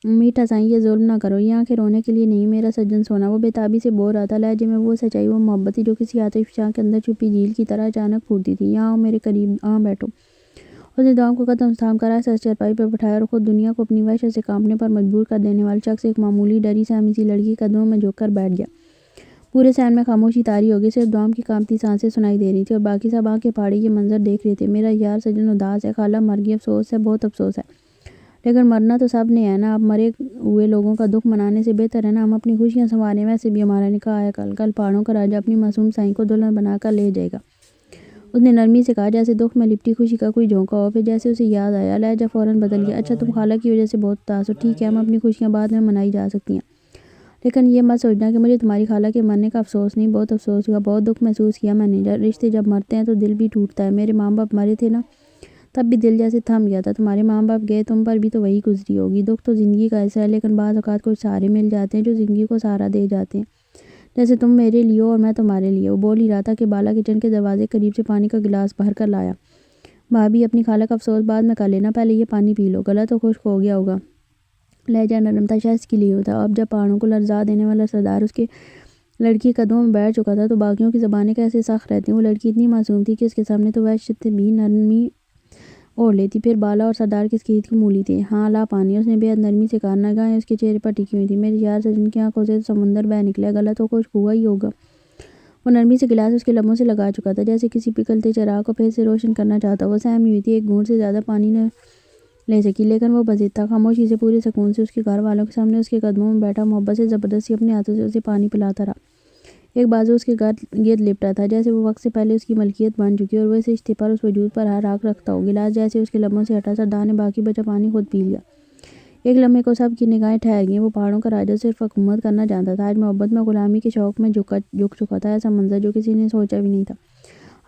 میٹھا سائیں، یہ ظلم نہ کرو۔ یہ آنکھیں رونے کے لیے نہیں میرا سجن سونا۔ وہ بےتابی سے بول رہا تھا، لہجے میں وہ سچائی، وہ محبت تھی جو کسی آتش فشاں کے اندر چھپی جھیل کی طرح اچانک پھوٹتی تھی۔ یہاں آؤ، میرے قریب آ بیٹھو۔ اس نے دوام کو قدم تھام کر ایسا چارپائی پر بٹھایا اور خود دنیا کو اپنی وحشت سے کانپنے پر مجبور کر دینے والے شخص، ایک معمولی ڈری سہمی سی لڑکی کے قدموں میں جھک کر بیٹھ گیا۔ پورے صحن میں خاموشی طاری ہو گئی، صرف دوام کی کانپتی سانسیں سنائی دے رہی تھیں اور باقی سب آنکھیں پھاڑے یہ منظر دیکھ رہے تھے۔ میرا یار سجن اداس ہے، خالہ مر گئی، افسوس ہے، بہت افسوس ہے، لیکن مرنا تو سب نے ہے نا۔ اب مرے ہوئے لوگوں کا دکھ منانے سے بہتر ہے نا ہم اپنی خوشیاں سنواریں۔ ویسے بھی ہمارا نکاح ہے کل پہاڑوں کا راجا اپنی معصوم سائیں کو دلہن بنا کر لے جائے گا۔ اس نے نرمی سے کہا، جیسے دکھ میں لپٹی خوشی کا کوئی جھونکا ہو۔ پھر جیسے اسے یاد آیا، لہجہ فوراً بدل گیا۔ اچھا، تم خالہ کی وجہ سے بہت اداس ہو، ٹھیک ہے، ہم اپنی خوشیاں بعد میں منائی جا سکتی ہیں، لیکن یہ مت سوچنا کہ مجھے تمہاری خالہ کے مرنے کا افسوس نہیں۔ بہت افسوس ہوا، بہت دکھ محسوس کیا میں نے۔ رشتے جب مرتے ہیں تو دل بھی ٹوٹتا ہے۔ میرے ماں باپ مرے تھے نا، تب بھی دل جیسے تھم گیا تھا۔ تمہارے ماں باپ گئے، تم پر بھی تو وہی گزری ہوگی۔ دکھ تو زندگی کا حصہ ہے، لیکن بعض اوقات کچھ سہارے مل جاتے ہیں جو زندگی کو سہارا دے جاتے ہیں، جیسے تم میرے لیے ہو اور میں تمہارے لیے۔ وہ بول ہی رہا تھا کہ بالا کچن کے دروازے کے قریب سے پانی کا گلاس بھر کر لایا۔ بھابھی، اپنی خالہ کا افسوس بعد میں کر لینا، پہلے یہ پانی پی لو، گلا تو خشک ہو گیا ہوگا۔ لہجہ نرم تھا، شائستہ کے لیے ہوتا۔ اب جب پہاڑوں کو لرزا دینے والا سردار اس کے لڑکی کے قدموں میں بیٹھ چکا تھا تو باقیوں کی زبانیں کیسے سخت رہتی ہیں۔ وہ لڑکی اتنی معصوم تھی کہ اس کے سامنے تو وحشت بھی نرمی اوڑھ لیتی۔ پھر بالا اور سردار کس کی مولی تھے۔ ہاں، لا پانی، اس نے بے حد نرمی سے کہا۔ نگاہیں اس کے چہرے پر ٹکی ہوئی تھیں۔ میرے یار سجن کی آنکھوں سے سمندر بہہ نکلا، گلا تو خشک ہوا ہی ہوگا۔ وہ نرمی سے گلاس اس کے لبوں سے لگا چکا تھا، جیسے کسی پگھلتے چراغ کو پھر سے روشن کرنا چاہتا۔ وہ سہمی ہوئی تھی، ایک گھونٹ سے زیادہ پانی نہ لے سکی، لیکن وہ بضد تھا۔ خاموشی سے، پورے سکون سے اس کے گھر والوں کے سامنے اس کے قدموں میں بیٹھا، محبت سے زبردستی اپنے ہاتھوں سے اسے پانی پلاتا رہا۔ ایک بازو اس کے گرد لپٹا تھا، جیسے وہ وقت سے پہلے اس کی ملکیت بن چکی اور وہ اس رشتے پر، اس وجود پر ہر حق رکھتا ہو۔ گلاس جیسے اس کے لبوں سے ہٹا، سردار نے باقی بچا پانی خود پی لیا۔ ایک لمحے کو سب کی نگاہیں ٹھہر گئیں۔ وہ پہاڑوں کا راجا صرف حکومت کرنا جانتا تھا، آج محبت میں، غلامی کے شوق میں جھک چکا تھا۔ ایسا منظر جو کسی نے سوچا بھی نہیں تھا،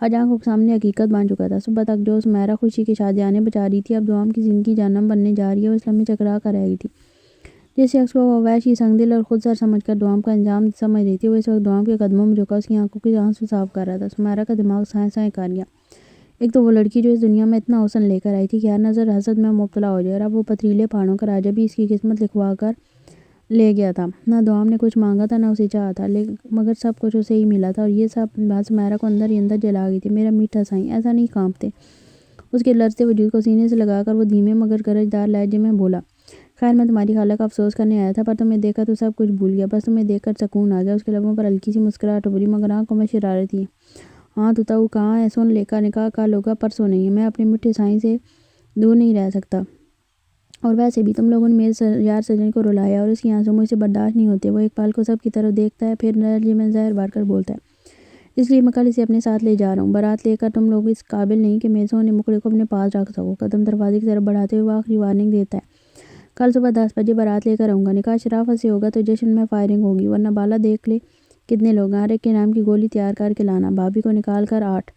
آج آنکھوں کے سامنے حقیقت بن چکا تھا۔ صبح تک جو سمیرہ خوشی کی شادیانے بچا رہی تھی، اب دوام کی زندگی جہنم بننے جا رہی ہے۔ وہ اس لمحے چکرا کر رہ گئی تھی۔ جس شخص کو وہ وحشی، سنگ دل اور خود سر سمجھ کر دوام کا انجام سمجھ رہی تھی، وہ اس وقت دوام کے قدموں میں جھکا اس کی آنکھوں کے آنسو صاف کر رہا تھا۔ سمیرہ کا دماغ سائیں سائیں کر گیا۔ ایک تو وہ لڑکی جو اس دنیا میں اتنا حسن لے کر آئی تھی کہ ہر نظر حسد میں مبتلا ہو جائے، اور اب وہ پتھریلے پہاڑوں کا راجا بھی اس کی قسمت لکھوا کر لے گیا تھا۔ نہ دوام نے کچھ مانگا تھا، نہ اسے چاہا تھا، مگر سب کچھ اسے ہی ملا تھا، اور یہ سب بات سمیرہ کو اندر ہی اندر جلا گئی تھی۔ میرا میٹھا سائیں، ایسا نہیں کانپتے؟ اس کے لرزتے وجود کو سینے سے لگا کر وہ دھیمے مگر گرجدار لہجے میں بولا، خیر میں تمہاری خالہ کا افسوس کرنے آیا تھا، پر تمہیں دیکھ کر تو سب کچھ بھول گیا، بس تمہیں دیکھ کر سکون آ گیا۔ اس کے لبوں پر ہلکی سی مسکراہٹ ابھری، مگر آنکھوں میں شرارت تھی۔ ہاں تو تاؤ کہاں ہے؟ سن لے کا نکاح کل ہوگا، پرسوں نہیں۔ میں اپنے میٹھے سائیں سے دور نہیں رہ سکتا، اور ویسے بھی تم لوگوں نے میرے یار سجن کو رلایا، اور اس کی آنسو مجھ سے برداشت نہیں ہوتے۔ وہ ایک پل کو سب کی طرف دیکھتا ہے، پھر لہجے میں زہر بھر کر بولتا ہے، اس لیے میں کل اسے اپنے ساتھ لے جا رہا ہوں۔ بارات لے کر تم لوگ اس قابل نہیں کہ میرے سونے مکڑے کو اپنے پاس رکھ سکو۔ قدم دروازے کی طرف بڑھاتے ہوئے وہ آخری وارننگ دیتا ہے، کل صبح 10 بجے بارات لے کر آؤں گا۔ نکاح شرافت سے ہوگا تو جشن میں فائرنگ ہوگی، ورنہ بالا دیکھ لے کتنے لوگ ہیں، ہر ایک کے نام کی گولی تیار کر کے لانا۔ بھابھی کو نکال کر 8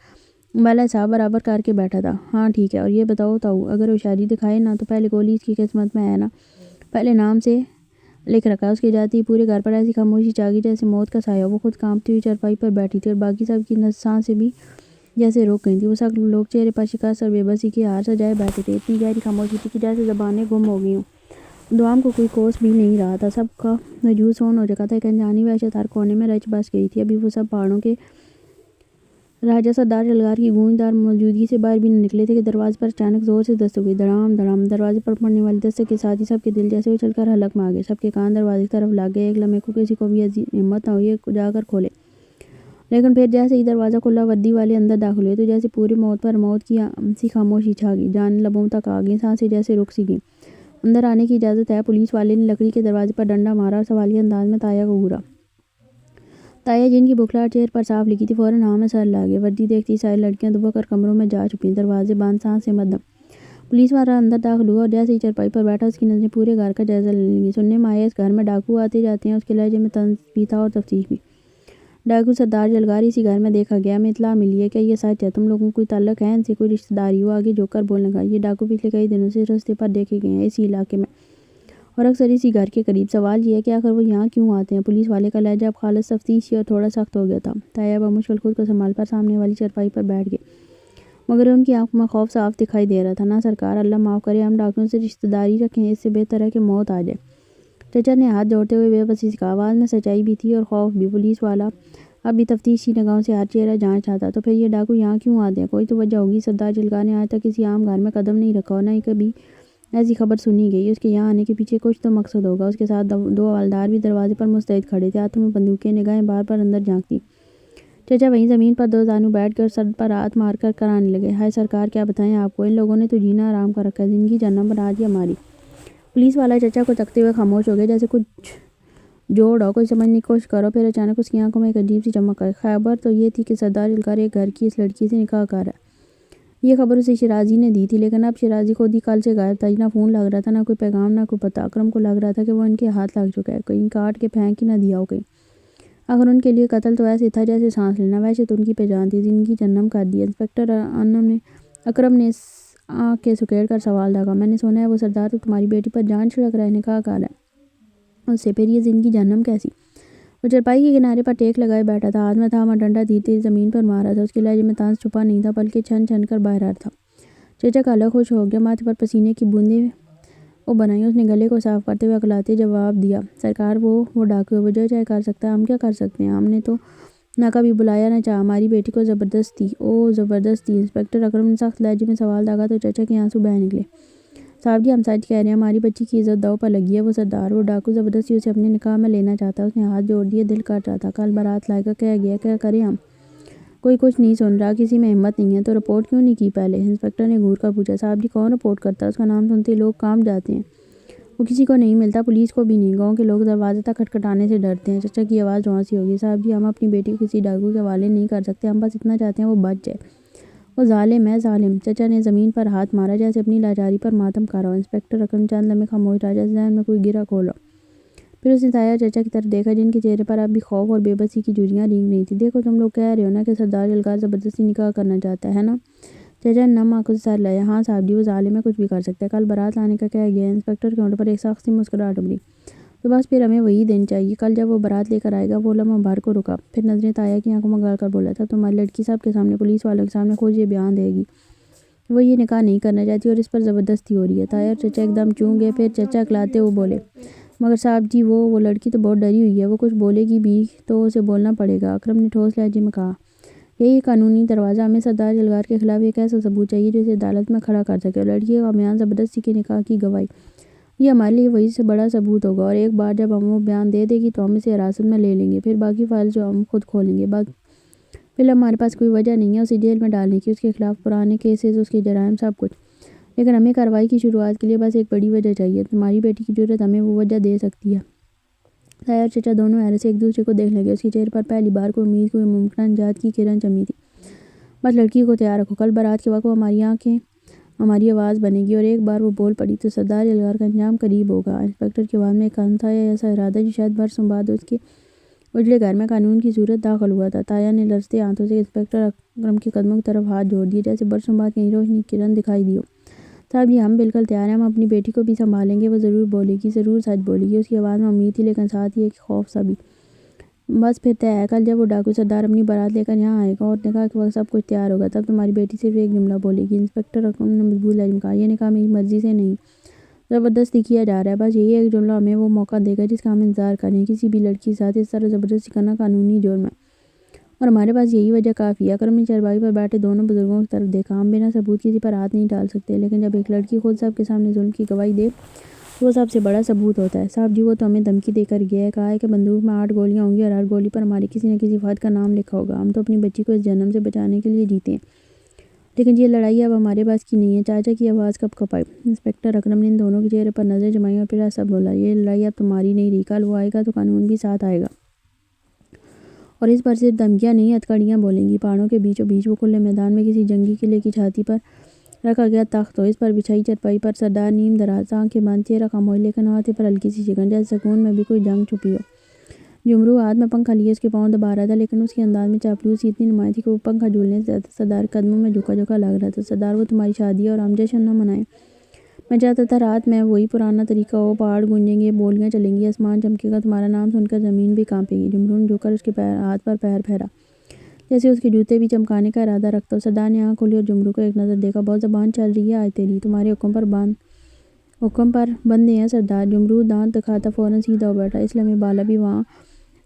بالا حساب برابر کر کے بیٹھا تھا۔ ہاں ٹھیک ہے، اور یہ بتاؤ تاؤ، اگر ہوشیاری دکھائے نا تو پہلے گولی اس کی قسمت میں ہے نا، پہلے نام سے لکھ رکھا۔ اس کے جاتے ہی پورے گھر پر ایسی خاموشی چھا گئی جیسے موت کا سایہ۔ وہ خود کانپتی ہوئی چارپائی پر بیٹھی تھی، اور باقی سب کی سانسیں بھی جیسے رک گئی تھی۔ وہ سب لوگ چہرے پر شکست اور بے بسی کے ہار سجائے بیٹھے تھے۔ اتنی گہری خاموشی تھی کہ جیسے زبانیں گم ہو گئی ہوں۔ دوام کو کوئی کوس بھی نہیں رہا تھا، سب کا وجود سون ہو چکا تھا۔ ایک انجانی وحشت ہر کونے میں رچ بس گئی تھی۔ ابھی وہ سب پہاڑوں کے راجا سردار جلگار کی گونجدار موجودگی سے باہر بھی نہ نکلے تھے کہ دروازے پر اچانک زور سے دستک ہوئی، دھڑام دھڑام۔ دروازے پر پڑنے والی دستک کے ساتھ ہی سب کے دل جیسے اچھل کر حلق میں آ گئے، سب کے کان دروازے کی طرف لگ گئے۔ ایک لمحے کو کسی کو بھی ہمت نہ ہوئی جا کر کھولے، لیکن پھر جیسے ہی دروازہ کھلا، وردی والے اندر داخل ہوئے تو جیسے پورے موت پر موت کی سی خاموشی چھا گئی، جانیں لبوں تک آ گئیں، سانسیں جیسے رک سی گئیں۔ اندر آنے کی اجازت ہے؟ پولیس والے نے لکڑی کے دروازے پر ڈنڈا مارا اور سوالیہ انداز میں تایا کو گھورا۔ تایا جن کی بکھلاہٹ چہرے پر صاف لکھی تھی، فوراً ہاں میں سر لاگے۔ وردی دیکھتی ساری لڑکیاں دبک کر کمروں میں جا چھپیں، دروازے بند، سانسیں مدھم۔ پولیس والا اندر داخل ہوا، اور جیسے ہی چارپائی پر بیٹھا اس کی نظریں پورے گھر کا جائزہ لینے لگیں۔ سننے میں آیا اس گھر میں ڈاکو آتے جاتے ہیں۔ اس کے لہجے میں طنز بھی تھا اور تفتیش بھی۔ ڈاکو سردار جلگار اسی گھر میں دیکھا گیا، ہمیں اطلاع ملی ہے، کیا یہ سچ ہے؟ تم لوگوں کو کوئی تعلق ہے ان سے، کوئی رشتہ داری؟ وہ آگے جھک کر بولنے لگا، یہ ڈاکو پچھلے کئی دنوں سے رستے پر دیکھے گئے ہیں اسی علاقے میں، اور اکثر اسی گھر کے قریب۔ سوال یہ ہے کہ آخر وہ یہاں کیوں آتے ہیں؟ پولیس والے کا لہجہ اب خالص تفتیشی اور تھوڑا سخت ہو گیا تھا۔ تایا بمشکل خود کو سنبھال کر سامنے والی چارپائی پر بیٹھ گئے، مگر ان کی آنکھوں میں خوف صاف دکھائی دے رہا تھا۔ نہ سرکار، اللہ معاف کرے، ہم ڈاکوؤں سے رشتہ داری رکھیں، اس سے بہتر ہے کہ موت آ جائے۔ چچا نے ہاتھ جوڑتے ہوئے بے بسی سے کہا۔ آواز میں سچائی بھی تھی اور خوف بھی۔ پولیس والا اب بھی تفتیشی نگاہوں سے ہر چہرہ جانچ رہا تھا۔ تو پھر یہ ڈاکو یہاں کیوں آتے ہیں؟ کوئی تو وجہ ہوگی۔ سردار جلگار نے آج تک کسی عام گھر میں قدم نہیں رکھا، اور نہ ہی کبھی ایسی خبر سنی گئی۔ اس کے یہاں آنے کے پیچھے کچھ تو مقصد ہوگا۔ اس کے ساتھ 2 حوالدار بھی دروازے پر مستعد کھڑے تھے، ہاتھوں میں بندوقیں، نگاہیں بار بار اندر جھانکتی۔ چچا وہیں زمین پر 2 زانو بیٹھ گئے اور سر پر ہاتھ مار کر کرانے لگے، ہائے سرکار کیا بتائیں آپ کو، ان لوگوں نے تو جینا حرام کر رکھا ہے، زندگی جہنم بنا دی ہماری۔ پولیس والا چچا کو تکتے ہوئے خاموش ہو گیا، جیسے کچھ جوڑ ہو، کوئی سمجھنے کی کوشش کرو۔ پھر اچانک اس کی آنکھوں میں ایک عجیب سی چمک آئی۔ خبر تو یہ تھی کہ سردار جلگار ایک گھر کی اس لڑکی سے نکاح کر رہا ہے۔ یہ خبر اسے شیرازی نے دی تھی، لیکن اب شیرازی خود ہی کل سے غائب تھا۔ نہ فون لگ رہا تھا، نہ کوئی پیغام، نہ کوئی پتہ۔ اکرم کو لگ رہا تھا کہ وہ ان کے ہاتھ لگ چکا ہے، کہیں کاٹ کے پھینک ہی نہ دیا ہو کہیں۔ آخر ان کے لیے قتل تو ایسے تھا جیسے سانس لینا، وحشت ان کی پہچان تھی، زندگی جہنم کر دی ہے۔ انسپکٹر اکرم نے آنکھیں سکیڑ کر سوال داغا، میں نے سنا ہے وہ سردار تو تمہاری بیٹی پر جان چھڑک رہا ہے، نکاح کر رہا ہے اس سے، پھر یہ زندگی جہنم کیسی؟ وہ چارپائی کے کنارے پر ٹیک لگائے بیٹھا تھا، ہاتھ میں تھاما ڈنڈا دھیرے دھیرے زمین پر مار رہا تھا۔ اس کے لہجے میں طنز چھپا نہیں تھا، بلکہ چھن چھن کر باہر تھا۔ چچا کا حلق خوش ہو گیا، ماتھے پر پسینے کی بوندیں بنائیں۔ اس نے گلے کو صاف کرتے ہوئے اکلاتے جواب دیا، سرکار وہ ڈاکو ہے، وہ جو چاہے کر سکتا ہے، ہم کیا کر سکتے ہیں؟ ہم نے تو نہ کبھی بلایا نہ چاہا، ہماری بیٹی کو زبردستی۔ او زبردستی؟ انسپکٹر اکرم نے سخت لہجے میں سوال داغا تو چچا کے آنسو بہہ نکلے۔ صاحب جی ہم سچ کہہ رہے ہیں، ہماری بچی کی عزت داؤ پر لگی ہے۔ وہ سردار، وہ ڈاکو زبردستی اسے اپنے نکاح میں لینا چاہتا ہے۔ اس نے ہاتھ جوڑ دیے، دل کٹ رہا تھا، کل بارات لائے گا کہہ گیا، کیا کریں ہم؟ کوئی کچھ نہیں سن رہا، کسی میں ہمت نہیں ہے، تو رپورٹ کیوں نہیں کی پہلے؟ انسپکٹر نے گھور کر پوچھا۔ صاحب جی کون رپورٹ کرتا ہے؟ اس کا نام سنتے ہی لوگ کانپ جاتے ہیں، وہ کسی کو نہیں ملتا، پولیس کو بھی نہیں، گاؤں کے لوگ دروازے تک کھٹکھٹانے سے ڈرتے ہیں۔ چچا کی آواز رونسی ہوگی۔ صاحب جی ہم اپنی بیٹی کو کسی ڈاکو کے حوالے نہیں کر سکتے، ہم بس اتنا چاہتے ہیں وہ بچ جائے۔ وہ ظالم ہے ظالم۔ چچا نے زمین پر ہاتھ مارا جیسے اپنی لاچاری پر ماتم کر رہا ہو۔ انسپکٹر اکرم چند لمحے خاموش رہا جیسے ذہن میں کوئی گرہ کھولا۔ پھر اس نے طاہر چچا کی طرف دیکھا جن کے چہرے پر اب بھی خوف اور بے بسی کی جھریاں رینگ رہی تھیں۔ دیکھو تم لوگ کہہ رہے ہو نا کہ سردار یلغار زبردستی نکاح کرنا چاہتا ہے نا؟ چچا نے نم آنکھوں سے سر لایا۔ ہاں صاحب جی، وہ ظالم ہے، کچھ بھی کر سکتا ہے۔ کل بارات لانے کا کہہ گیا ہے۔ انسپکٹر کے ہونٹوں پر ایک سخت سی مسکراہٹ ابھری۔ تو بس پھر ہمیں وہی دن چاہیے۔ کل جب وہ بارات لے کر آئے گا۔ وہ لمحہ بھر کو رکا، پھر نظریں طاہر کی آنکھوں میں گاڑ کر بولا، تب تمہاری لڑکی سب کے سامنے، پولیس والوں کے سامنے خود یہ بیان دے گی وہ یہ نکاح نہیں کرنا چاہتی اور اس پر زبردستی ہو رہی ہے۔ طاہر چچا ایک دم چونک گئے، پھر چچا اکلاتے ہوئے بولے، مگر صاحب جی وہ لڑکی تو بہت ڈری ہوئی ہے، وہ کچھ بولے گی بھی تو اسے بولنا پڑے گا۔ اکرم نے ٹھوس لہجے میں کہا، یہی قانونی دروازہ، ہمیں سردار یلغار کے خلاف ایک ایسا ثبوت چاہیے جو اسے عدالت میں کھڑا کر سکے اور لڑکی کا بیان زبردستی کے نکاح کی گواہی، یہ ہمارے لیے وہی سے بڑا ثبوت ہوگا۔ اور ایک بار جب ہم وہ بیان دے گی تو ہم اسے حراست میں لے لیں گے، پھر باقی فائل جو ہم خود کھولیں گے۔ فی الحال ہمارے پاس کوئی وجہ نہیں ہے اسے جیل میں ڈالنے کی، اس کے خلاف پرانے کیسز، اس کے جرائم، سب کچھ، لیکن ہمیں کارروائی کی شروعات کے لیے بس ایک بڑی وجہ چاہیے۔ تمہاری بیٹی کی جرأت ہمیں وہ وجہ دے سکتی ہے۔ طاہر چچا دونوں حیرت سے ایک دوسرے کو دیکھنے لگے۔ اس کے چہرے پر پہلی بار کوئی امید، کوئی ممکنہ نجات کی کرن چمکی تھی۔ بس لڑکی کو تیار رکھو، کل بارات کے وقت وہ ہماری آنکھیں، ہماری آواز بنے گی، اور ایک بار وہ بول پڑی تو سردار یلغار کا انجام قریب ہوگا۔ انسپکٹر کی آواز میں ایک کن تھا، یا ایسا ارادہ جو شاید برسوں بعد اس کے اجڑے گھر میں قانون کی صورت داخل ہوا تھا۔ طاہر نے لرزتے ہاتھوں سے انسپکٹر اکرم کے قدموں کی طرف ہاتھ جوڑ دیے، جیسے برسوں بعد کہیں روشنی کی کرن دکھائی دی ہو۔ صاحب جی ہم بالکل تیار ہیں، ہم اپنی بیٹی کو بھی سنبھالیں گے، وہ ضرور بولے گی، ضرور سچ بولے گی۔ اس کی آواز میں امید تھی لیکن ساتھ ہی ایک خوف سا بھی۔ بس پھر طے ہے، کل جب وہ ڈاکو سردار اپنی بارات لے کر یہاں آئے گا اور نکاح کے وقت سب کچھ تیار ہوگا، تب تمہاری بیٹی صرف ایک جملہ بولے گی۔ انسپکٹر اکرم نے مضبوط لہجے میں کہا، یہ نکاح میری مرضی سے نہیں، زبردستی کیا جا رہا ہے۔ بس یہی ایک جملہ ہمیں وہ موقع دے گا جس کا ہم انتظار کر رہے ہیں۔ کسی بھی لڑکی کے ساتھ اس طرح زبردستی کرنا قانونی جرم ہے اور ہمارے پاس یہی وجہ کافی ہے۔ اکرم نے چارپائی پر بیٹھے دونوں بزرگوں کی طرف دیکھا۔ ہم بنا ثبوت کسی پر ہاتھ نہیں ڈال سکتے، لیکن جب ایک لڑکی خود سب کے سامنے ظلم کی گواہی دے تو وہ سب سے بڑا ثبوت ہوتا ہے۔ صاحب جی وہ تو ہمیں دھمکی دے کر گیا ہے، کہا ہے کہ بندوق میں 8 گولیاں ہوں گی اور ہر گولی پر ہمارے کسی نہ کسی فرد کا نام لکھا ہوگا۔ ہم تو اپنی بچی کو اس جہنم سے بچانے کے لیے جیتے ہیں، لیکن یہ لڑائی اب ہمارے بس کی نہیں ہے۔ چاچا کی آواز کب کپائی۔ انسپکٹر اکرم نے ان دونوں کے چہرے پر نظریں جمائیں اور پھر ایسا بولا، یہ لڑائی اب تمہاری نہیں رہی، کل وہ آئے گا تو قانون بھی ساتھ آئے گا، اور اس پر صرف دھمکیاں نہیں، ہتھکڑیاں بولیں گی۔ پہاڑوں کے بیچوں بیچ وہ کھلے میدان میں کسی جنگی قلعے کی چھاتی پر رکھا گیا تخت ہو، اس پر بچھائی چارپائی پر سردار نیم دراز، آنکھیں بند، چہرہ خاموش، لیکن ہاتھ پر ہلکی سی شکن، جیسے سکون میں بھی کوئی جنگ چھپی ہو۔ جمرو ہاتھ میں پنکھا لیے اس کے پاؤں دبا رہا تھا، لیکن اس کے انداز میں چاپلوسی اتنی نمایاں تھی کہ وہ پنکھا جھولنے سے سردار کے قدموں میں جھکا جھکا لگ رہا تھا۔ سردار وہ تمہاری شادی ہے اور ہم جشن نہ منائیں؟ میں چاہتا تھا رات میں وہی پرانا طریقہ ہو، پہاڑ گونجیں گے، بولیاں چلیں گی، آسمان چمکے گا، تمہارا نام سن کر زمین بھی کانپے گی۔ جمرو نے جھک کر اس کے ہاتھ پر پیر پھیرا، جیسے اس کے جوتے بھی چمکانے کا ارادہ رکھتا ہو۔ سردار نے آنکھ کھولی اور جمرو کو ایک نظر دیکھا، بہت زبان چل رہی ہے آج تیری، تمہارے حکم پر بندے ہیں سردار۔ جمرو دانت دکھاتا فوراً سیدھا ہو بیٹھا۔ اس لمحے بالا بھی وہاں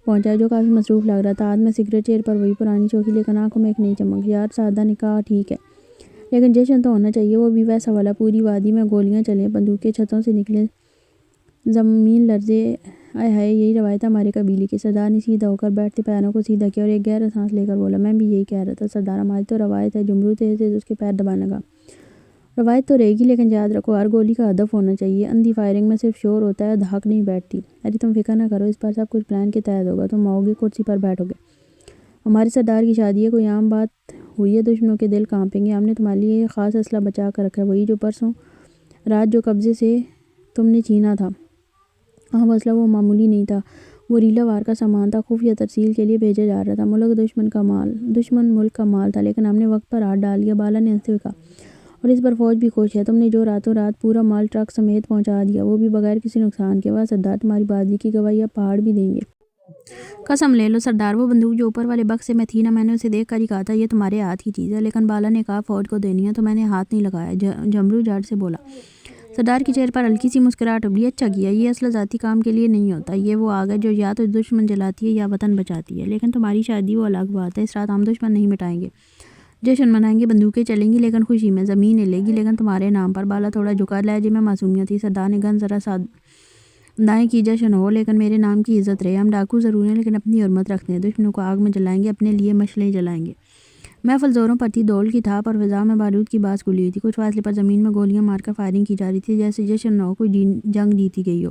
پہنچا جو کافی مصروف لگ رہا تھا، ہاتھ میں سگریٹ، چہرے پر وہی پرانی چوکی، لیکن آنکھوں میں ایک نئی چمک۔ یار سادہ نکاح ٹھیک ہے، لیکن جشن تو ہونا چاہیے، وہ بھی ویسا والا، پوری وادی میں گولیاں چلیں، بندوقیں چھتوں سے نکلیں، زمین لرزے، آئے ہائے یہی روایت ہے ہمارے قبیلے کی۔ سردار نے سیدھا ہو کر بیٹھتے پیروں کو سیدھا کیا اور ایک گہرا سانس لے کر بولا، میں بھی یہی کہہ رہا تھا سردار، ہماری تو روایت ہے۔ جمرو تیز تیز اس کے پیر دبانے لگا، روایت تو رہے گی لیکن یاد رکھو ہر گولی کا ہدف ہونا چاہیے، اندھی فائرنگ میں صرف شور ہوتا ہے، دھاک نہیں بیٹھتی۔ ارے تم فکر نہ کرو، اس پر سب کچھ پلان کے تحت ہوگا، تم آؤ گے، کرسی پر بیٹھو گے، ہمارے سردار کی شادی ہے، کوئی عام بات ہوئی ہے، دشمنوں کے دل کانپیں گے۔ ہم نے تمہارے لیے ایک خاص اسلحہ بچا کر رکھا ہے، وہی جو پرسوں رات جو قبضے سے تم نے چھینا تھا۔ وہ اسلحہ وہ معمولی نہیں تھا، وہ ریلا وار کا سامان تھا، خفیہ ترسیل کے لیے بھیجا جا رہا تھا، دشمن ملک کا مال تھا، لیکن ہم نے وقت پر ہاتھ ڈال دیا۔ بالا نے ہنستے ہوئے کہا، اور اس پر فوج بھی خوش ہے، تم نے جو راتوں رات پورا مال ٹرک سمیت پہنچا دیا، وہ بھی بغیر کسی نقصان کے۔ واہ سردار، تمہاری بہادری کی گواہی اب پہاڑ بھی دیں گے۔ قسم لے لو سردار، وہ بندوق جو اوپر والے بکسے میں تھی نا، میں نے اسے دیکھ کر ہی کہا تھا یہ تمہارے ہاتھ کی چیز ہے، لیکن بالا نے کہا فوج کو دینی ہے تو میں نے ہاتھ نہیں لگایا۔ جمرو جھٹ سے بولا۔ سردار کے چہرے پر ہلکی سی مسکراہٹ ابھری، اچھا کیا، یہ اسلحہ ذاتی کام کے لیے نہیں ہوتا، یہ وہ آگ ہے جو یا تو دشمن جلاتی ہے یا وطن بچاتی ہے، لیکن تمہاری شادی وہ الگ بات ہے، اس رات ہم دشمن نہیں مٹائیں گے، جشن منائیں گے، بندوقیں چلیں گی لیکن خوشی میں، زمین ہلے گی لیکن تمہارے نام پر۔ بالا تھوڑا جھکا، لہجے میں معصومیت تھی۔ سردار نے گن ذرا دائیں کی، جشن ہو لیکن میرے نام کی عزت رہے، ہم ڈاکو ضرور ہیں لیکن اپنی حرمت رکھتے ہیں، دشمنوں کو آگ میں جلائیں گے، اپنے لیے مشعلیں جلائیں گے۔ محفل زوروں پر تھی، دھول کی تھاپ اور فضا میں بارود کی باس کھلی ہوئی تھی، کچھ فاصلے پر زمین میں گولیاں مار کر فائرنگ کی جا رہی تھی، جیسے جشن نہ ہو، کوئی جنگ جیتی گئی ہو۔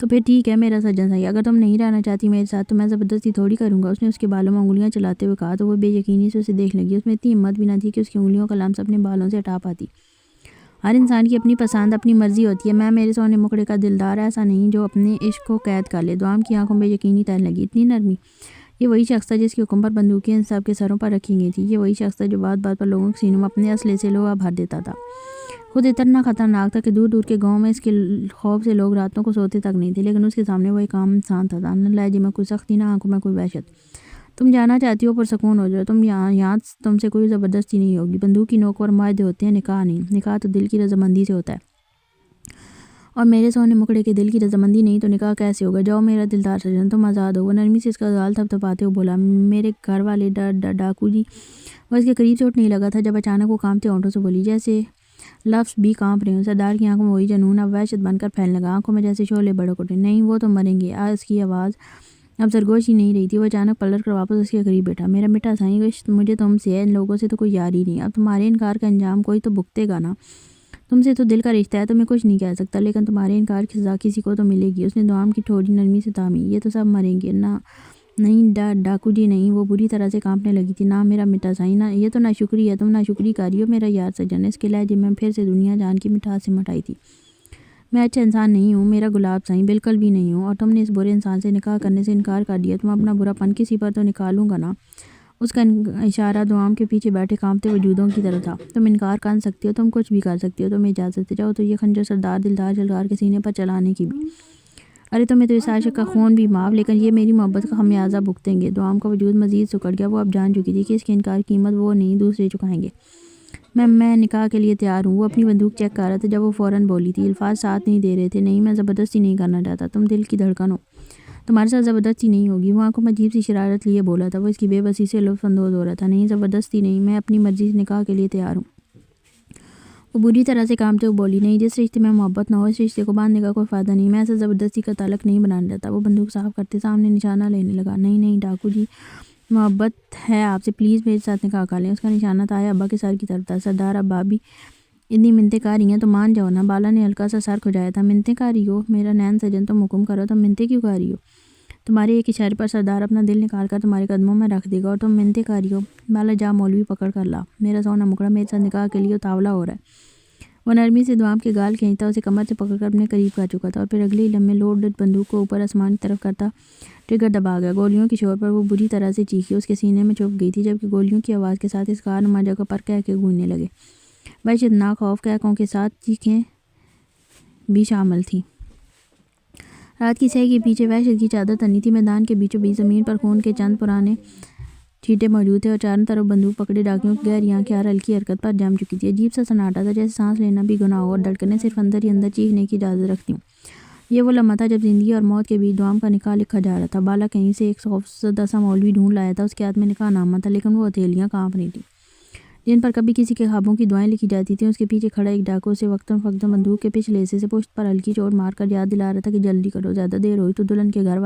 تو پھر ٹھیک ہے میرا سجن صحیح، اگر تم نہیں رہنا چاہتی میرے ساتھ تو میں زبردستی تھوڑی کروں گا۔ اس نے اس کے بالوں میں انگلیاں چلاتے ہوئے کہا تو وہ بے یقینی سے اسے دیکھ لگی۔ اس میں اتنی ہمت بھی نہ تھی کہ اس کی انگلیوں کا لمس اپنے بالوں سے ہٹا پاتی۔ ہر انسان کی اپنی پسند اپنی مرضی ہوتی ہے، میں میرے سونے مکڑے کا دلدار ایسا نہیں جو اپنے عشق کو قید کر لے۔ دوام کی آنکھوں میں یقینی تہنے لگی، اتنی نرمی؟ یہ وہی شخص تھا جس کے حکم پر بندوقیں ان سب کے سروں پر رکھی گئی تھی، یہ وہی شخص تھا جو بات بات پر لوگوں کے سینوں میں اپنے اسلحے سے لوہا بھر دیتا تھا۔ خود اتنا خطرناک تھا کہ دور دور کے گاؤں میں اس کے خوف سے لوگ راتوں کو سوتے تک نہیں تھے، لیکن اس کے سامنے وہ ایک عام انسان تھا، نہ لہجے میں کوئی سختی نہ آنکھوں میں کوئی وحشت۔ تم جانا چاہتی ہو پرسکون ہو جاؤ، تم یہاں تم سے کوئی زبردستی نہیں ہوگی، بندوق کی نوک پر معاہدے ہوتے ہیں، نکاح نہیں، نکاح تو دل کی رضامندی سے ہوتا ہے، اور میرے سونے مکڑے کے دل کی رضامندی نہیں تو نکاح کیسے ہوگا؟ جاؤ میرا دلدار سجن، تم آزاد ہو۔ وہ نرمی سے اس کا گال تھپتھپاتے ہوئے بولا، میرے گھر والے ڈاکو جی۔ وہ اس کے قریب سے اٹھنے لگا تھا جب اچانک وہ کانپتے ہونٹوں سے بولی، جیسے لفظ بھی کانپ رہے ہوں۔ سردار کی آنکھوں میں وہی جنون اب وحشت بن کر پھیلنے لگا، آنکھوں میں جیسے شعلے بھڑک اٹھے۔ نہیں، وہ تو مریں گے۔ اس کی آواز اب سرگوش ہی نہیں رہی تھی۔ وہ اچانک پلٹ کر واپس اس کے قریب بیٹھا۔ میرا میٹھا سائیں، مجھے تم سے ہے، ان لوگوں سے تو کوئی یار ہی نہیں، اب تمہارے انکار کا انجام کوئی تو بھگتے گا نا، تم سے تو دل کا رشتہ ہے، تمہیں کچھ نہیں کہہ سکتا، لیکن تمہارے انکار کی سزا کسی کو تو ملے گی۔ اس نے دوام کی ٹھوڑی نرمی سے تھامی، یہ تو سب مریں گے۔ نہیں ڈاکو جی نہیں، وہ بری طرح سے کانپنے لگی تھی۔ نہ میرا میٹھا سائیں، نہ، یہ تو ناشکری ہے، تم ناشکری کاری ہو میرا یار سجن۔ اس کے لہجے میں پھر سے دنیا جان کی مٹھاس سمٹ آئی تھی۔ میں اچھا انسان نہیں ہوں میرا گلاب سائیں، بالکل بھی نہیں ہوں، اور تم نے اس برے انسان سے نکاح کرنے سے انکار کر دیا، تم اپنا برا پن کسی پر تو نکالوں گا نا۔ اس کا اشارہ دوام کے پیچھے بیٹھے کانپتے وجودوں کی طرف تھا۔ تم انکار کر سکتی ہو، تم کچھ بھی کر سکتی ہو، تمہیں اجازت جاؤ تو یہ خنجر سردار دلدار جلگار کے سینے پر چلانے کی بھی۔ ارے تمہیں تو اس عاشق کا خون بھی معاف، لیکن یہ میری محبت کا خمیازہ بھگتیں گے۔ دوام کا وجود مزید سکڑ گیا، وہ اب جان چکی تھی کہ اس کے انکار کی قیمت وہ نہیں دوسرے چکائیں گے۔ میں نکاح کے لیے تیار ہوں۔ وہ اپنی بندوق چیک کر رہا تھا جب وہ فوراً بولی تھی، الفاظ ساتھ نہیں دے رہے تھے۔ نہیں، میں زبردستی نہیں کرنا چاہتا، تم دل کی دھڑکن ہو، تمہارے ساتھ زبردستی نہیں ہوگی۔ وہ آنکھوں میں عجیب سی شرارت لیے بولا تھا، وہ اس کی بے بسی سے لطف اندوز ہو رہا تھا۔ نہیں، زبردستی نہیں، میں اپنی مرضی سے نکاح کے لیے تیار ہوں۔ وہ بری طرح سے کانپتے ہوئے بولی، نہیں، جس رشتے میں محبت نہ ہو اس رشتے کو باندھنے کا کوئی فائدہ نہیں، میں ایسا زبردستی کا تعلق نہیں بنانا چاہتا۔ وہ بندوق صاف کرتے سامنے نشانہ لینے لگا۔ نہیں ڈاکو جی، محبت ہے آپ سے، پلیز میرے ساتھ نکاح کر لیں۔ اس کا نشانہ تایا ابا کے سر کی طرف تھا۔ سردار ابا بھی اتنی منتیں کر رہی ہیں تو مان جاؤ نا۔ بالا نے ہلکا سا سر کھجایا تھا۔ منتیں کر رہی ہو؟ میرا نین سجن، تم حکم کرو، تم منتیں کیوں کر رہی ہو؟ تمہارے ایک اشارے پر سردار اپنا دل نکال کر تمہارے قدموں میں رکھ دے گا اور تم منتیں کر رہی ہو؟ بالا جا مولوی پکڑ کر لا، میرا سونا مکڑا میرے ساتھ نکاح کے لیے اتاولا ہو رہا ہے۔ وہ نرمی سے دوام کے گال کھینچتا اسے کمر سے پکڑ کر اپنے قریب کر چکا تھا، اور پھر اگلے ہی لمحے لوڈڈ بندوق کو اوپر آسمان کی طرف کرتا ٹریگر دبا گیا۔ گولیوں کی شور پر وہ بری طرح سے چیخی، اس کے سینے میں چھپ گئی تھی، جبکہ گولیوں کی آواز کے ساتھ اس کار نما جگہ پر کہہ کے گونجنے لگے۔ وحشتناک خوف کہکوں کے ساتھ چیخیں بھی شامل تھیں۔ رات کی سیہ کے پیچھے وحشت کی چادر تنی تھی۔ میدان کے بیچوں بیچ زمین پر خون کے چند پرانے چھینٹے موجود تھے، اور چاروں طرف بندوق پکڑے ڈاکیوں کی گہری آنکھیں ہر ہلکی حرکت پر جم چکی تھی۔ عجیب سا سناٹا تھا، جیسے سانس لینا بھی گناہ ہو اور دھڑکنیں صرف اندر ہی اندر چیخنے کی اجازت رکھتی ہوں۔ یہ وہ لمحہ تھا جب زندگی اور موت کے بیچ دوام کا نکاح لکھا جا رہا تھا۔ بالا کہیں سے ایک خوفزدہ سا مولوی ڈھونڈ لایا تھا، اس کے ہاتھ میں نکاح نامہ تھا، لیکن وہ ہتھیلیاں کانپ رہی تھیں جن پر کبھی کسی کے خوابوں کی دعائیں لکھی جاتی تھیں۔ اس کے پیچھے کھڑا ایک ڈاکو اسے وقتاً فوقتاً بندوق کے پچھلے حصے سے پشت پر ہلکی چوٹ مار کر یاد دلا رہا تھا کہ جلدی کرو، زیادہ دیر ہوئی تو دلہن کے گھر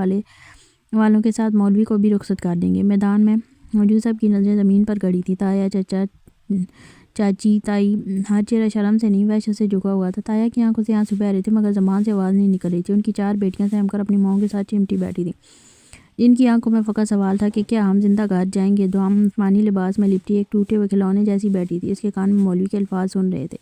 والوں کے ساتھ مولوی کو بھی رخصت کر دیں گے۔ میدان میں موجود سب کی نظریں زمین پر گڑی تھیں۔ تایا، چچا، چاچی، تائی، ہر چہرہ شرم سے نہیں وحشت سے جھکا ہوا تھا۔ تایا کی آنکھوں سے آنسو بہہ رہے تھے، مگر زبان سے آواز نہیں نکل رہی تھی۔ ان کی 4 بیٹیاں سہم کر اپنی ماؤں کے ساتھ چمٹی بیٹھی تھیں، جن کی آنکھوں میں فقط سوال تھا کہ کیا ہم زندہ گھر جائیں گے۔ دوام آسمانی لباس میں لپٹی ایک ٹوٹے ہوئے کھلونے جیسی بیٹھی تھی، اس کے کان میں مولوی کے الفاظ سن رہے تھے،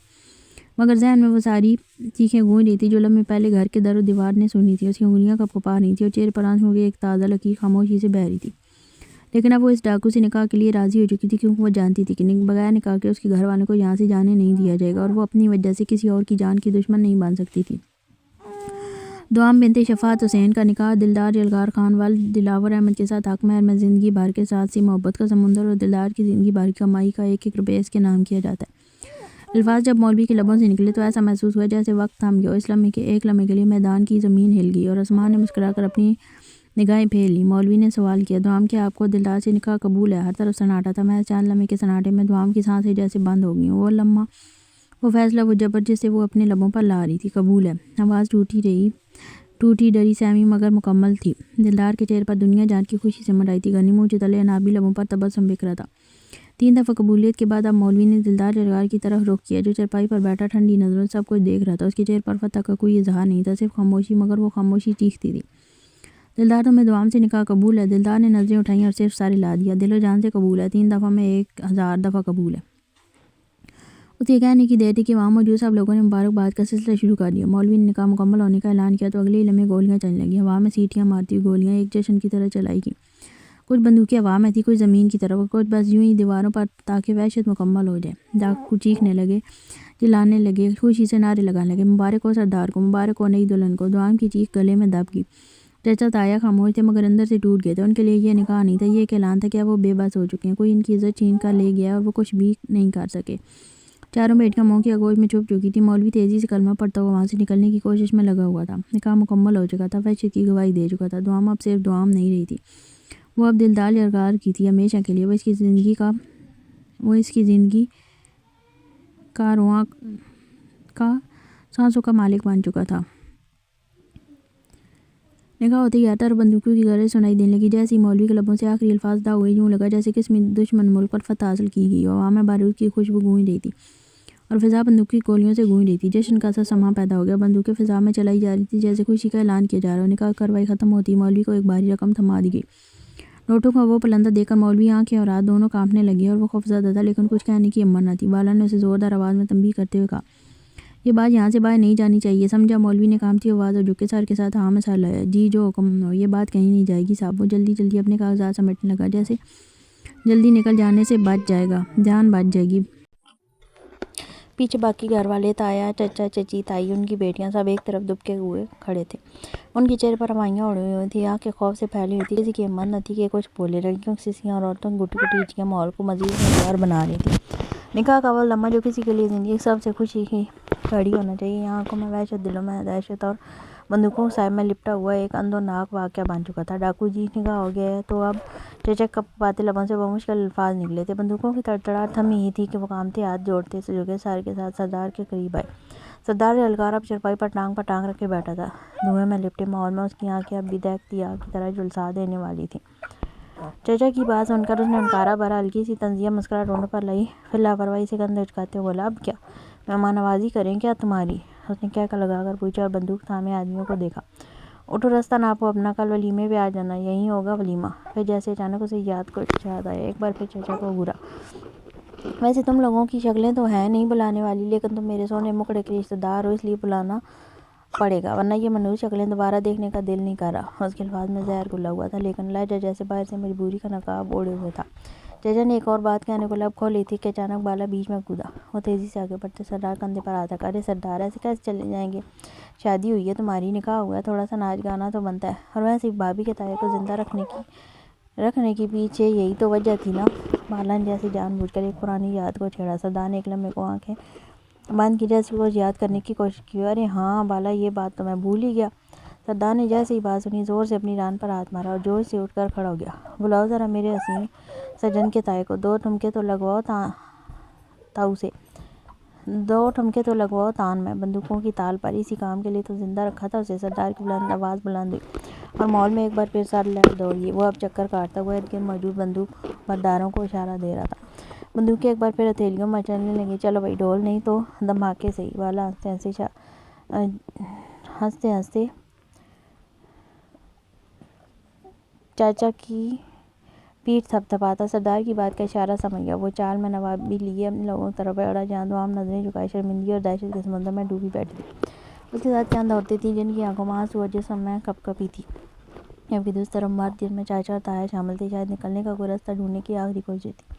مگر ذہن میں وہ ساری چیخیں گونج رہی تھی جو لمحے پہلے گھر کے در و دیوار نے سنی تھی۔ اس کی انگلیاں کپکپا رہی تھیں اور چہرے پر آنسوؤں کی ایک تازہ لکیر خاموشی سے بہہ رہی تھی، لیکن اب وہ اس ڈاکو سے نکاح کے لیے راضی ہو چکی تھی، کیونکہ وہ جانتی تھی کہ بغیر نکاح کے اس کے گھر والوں کو یہاں سے جانے نہیں دیا جائے گا، اور وہ اپنی وجہ سے کسی اور کی جان کی دشمن نہیں بن سکتی تھی۔ دوام بنت شفاعت حسین کا نکاح دلدار جلگار خان والد دلاور احمد کے ساتھ حق مہر میں زندگی بھر کے ساتھ سی محبت کا سمندر اور دلدار کی زندگی بھر کی کمائی کا ایک ایک روپیہ اس کے نام کیا جاتا ہے۔ الفاظ جب مولوی کے لبوں سے نکلے تو ایسا محسوس ہوا جیسے وقت تھم گیا۔ اس لمحے کے ایک لمحے کے لیے میدان کی زمین ہل گئی اور آسمان نے مسکرا کر اپنی نگاہیں پھیر لیں۔ مولوی نے سوال کیا، دوام کیا آپ کو دلدار سے نکاح قبول ہے؟ ہر طرف سناٹا تھا۔ محض چند لمحے کے سناٹے میں دوام کی سانسیں جیسے بند ہو گئیں۔ وہ لمحہ، وہ فیصلہ، وہ جبر جسے وہ اپنے لبوں پر لا رہی تھی، قبول ہے۔ آواز ٹوٹی ڈری سہمی مگر مکمل تھی۔ دلدار کے چہرے پر دنیا جان کی خوشی سمٹ آئی تھی۔ گھنی منہ چتلے انابی لبوں پر تبسم بکھرا تھا۔ 3 دفعہ قبولیت کے بعد اب مولوی نے دلدار یلغار کی طرف رخ کیا، جو چرپائی پر بیٹھا ٹھنڈی نظروں سے سب کچھ دیکھ رہا تھا۔ اس کے چہرے پر فتح کا کوئی اظہار نہیں تھا، صرف خاموشی، مگر وہ خاموشی چیختی تھی۔ دلدار تمہیں دوام سے نکاح قبول ہے؟ دلدار نے نظریں اٹھائیں اور صرف سر ہلا دیا۔ دل و جان سے قبول ہے، 3 دفعہ میں 1000 دفعہ قبول ہے۔ اس یہ کہنے کی دیر تھی کہ وہاں موجود سب لوگوں نے مبارکباد کا سلسلہ شروع کر دیا۔ مولوی نے نکاح مکمل ہونے کا اعلان کیا تو اگلے ہی لمحے گولیاں چلنے لگیں۔ ہوا میں سیٹیاں مارتی ہوئی گولیاں ایک جشن کی طرح چلائی گئیں۔ کچھ بندوقیں ہوا میں تھیں، کچھ زمین کی طرف، اور کچھ بس یوں ہی دیواروں پر، تاکہ وحشت مکمل ہو جائے۔ ڈاکو چیخنے لگے، چلانے لگے، خوشی سے نعرے لگانے لگے، مبارک ہو سردار کو، مبارک ہو نئی دلہن کو۔ دعام کی چیخ گلے میں دب گئی۔ چچا تایا خاموش تھے مگر اندر سے ٹوٹ گئے تھے۔ ان کے لیے یہ نکاح نہیں تھا، یہ ایک اعلان تھا کہ اب وہ بے بس ہو چکے ہیں، کوئی ان کی عزت چھین کر لے گیا اور وہ کچھ بھی نہیں کر سکے۔ چاروں بیٹیاں منہ کی آغوش میں چھپ چکی تھیں۔ مولوی تیزی سے کلمہ پڑھتا ہوا وہاں سے نکلنے کی کوشش میں لگا ہوا تھا۔ نکاح مکمل ہو چکا تھا، وحشت کی گواہی دے چکا تھا۔ دعام اب صرف دعام نہیں رہی تھی، وہ اب دلدار یلغار کی تھی، ہمیشہ کے لیے۔ وہ اس کی زندگی کا رواں کا سانسوں کا مالک بن چکا تھا۔ نکاح ہوتے ہی ہر طرف بندوقوں کی گرج سنائی دینے لگی۔ جیسے ہی مولوی کے لبوں سے آخری الفاظ ادا ہوئے، یوں لگا جیسے کسی دشمن ملک پر فتح حاصل کی گئی ہو۔ ہوا میں بارود کی خوشبو گونج رہی تھی اور فضا بندوق کی گولیوں سے گونج رہی تھی۔ جشن کا سا سماں پیدا ہو گیا، بندوقیں فضا میں چلائی جا رہی تھیں جیسے خوشی کا اعلان کیا جا رہا ہو۔ نکاح کارروائی ختم ہوتی مولوی کو ایک بھاری رقم تھما دی گئی۔ نوٹوں کا وہ پلندہ دیکھ کر مولوی آنکھیں اور ہاتھ دونوں کانپنے لگے اور وہ خوفزدہ تھا، لیکن کچھ کہنے کی ہمت نہ تھی۔ بالا نے اسے زوردار آواز میں تنبیہ کرتے ہوئے کہا، یہ بات یہاں سے باہر نہیں جانی چاہیے، سمجھا؟ مولوی نے کانپتی آواز اور جھکے سر کے ساتھ ہاں میں سر لایا۔ جی جو حکم ہو، یہ بات کہیں نہیں جائے گی صاحب۔ وہ جلدی اپنے کاغذات سمیٹنے لگا، جیسے جلدی نکل جانے سے بچ جائے گا، جان بچ جائے گی۔ پیچھے باقی گھر والے، تایا، چچا، چچی، تائی، ان کی بیٹیاں، سب ایک طرف دبکے ہوئے کھڑے تھے۔ ان کے چہرے پر ہوائیاں اڑی ہوئی تھیں، آنکھیں خوف سے پھیلی ہوئی تھیں، کسی کی ہمت نہ تھی کہ کچھ بولے۔ لڑکیوں کی سسیاں اور عورتوں کی گھٹی ہنچیاں ماحول کو مزید خوشگوار بنا رہی تھیں۔ نکاح کا وہ لمحہ جو کسی کے لیے زندگی سب سے خوشی کی گھڑی ہونا چاہیے، یہاں آنکھوں میں وحشت، دلوں میں دہشت اور بندوقوں کے سائے میں لپٹا ہوا ایک اندوناک واقعہ بن چکا تھا۔ ڈاکو جی، نکاح ہو گیا ہے تو اب؟ چچا کے کپاتے لبوں سے وہ مشکل الفاظ نکلے تھے۔ بندوقوں کی تڑتڑاہٹ تھمی ہی تھی کہ وہ کانپتے ہاتھ جوڑتے سے جھکے سر کے ساتھ سردار کے قریب آئے۔ سردار یلغار اب چرپائی پر ٹانگ رکھے بیٹھا تھا، دھوئیں میں لپٹے ماحول میں۔ اس کی آنکھیں اب بھی دہکتی آگ کی طرح جھلسا دینے والی تھیں۔ چچا کی بات سن کر اس نے انکارہ بھرا ہلکی سی طنزیہ مسکراہٹ ہونٹوں پر لائی، پھر لاپرواہی سے کندھے اچکاتے ہوئے بولا، اب کیا مہمان نوازی کریں کیا تمہاری؟ اس نے کہکہ لگا کر پوچھا اور بندوق تھامے آدمیوں کو دیکھا۔ اٹھو، رستہ ناپو اپنا، کل ولیمے پہ آ جانا، یہیں ہوگا ولیمہ۔ پھر جیسے اچانک اسے کچھ یاد آیا، ایک بار پھر چچا کو گھورا، ویسے تم لوگوں کی شکلیں تو ہیں نہیں بلانے والی، لیکن تم میرے سونے مکڑے کے رشتہ دار ہو، اس لیے بلانا پڑے گا، ورنہ یہ منحوس شکلیں دوبارہ دیکھنے کا دل نہیں کر رہا۔ اس کے الفاظ میں زہر گھلا ہوا تھا، لیکن لہجہ جیسے باہر سے مجبوری کا نقاب اوڑھے ہوئے تھا۔ چچا نے ایک اور بات کہنے کو لب کھول لی تھی کہ اچانک بالا بیچ میں کودا۔ وہ تیزی سے آگے بڑھتے سردار کندھے پر ہاتھ رکھا، ارے سردار، ایسے کیسے چلے جائیں گے؟ شادی ہوئی ہے تمہاری، نکاح ہوا ہے، تھوڑا سا ناچ گانا تو بنتا ہے، اور ویسے بھی بھابھی کے تایا کو زندہ رکھنے کی پیچھے یہی تو وجہ تھی نا۔ بالا نے جیسے جان بوجھ کر ایک پرانی یاد کو چھیڑا۔ سردار نے ایک لمحے کو آنکھیں بند کی، جیسے وہ یاد کرنے کی کوشش کی۔ ارے ہاں بالا، یہ بات تو میں بھول ہی گیا۔ سردار نے جیسے ہی بات سنی زور سے اپنی ران پر ہاتھ مارا اور جوش سے اٹھ کر کھڑا ہو گیا۔ بلاؤ ذرا میرے حسین سجن کے تائے کو، 2 ٹھمکے تو لگواؤ تان میں۔ بندوقوں کی تال پر اسی کام کے لیے تو زندہ رکھا تھا اسے۔ سردار کی آواز بلند ہوئی اور ماحول میں ایک بار پھر سر لہر دوڑ گئی۔ وہ اب چکر کاٹتا ہوا ارد گرد موجود بندوق برداروں کو اشارہ دے رہا تھا۔ بندوقیں ایک بار پھر ہتھیلیوں میں چلنے لگیں۔ چلو بھائی، ڈھول نہیں تو دھماکے سہی۔ بالا ہنستے ہنستے چاچا کی پیٹھ تھپ تھپاتا سردار کی بات کا اشارہ سمجھ گیا۔ وہ چال میں نوابی لیے اپنے لوگوں کی طرف بڑھا، جہاں دعام نظریں جھکائے شرمندگی اور دہشت کے سمندر میں ڈوبی بیٹھی تھی۔ اس کے ساتھ چند عورتیں تھیں جن کی آنکھوں میں آنسو اور جسم میں کپکپی تھی، جبکہ دوسری طرف مرد جن میں چاچا اور تایا شامل تھے شاید نکلنے کا کوئی راستہ ڈھونڈنے کی آخری کوشش تھی،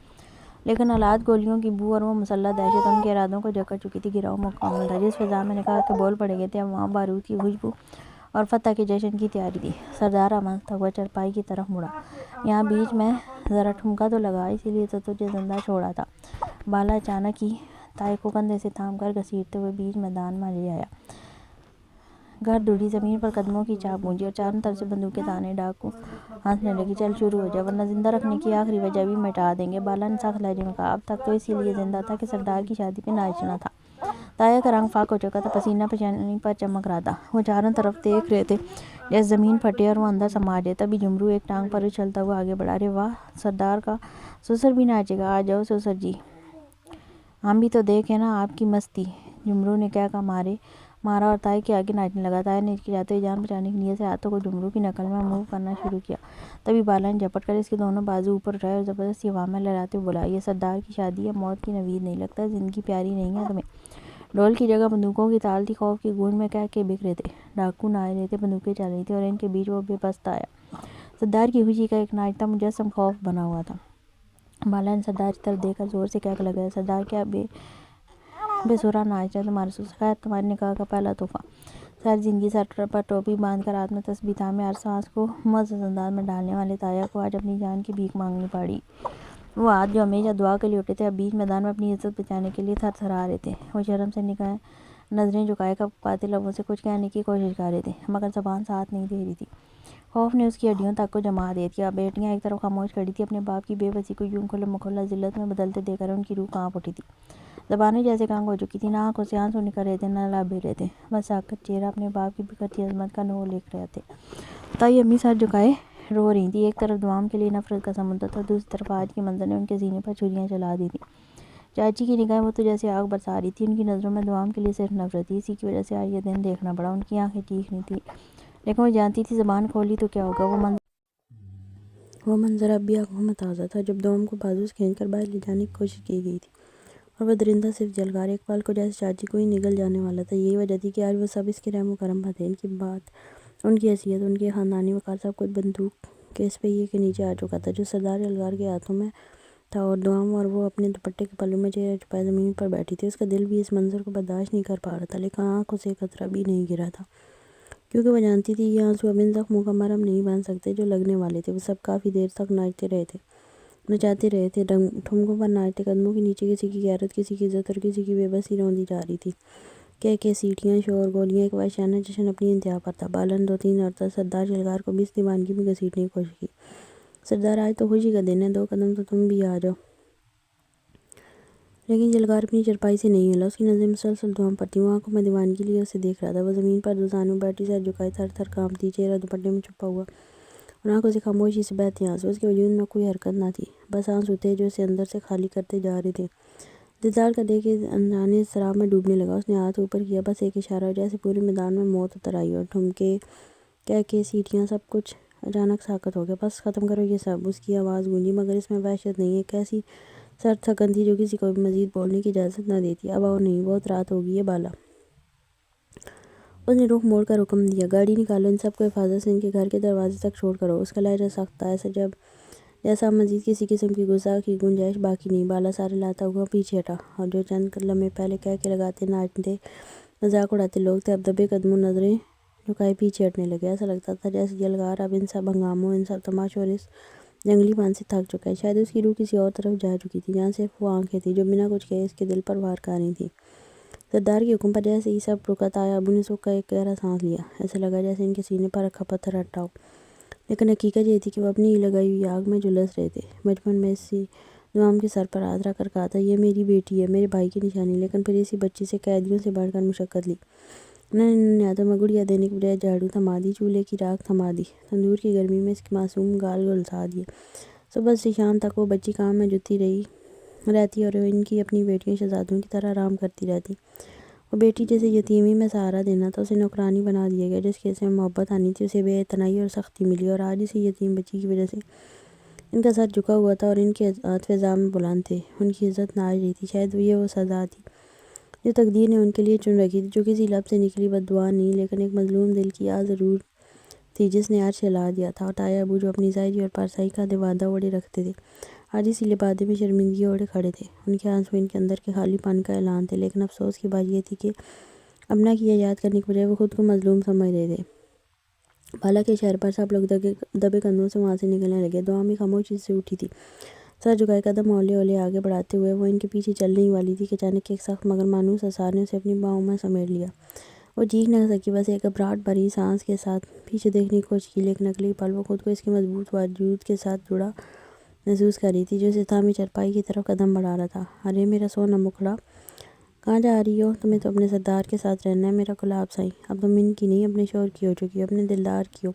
لیکن حالات، گولیوں کی بو اور وہ مسلح دہشت ان کے ارادوں کو جکڑ چکی تھی۔ گراؤ مکمل تھا، جس فضا میں نکاح کے بول پڑے گئے تھے اب وہاں بارود کی خوشبو اور فتح کے جشن کی تیاری تھی۔ سردار آہستہ ہوا چرپائی کی طرف مڑا، یہاں بیچ میں ذرا ٹھمکا تو لگا، اسی لیے تو تجھے زندہ چھوڑا تھا۔ بالا اچانک ہی تائے کو کندھے سے تھام کر گھسیٹتے ہوئے بیچ میدان میں لے آیا۔ گرد اڑی زمین پر قدموں کی چاپ گونجی اور چاروں طرف سے بندوقیں تانے۔ ڈاکو ہنسنے لگے، چل شروع ہو جا، ورنہ زندہ رکھنے کی آخری وجہ بھی مٹا دیں گے۔ بالا نے سخت لہجے میں کہا، اب تک تو اسی لیے زندہ تھا کہ سردار کی شادی پہ ناچنا تھا۔ تایا کا رنگ فاق ہو چکا تھا، پسینہ پیشانی پر چمک رہا تھا۔ وہ چاروں طرف دیکھ رہے تھے، جیسے زمین پھٹے اور وہ اندر سما جائے۔ تبھی جمرو ایک ٹانگ پر اچھلتا ہوا آگے بڑھا، ارے واہ، سردار کا سسر بھی ناچے گا، آ جاؤ سسر جی، ہم بھی تو دیکھیں نا آپ کی مستی۔ جمرو نے کہہ مارا اور تائی کے آگے ناچنے لگا۔ تائی نے ہچکچاتے ہوئے جان بچانے کی نیت سے ہاتھوں کو جمرو کی نقل میں موو کرنا شروع کیا۔ تبھی بالا نے جھپٹ کر اس کے دونوں بازو اوپر اٹھائے اور زبردستی ہوا میں لہراتے ہوئے بولا، یہ سردار کی شادی ہے، موت کی نوید نہیں، لگتا ہے زندگی پیاری نہیں ہے تمہیں۔ ڈھول کی جگہ بندوقوں کی تال تھی، خوف کی گونج میں کہکے بکھ رہے تھے، ڈاکو ناچ رہے تھے، بندوقیں چل رہی تھیں اور ان کے بیچ وہ بے پستہ آیا۔ سردار کی خوشی کا ایک ناچتا مجسم خوف بنا ہوا تھا۔ بالا نے سردار کی طرف دیکھ کر زور سے کہنے لگا، سردار کیا بے سرا ناچ رہے ہیں تمہارے سسر، خیر تمہاری نکاح کا پہلا تحفہ۔ ساری زندگی سر پر ٹوپی باندھ کر ہاتھ میں تسبیح تھامے ہر سانس کو معزز انداز میں ڈالنے والے تایا کو آج اپنی جان کی بھیک مانگنی پڑی۔ وہ ہاتھ جو ہمیشہ دعا کے لیے اٹھے تھے اب بیچ میدان میں اپنی عزت بچانے کے لیے تھر تھرا رہے تھے۔ وہ شرم سے نظریں جھکائے کپکپاتے لبوں سے کچھ کہنے کی کوشش کر رہے تھے، مگر زبان ساتھ نہیں دے رہی تھی۔ خوف نے اس کی ہڈیوں تک کو جما دے دیا۔ بیٹیاں ایک طرف خاموش کھڑی تھیں، اپنے باپ کی بے بسی کو یوں کھلم کھلا ذلت میں بدلتے دیکھ کر ان کی روح کانپ اٹھی تھی۔ زبانیں جیسے کنگ ہو چکی تھیں، نہ آنکھوں سے آنسو نکل رہے تھے، نہ لب بہہ رہے تھے، بس ساکت چہرہ اپنے باپ کی بکھرتی عظمت کا نور لکھ رہے تھے۔ تائی امی سر جھکائے رو رہی تھیں، ایک طرف دعاؤں کے لیے نفرت کا سمندر تھا، دوسری طرف آج کے منظر نے ان کے سینے پر چھریاں چلا دی تھیں۔ چاچی کی نگاہیں وہ تو جیسے آگ برسا رہی تھی، ان کی نظروں میں دعاؤں کے لیے صرف نفرت تھی، اسی کی وجہ سے آج یہ دن دیکھنا پڑا۔ ان کی آنکھیں چیخ رہی تھیں، لیکن وہ جانتی تھی زبان کھولی تو کیا ہوگا۔ وہ منظر اب بھی آنکھوں میں تازہ تھا جب دوم کو بازو سے کھینچ کر باہر لے جانے کی کوشش کی گئی تھی، اور وہ درندہ صرف جلگار ایک پل کو جیسے چاچی کو ہی نگل جانے والا تھا۔ یہی وجہ تھی کہ آج وہ سب اس کے رحم و کرم پر تھے۔ ان کی بات، ان کی حیثیت، ان کی خاندانی وقار، سب کچھ بندوق کے اس پہیے کے نیچے آ چکا تھا جو سردار جلگار کے ہاتھوں میں تھا، اور دوم اور وہ اپنے دوپٹے کے پلوں میں چہرہ چھپائے زمین پر بیٹھی تھی۔ اس کا دل بھی اس منظر کو برداشت نہیں کر پا رہا تھا، لیکن آنکھوں سے ایک قطرہ بھی نہیں گرا تھا، کیونکہ وہ جانتی تھی یہ آنسو اب ان زخموں کا مرہم نہیں بن سکتے جو لگنے والے تھے۔ وہ سب کافی دیر تک نچاتے رہے تھے، ٹھمکوں پر ناچتے، قدموں کے نیچے کسی کی غیرت، کسی کی عزت اور کسی کی بے بسی روندی جا رہی تھی۔ کہکے، سیٹیاں، شور، گولیاں، ایک وحشیانہ جشن اپنی انتہا پر تھا۔ بالا نے 2-3 مرتبہ سردار جلگار کو بھی اس دیوانگی میں گھسیٹنے کی کوشش کی۔ سردار آج تو خوشی کا دن ہے، 2 قدم تو تم بھی آ جاؤ۔ لیکن جلگار اپنی چارپائی سے نہیں ہلا، اس کی نظریں مسلسل دوم پر تھیں۔ وہ آنکھوں میں دیوانگی لیے اسے دیکھ رہا تھا۔ وہ زمین پر دو زانوں بیٹھی، سر جھکائے، تھر تھر کانپتی، چہرہ دوپٹے میں چھپا ہوا، اور آنکھوں سے خاموشی سے بہتے آنسو۔ اس کے وجود میں کوئی حرکت نہ تھی، بس آنسو تھے جو اسے اندر سے خالی کرتے جا رہے تھے۔ دیدار کا دیکھ کے انجانے اضطراب میں ڈوبنے لگا۔ اس نے ہاتھ اوپر کیا، بس ایک اشارہ، اور جیسے پورے میدان میں موت اتر آئی، اور ٹھمکے، کہکے، سیٹیاں، سب کچھ اچانک ساکت ہو گیا۔ بس ختم کرو یہ سب، اس کی آواز گونجی، مگر اس میں وحشت نہیں، ایک ایسی سرد تھکن تھی جو کسی کو بھی مزید بولنے کی اجازت نہ دیتی۔ اب اور نہیں، بہت رات ہو گئی ہے بالا۔ اس نے رخ موڑ کر حکم دیا، گاڑی نکالو، ان سب کو حفاظت سے ان کے گھر کے دروازے تک چھوڑ کر آؤ۔ اس کا لہجہ سخت تھا، جیسا اب مزید کسی قسم کی غصہ کی گنجائش باقی نہیں۔ بالا سارے لاتا ہوا پیچھے ہٹا، اور جو چند لمحے پہلے کہکے لگاتے، ناچتے، مذاق اڑاتے لوگ تھے، اب دبے قدموں، نظریں جھکائے پیچھے ہٹنے لگے۔ ایسا لگتا تھا جیسے جلگار اب ان سب ہنگاموں، ان سب تماشوں اور اس جنگلی پن سے تھک چکا ہے۔ شاید اس کی روح کسی اور طرف جا چکی تھی، جہاں صرف وہ آنکھیں تھیں جو بنا کچھ کہے اس کے دل پر وار کر رہی تھیں۔ سردار کے حکم پر جیسے ہی سب رکا، تایا ابو نے سکھ کر ایک گہرا سانس لیا۔ ایسا لگا جیسے ان کے سینے پر رکھا پتھر ہٹا ہو، لیکن حقیقت یہ تھی کہ وہ اپنی ہی لگائی ہوئی آگ میں جھلس رہے تھے۔ بچپن میں اسی دوم کے سر پر ہاتھ رکھ کر کہا تھا، یہ میری بیٹی ہے، میرے بھائی کی نشانی، لیکن پھر اسی بچی سے قیدیوں سے بڑھ کر مشقت لی۔ ننھے ہاتھوں میں گڑیا دینے کے بجائے جھاڑو تھما دی، چولہے کی راکھ تھما دی، تندور کی گرمی میں اس کے معصوم گال جھلسا دیے۔ صبح سے شام تک وہ بچی کام میں جٹی رہتی اور ان کی اپنی بیٹیاں شہزادیوں کی طرح آرام کرتی رہتی۔ وہ بیٹی جسے یتیمی میں سہارا دینا تھا، اسے نوکرانی بنا دیا گیا، جس کے حصے میں محبت آنی تھی اسے بے اعتنائی اور سختی ملی، اور آج اسی یتیم بچی کی وجہ سے ان کا سر جھکا ہوا تھا اور ان کے ہاتھ فضا میں بلند تھے۔ ان کی عزت ناچ رہی تھی۔ شاید یہ وہ سزا تھی جو تقدیر نے ان کے لیے چن رکھی تھی، جو کسی لب سے نکلی بددعا نہیں، لیکن ایک مظلوم دل کی آہ ضرور تھی جس نے عرش ہلا دیا تھا۔ اور تایا ابو جو اپنی ظاہری اور پارسائی کا وعدہ اوڑھے رکھتے تھے، آج اسی لبادے میں شرمندگی اوڑھے کھڑے تھے۔ ان کے آنسو ان کے اندر کے خالی پن کا اعلان تھے، لیکن افسوس کی بات یہ تھی کہ ابنا کی یاد کرنے کے بجائے وہ خود کو مظلوم سمجھ رہے تھے۔ بالا کے شہر پر سب لوگ دبے قدموں سے وہاں سے نکلنے لگے۔ دوم بھی خاموشی سے اٹھی تھی، سر جھکائے، قدم ہولے ہولے آگے بڑھاتے ہوئے۔ وہ ان کے پیچھے چلنے ہی والی تھی کہ اچانک ایک سخت مگر مانوس اثار نے اسے اپنی باہوں میں سمیٹ لیا۔ وہ چیخ نہ سکی، بس ایک گھبراہٹ بھری سانس کے ساتھ پیچھے دیکھنے کی کوشش کی، لیکن اگلے پل وہ خود کو اس کے مضبوط وجود کے ساتھ جڑا محسوس کر رہی تھی جو اسے تھامے چارپائی کی طرف قدم بڑھا رہا تھا۔ ارے میرا سونا مکھڑا، کہاں جا رہی ہو؟ تمہیں تو اپنے سردار کے ساتھ رہنا ہے میرا گلاب سائی، اب تم ان کی نہیں اپنے شوہر کی ہو چکی ہو، اپنے دلدار کی ہو۔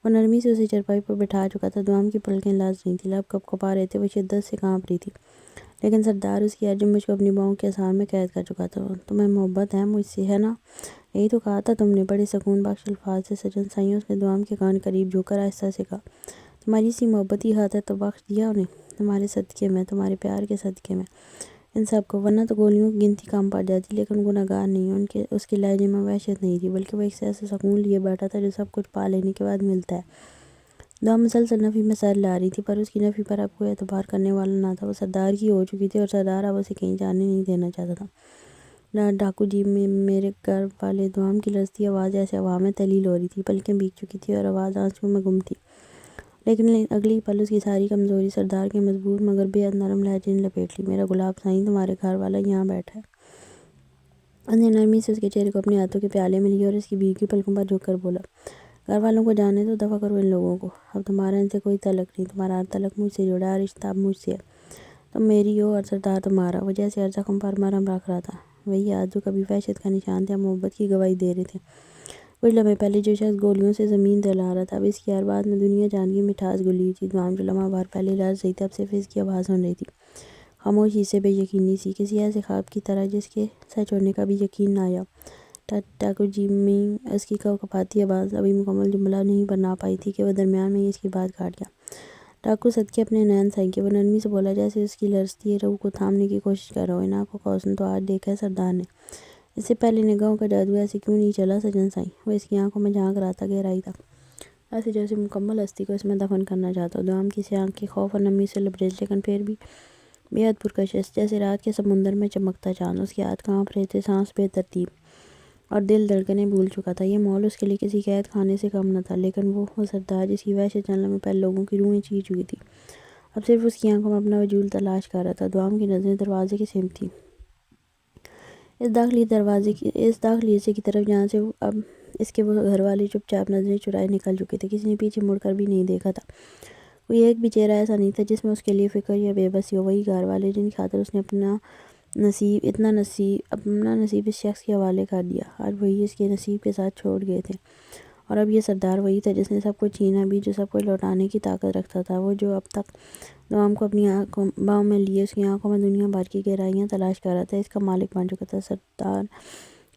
وہ نرمی سے اسے چرپائی پر بٹھا چکا تھا، دوام کی پلکیں لاز رہی تھیں، لب کپ کپا رہے تھے، وہ شدت سے کانپ رہی تھی، لیکن سردار اس کی ہر جنبش کو اپنی باہوں کے اثار میں قید کر چکا تھا۔ تمہیں محبت ہے مجھ سے، ہے نا؟ یہی تو کہا تھا تم نے، بڑے سکون بخش الفاظ سے سجن سائیوں اس نے دوام کے کان قریب جھک کر آہستہ سے کہا۔ تمہاری سی محبتی خاطر تو بخش دیا انہیں، تمہارے صدقے میں، تمہارے پیار کے صدقے میں، ان سب کو، ورنہ تو گولیوں کی گنتی کم پڑ جاتی، لیکن گناہگار نہیں۔ اس کے لہجے میں وحشت نہیں تھی، بلکہ وہ ایک ایسا سکون لیے بیٹھا تھا جو سب کچھ پا لینے کے بعد ملتا ہے۔ دوام مسلسل نفی میں سر لا رہی تھی، پر اس کی نفی پر اب کوئی اعتبار کرنے والا نہ تھا۔ وہ سردار کی ہو چکی تھی اور سردار اب اسے کہیں جانے نہیں دینا چاہتا تھا۔ ڈاکو جی میرے گھر والے، دوام کی لرزتی آواز جیسے ہوا میں تللیل ہو رہی تھی، پلکیں بھیگ چکی تھی اور آواز آنسوؤں میں گم تھی، لیکن اگلی پل اس کی ساری کمزوری سردار کے مضبوط مگر بے حد نرم لہجے نے لپیٹ لی۔ میرا گلاب سائیں، تمہارا گھر والا یہاں بیٹھا ہے۔ اس نے نرمی سے اس کے چہرے کو اپنے ہاتھوں کے پیالے میں لیا اور اس کی بھیگی پلکوں پر جھک کر بولا، گھر والوں کو جانے دو، دفع کرو ان لوگوں کو، اب تمہارا ان سے کوئی تعلق نہیں، تمہارا ہر تعلق مجھ سے جڑا ہے، رشتہ اب مجھ سے ہے، تم میری ہو اور سردار تمہارا۔ وہ جیسے ہر زخم پر مرہم رکھ رہا تھا، وہی ہاتھ جو کبھی وحشت کا نشان تھے اب محبت کی گواہی دے رہے تھے۔ کچھ لمحے پہلے جو شخص گولیوں سے زمین دہلا رہا تھا، اب اس کی ہر بات میں دنیا جان کی مٹھاس گھلی ہوئی تھی۔ دوام جو لمحہ بھر پہلے لرز رہی تھی، اب صرف اس کی آواز سن رہی تھی، خاموشی سے، بے یقینی سی، کسی ایسے خواب کی طرح جس کے سچ ہونے کا بھی یقین نہ آیا۔ ٹاکو جی میں اس کی کپکپاتی آواز ابھی مکمل جملہ نہیں بنا پائی تھی کہ وہ درمیان میں ہی اس کی بات کاٹ گیا۔ ٹاکو صدقے اپنے نین سائی کے، وہ نرمی سے بولا جیسے اس کی لرزتی روح کو تھامنے کی کوشش کر رہا ہو۔ ان آنکھوں کا حسن تو آج دیکھا ہے سردار نے، اس سے پہلے نگاہوں کا جادو ایسے کیوں نہیں چلا سجن سائی؟ وہ اس کی آنکھوں میں جھانک رہا تھا، گہرائی تک، ایسے جیسے مکمل ہستی کو اس میں دفن کرنا چاہتا ہو۔ دوام کی سی آنکھیں خوف اور نمی سے لبریز، لیکن پھر بھی بے حد پرکشش، جیسے رات کے سمندر میں چمکتا چاند۔ اس کے ہاتھ کانپ رہے تھے، سانس بے ترتیب، اور دل دھڑکنیں بھول چکا تھا۔ یہ ماحول اس کے لیے کسی قید خانے سے کم نہ تھا، لیکن وہ سردار جس کی وحشت چند لمحے پہلے لوگوں کی روحیں چیر چکی تھی، اب صرف اس کی آنکھوں میں اپنا وجود تلاش کر رہا تھا۔ دوام کی نظریں دروازے کی سمت تھیں، اس داخلی حصے کی طرف جہاں سے اب اس کے وہ گھر والے چپ چاپ نظریں چرائے نکل چکے تھے۔ کسی نے پیچھے مڑ کر بھی نہیں دیکھا تھا، کوئی ایک بھی چہرہ ایسا نہیں تھا جس میں اس کے لیے فکر یا بے بسی ہو۔ وہی گھر والے جن کی خاطر اس نے اپنا نصیب اس شخص کے حوالے کر دیا، آج وہی اس کے نصیب کے ساتھ چھوڑ گئے تھے۔ اور اب یہ سردار وہی تھا جس نے سب کچھ چھینا بھی، جو سب کچھ لوٹانے کی طاقت رکھتا تھا، وہ جو اب تک دوام کو اپنی باہوں میں لیے اس کی آنکھوں میں دنیا بھر کی گہرائیاں تلاش کر رہا تھا، اس کا مالک بن چکا تھا۔ سردار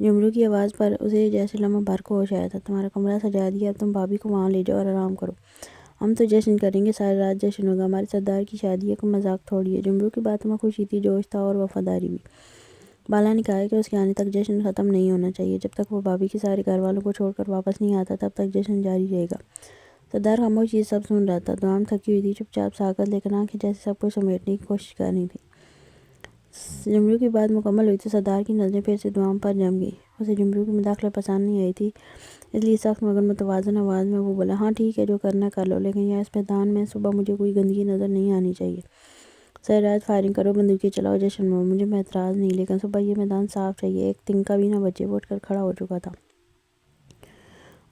جمرو کی آواز پر اسے جیسے لمحہ بھر کو ہوش آیا تھا۔ تمہارا کمرہ سجا دیا، اب تم بھابھی کو وہاں لے جاؤ اور آرام کرو، ہم تو جشن کریں گے، ساری رات جشن ہوگا، ہمارے سردار کی شادی ہے، کوئی مذاق تھوڑی ہے۔ جمرو کی باتوں میں خوشی تھی، جوش تھا اور وفاداری بھی۔ بالا نے کہا کہ اس کے آنے تک جشن ختم نہیں ہونا چاہیے، جب تک وہ بھابھی کے سارے گھر والوں کو چھوڑ کر واپس نہیں آتا تب تک جشن جاری رہے گا۔ سردار خاموشی سے سب سن رہا تھا۔ دوام تھکی ہوئی تھی، چپ چاپ ساکت، لیکن آنکھیں جیسے سب کچھ سمیٹنے کی کوشش کر رہی تھیں۔ جمرو کی بات مکمل ہوئی تو سردار کی نظریں پھر سے دوام پر جم گئی۔ اسے جمرو کی مداخلت پسند نہیں آئی تھی، اس لیے سخت مگر متوازن آواز میں وہ بولا، ہاں ٹھیک ہے، جو کرنا کر لو، لیکن یہاں اس میدان میں صبح مجھے کوئی گندگی نظر نہیں آنی چاہیے۔ ساری رات فائرنگ کرو، بندوقیں چلاؤ، جشن مناؤ، مجھے میں اعتراض نہیں، لیکن صبح یہ میدان صاف چاہیے۔ ایک تنکا بھی نہ بچے۔ وہ اٹھ کر کھڑا ہو چکا تھا،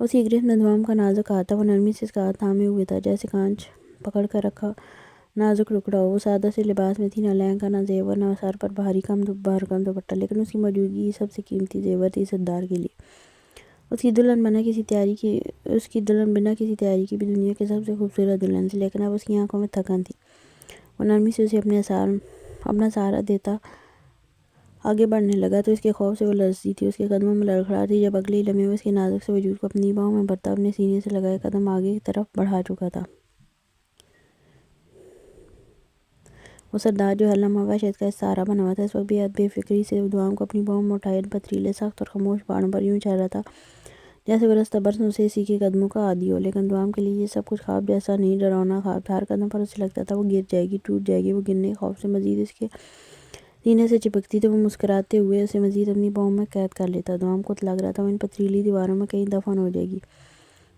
اس کی گرفت میں دوام کا نازک ہاتھ تھا، وہ نرمی سے اس کا ہاتھ تھامے ہوئے تھا جیسے کانچ پکڑ کر رکھا نازک ٹکڑا ہو۔ وہ سادہ سے لباس میں تھی، نہ لہنگا، نہ زیور، نہ سر پر بھرکم دوپٹہ، لیکن اس کی موجودگی سب سے قیمتی زیور تھی سردار کے لیے۔ اس کی دلہن بنا کسی تیاری کی بھی دنیا کی سب سے خوبصورت دلہن تھی، لیکن اب اس کی آنکھوں میں تھکن تھی۔ وہ نرمی سے اسے اپنا سہارا دیتا آگے بڑھنے لگا تو اس کے خوف سے وہ لرزتی تھی، اس کے قدموں میں لڑکھڑاہٹ تھی، جب اگلے ہی لمحے وہ اس کے نازک سے وجود کو اپنی باہوں میں بھرتا اپنے سینے سے لگائے قدم آگے کی طرف بڑھا چکا تھا۔ وہ سردار جو ہر لمحہ وحشت کا استعارہ بنا ہوا تھا، اس وقت بے حد بے فکری سے دوام کو اپنی باہوں میں اٹھائے پتھریلے، سخت اور خاموش پہاڑوں پر یوں چل رہا تھا جیسے وہ رستہ برسوں سے اسی کے قدموں کا عادی ہو۔ لیکن دوام کے لیے یہ سب کچھ خواب جیسا نہیں، ڈراؤنا خواب تھا۔ ہر قدم پر اسے لگتا تھا وہ گر جائے گی، ٹوٹ جائے گی۔ وہ گرنے کے خوف سے مزید اس کے سینے سے چپکتی تو وہ مسکراتے ہوئے اسے مزید اپنی باہوں میں قید کر لیتا۔ دوام کو لگ رہا تھا وہ ان پتھریلی دیواروں میں کہیں دفن ہو جائے گی،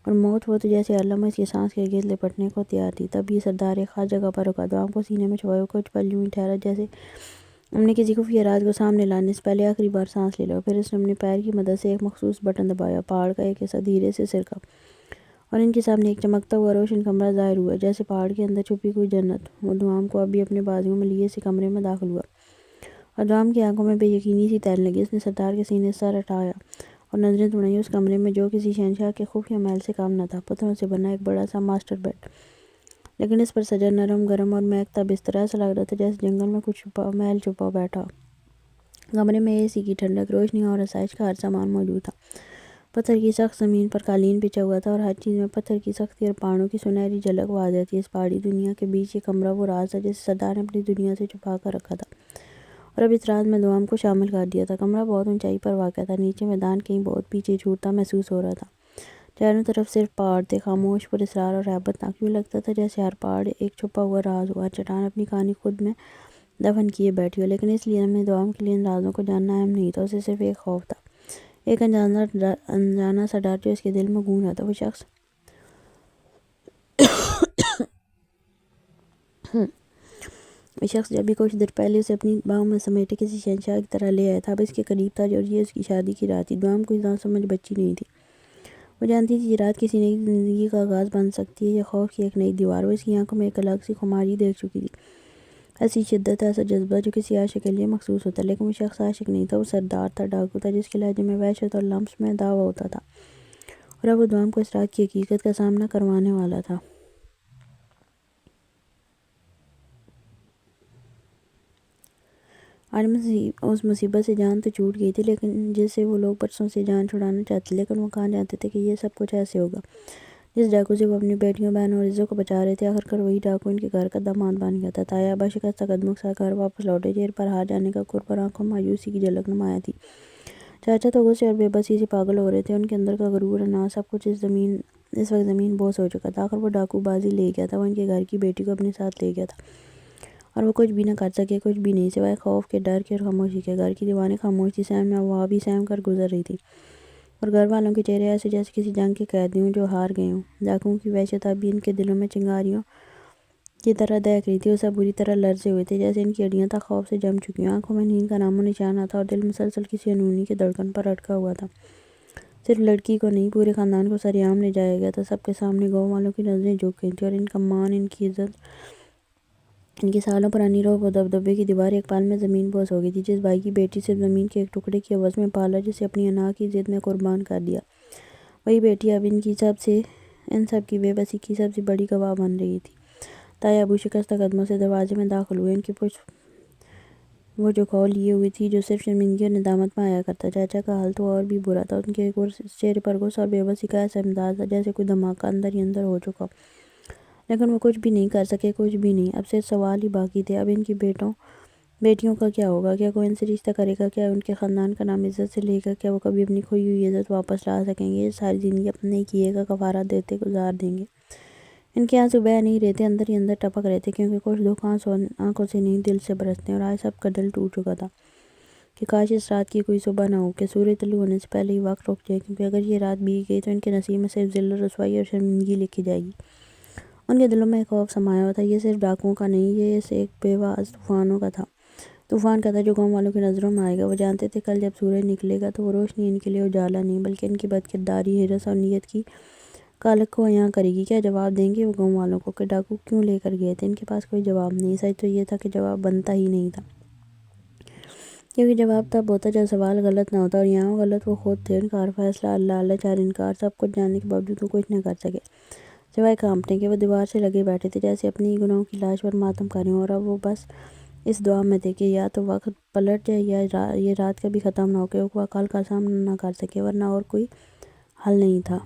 اور موت وہ تو جیسے ہر لمحہ اس کی سانس کے گرد لپٹنے کو تیار تھی۔ تب یہ سردار ایک خاص جگہ پر رکا، دوام کو سینے میں چھپائے کچھ پل یوں ہی ٹھہرا جیسے ہم نے کسی خفیہ راز کو سامنے لانے سے پہلے آخری بار سانس لے لیا۔ پھر اس نے اپنے پیر کی مدد سے ایک مخصوص بٹن دبایا، پہاڑ کا ایک حصہ دھیرے سے سرکا، اور ان کے سامنے ایک چمکتا ہوا روشن کمرہ ظاہر ہوا، جیسے پہاڑ کے اندر چھپی کوئی جنت۔ وہ دوام کو ابھی اپنے بازوؤں میں لیے اس کمرے میں داخل ہوا، ادوام کی آنکھوں میں بے یقینی سی تیرنے لگی۔ اس نے سردار کے سینے سے سر ہٹایا اور نظریں دوڑائیں اس کمرے میں جو کسی شہنشاہ کے خفیہ محل سے کم نہ تھا۔ پتھروں سے بنا ایک بڑا سا ماسٹر بیڈ، لیکن اس پر سجا نرم گرم اور مہکتا بستر ایسا لگ رہا تھا جیسے جنگل میں کچھ محل چھپا بیٹھا۔ کمرے میں اے سی کی ٹھنڈک، روشنی اور آسائش کا ہر سامان موجود تھا۔ پتھر کی سخت زمین پر قالین بچھا ہوا تھا اور ہر چیز میں پتھر کی سختی اور پہاڑوں کی سنہری جھلک واضح تھی۔ اس پہاڑی دنیا کے بیچ یہ کمرہ وہ راز تھا جسے سردار نے اپنی دنیا سے چھپا کر رکھا تھا اور اب اس راز میں دوام کو شامل کر دیا تھا۔ کمرہ بہت اونچائی پر واقع تھا، نیچے میدان کہیں بہت پیچھے چھوٹا محسوس ہو رہا تھا۔ چاروں طرف صرف پہاڑ تھے، خاموش، پر اسرار اور ہیبت ناک۔ یوں لگتا تھا جیسے ہر پہاڑ ایک چھپا ہوا راز ہو، ہر چٹان اپنی کہانی خود میں دفن کیے بیٹھی ہو۔ لیکن اس لیے ہمیں دوام کے لیے ان رازوں کو جاننا اہم نہیں تھا، اسے صرف ایک خوف تھا، ایک انجانا سا ڈر جو اس کے دل میں گونج رہا تھا۔ وہ شخص جب بھی کچھ دیر پہلے اسے اپنی باہوں میں سمیٹے کسی شہنشاہ کی طرح لے آیا تھا، اب اس کے قریب تھا اور یہ اس کی شادی کی رات تھی۔ دوام کوئی ناسمجھ بچی نہیں تھی، وہ جانتی تھی یہ رات کسی نئی زندگی کا آغاز بن سکتی ہے، یہ خوف کی ایک نئی دیوار۔ وہ اس کی آنکھوں میں ایک الگ سی خماری دیکھ چکی تھی، ایسی شدت، ایسا جذبہ جو کسی عاشق کے لیے مخصوص ہوتا ہے، لیکن وہ شخص عاشق نہیں تھا، وہ سردار تھا، ڈاکو تھا، جس کے لہجے میں وحشت اور لمس میں دعویٰ ہوتا تھا، اور اب وہ دوام کو اس رات کی حقیقت کا سامنا کروانے والا تھا۔ آج اس مصیبت سے جان تو چھوٹ گئی تھی لیکن جس سے وہ لوگ برسوں سے جان چھڑانا چاہتے، لیکن وہ کہاں جانتے تھے کہ یہ سب کچھ ایسے ہوگا۔ جس ڈاکو سے وہ اپنی بیٹیوں، بہنوں اور عزت کو بچا رہے تھے، آخرکار وہی ڈاکو ان کے گھر کا داماد بن گیا تھا۔ تایا ابا شکستہ قدموں کے ساتھ گھر واپس لوٹے، چہرے پر ہار جانے کا کرب اور آنکھوں میں مایوسی کی جھلک نمایاں تھی۔ چاچا تو غصے اور بے بسی سے پاگل ہو رہے تھے، ان کے اندر کا غرور، اناج، سب کچھ اس وقت زمین بوس ہو چکا تھا۔ آخر وہ ڈاکو بازی لے گیا تھا، وہ ان کے گھر کی بیٹی کو اپنے ساتھ لے گیا تھا اور وہ کچھ بھی نہ کر سکے، کچھ بھی نہیں، سوائے خوف کے، ڈر کے اور خاموشی کے۔ گھر کی دیواریں خاموش تھیں، سہم ہوا بھی سہم کر گزر رہی تھی اور گھر والوں کے چہرے ایسے جیسے کسی جنگ کے قیدی ہوں جو ہار گئے ہوں۔ ڈاکوؤں کی وحشت اب بھی ان کے دلوں میں چنگاریوں کی طرح دہک رہی تھی، وہ سب بری طرح لرزے ہوئے تھے، جیسے ان کی ہڈیاں تک خوف سے جم چکی ہوں۔ آنکھوں میں نیند کا نام و نشان نہ تھا اور دل مسلسل کسی انہونی کی دھڑکن پر اٹکا ہوا تھا۔ صرف لڑکی کو نہیں، پورے خاندان کو سرعام لے جایا گیا تھا۔ سب کے سامنے گاؤں والوں کی نظریں جھک گئی تھیں اور ان کا مان، ان کی عزت، ان کی سالوں پرانی رعب و دبدبے کی دیوار ایک پل میں زمین بوس ہو گئی تھی۔ جس بھائی کی بیٹی صرف زمین کے ایک ٹکڑے کی عوض میں پالا، جسے اپنی انا کی ضد میں قربان کر دیا، وہی بیٹی اب ان سب کی بے بسی کی سب سے بڑی گواہ بن رہی تھی۔ تایا ابو شکستہ قدموں سے دروازے میں داخل ہوئے، ان کی پشت وہ جو کھول لیے ہوئی تھی جو صرف شرمندگی اور ندامت میں آیا کرتا۔ چاچا کا حال تو اور بھی برا تھا، ان کے چہرے پر غصہ اور بے بسی کا ایسا امتزاج تھا جیسے کوئی دھماکہ اندر ہی اندر ہو چکا، لیکن وہ کچھ بھی نہیں کر سکے، کچھ بھی نہیں۔ اب صرف سوال ہی باقی تھے، اب ان کی بیٹیوں کا کیا ہوگا؟ کیا کوئی ان سے رشتہ کرے گا؟ کیا ان کے خاندان کا نام عزت سے لے گا؟ کیا وہ کبھی اپنی کھوئی ہوئی عزت واپس لا سکیں گے؟ یہ ساری زندگی اپنے کیے کا کفارہ دیتے گزار دیں گے۔ ان کے آنسو بہہ نہیں رہے تھے، اندر ہی اندر ٹپک رہے تھے، کیونکہ کچھ دکھ آنکھوں سے نہیں دل سے برستے، اور آج سب کا دل ٹوٹ چکا تھا کہ کاش اس رات کی کوئی صبح نہ ہو، کہ سورج طلوع ہونے سے پہلے ہی وقت رک جائے، کیونکہ اگر یہ رات بیت گئی تو ان کے نصیب میں صرف ذلت، رسوائی اور شرمندگی لکھی جائے گی۔ ان کے دلوں میں ایک خوف سمایا ہوا تھا، یہ صرف ڈاکوؤں کا نہیں، یہ ایک بے واعظ طوفان کا تھا جو گاؤں والوں کی نظروں میں آئے گا۔ وہ جانتے تھے کل جب سورج نکلے گا تو وہ روشنی ان کے لیے اجالا نہیں بلکہ ان کی بدکرداری، حرص اور نیت کی کالک کو عیاں کرے گی۔ کیا جواب دیں گے وہ گاؤں والوں کو کہ ڈاکو کیوں لے کر گئے تھے؟ ان کے پاس کوئی جواب نہیں۔ سچ تو یہ تھا کہ جواب بنتا ہی نہیں تھا، کیونکہ جواب تب ہوتا جب سوال غلط نہ ہوتا، اور یہاں غلط وہ خود تھے۔ ان کا ہر فیصلہ اللہ اللہ، ہر انکار، سب کچھ جاننے کے باوجود وہ کچھ نہ کر سکے سوائے کانپنے کے۔ وہ دیوار سے لگے بیٹھے تھے جیسے اپنی ہی گناہوں کی لاش پر ماتم کر رہے ہوں، اور اب وہ بس اس دعا میں تھے کہ یا تو وقت پلٹ جائے یا یہ رات کبھی ختم نہ ہو، کہ وہ کل کا سامنا نہ کر سکے، ورنہ اور کوئی حل نہیں تھا۔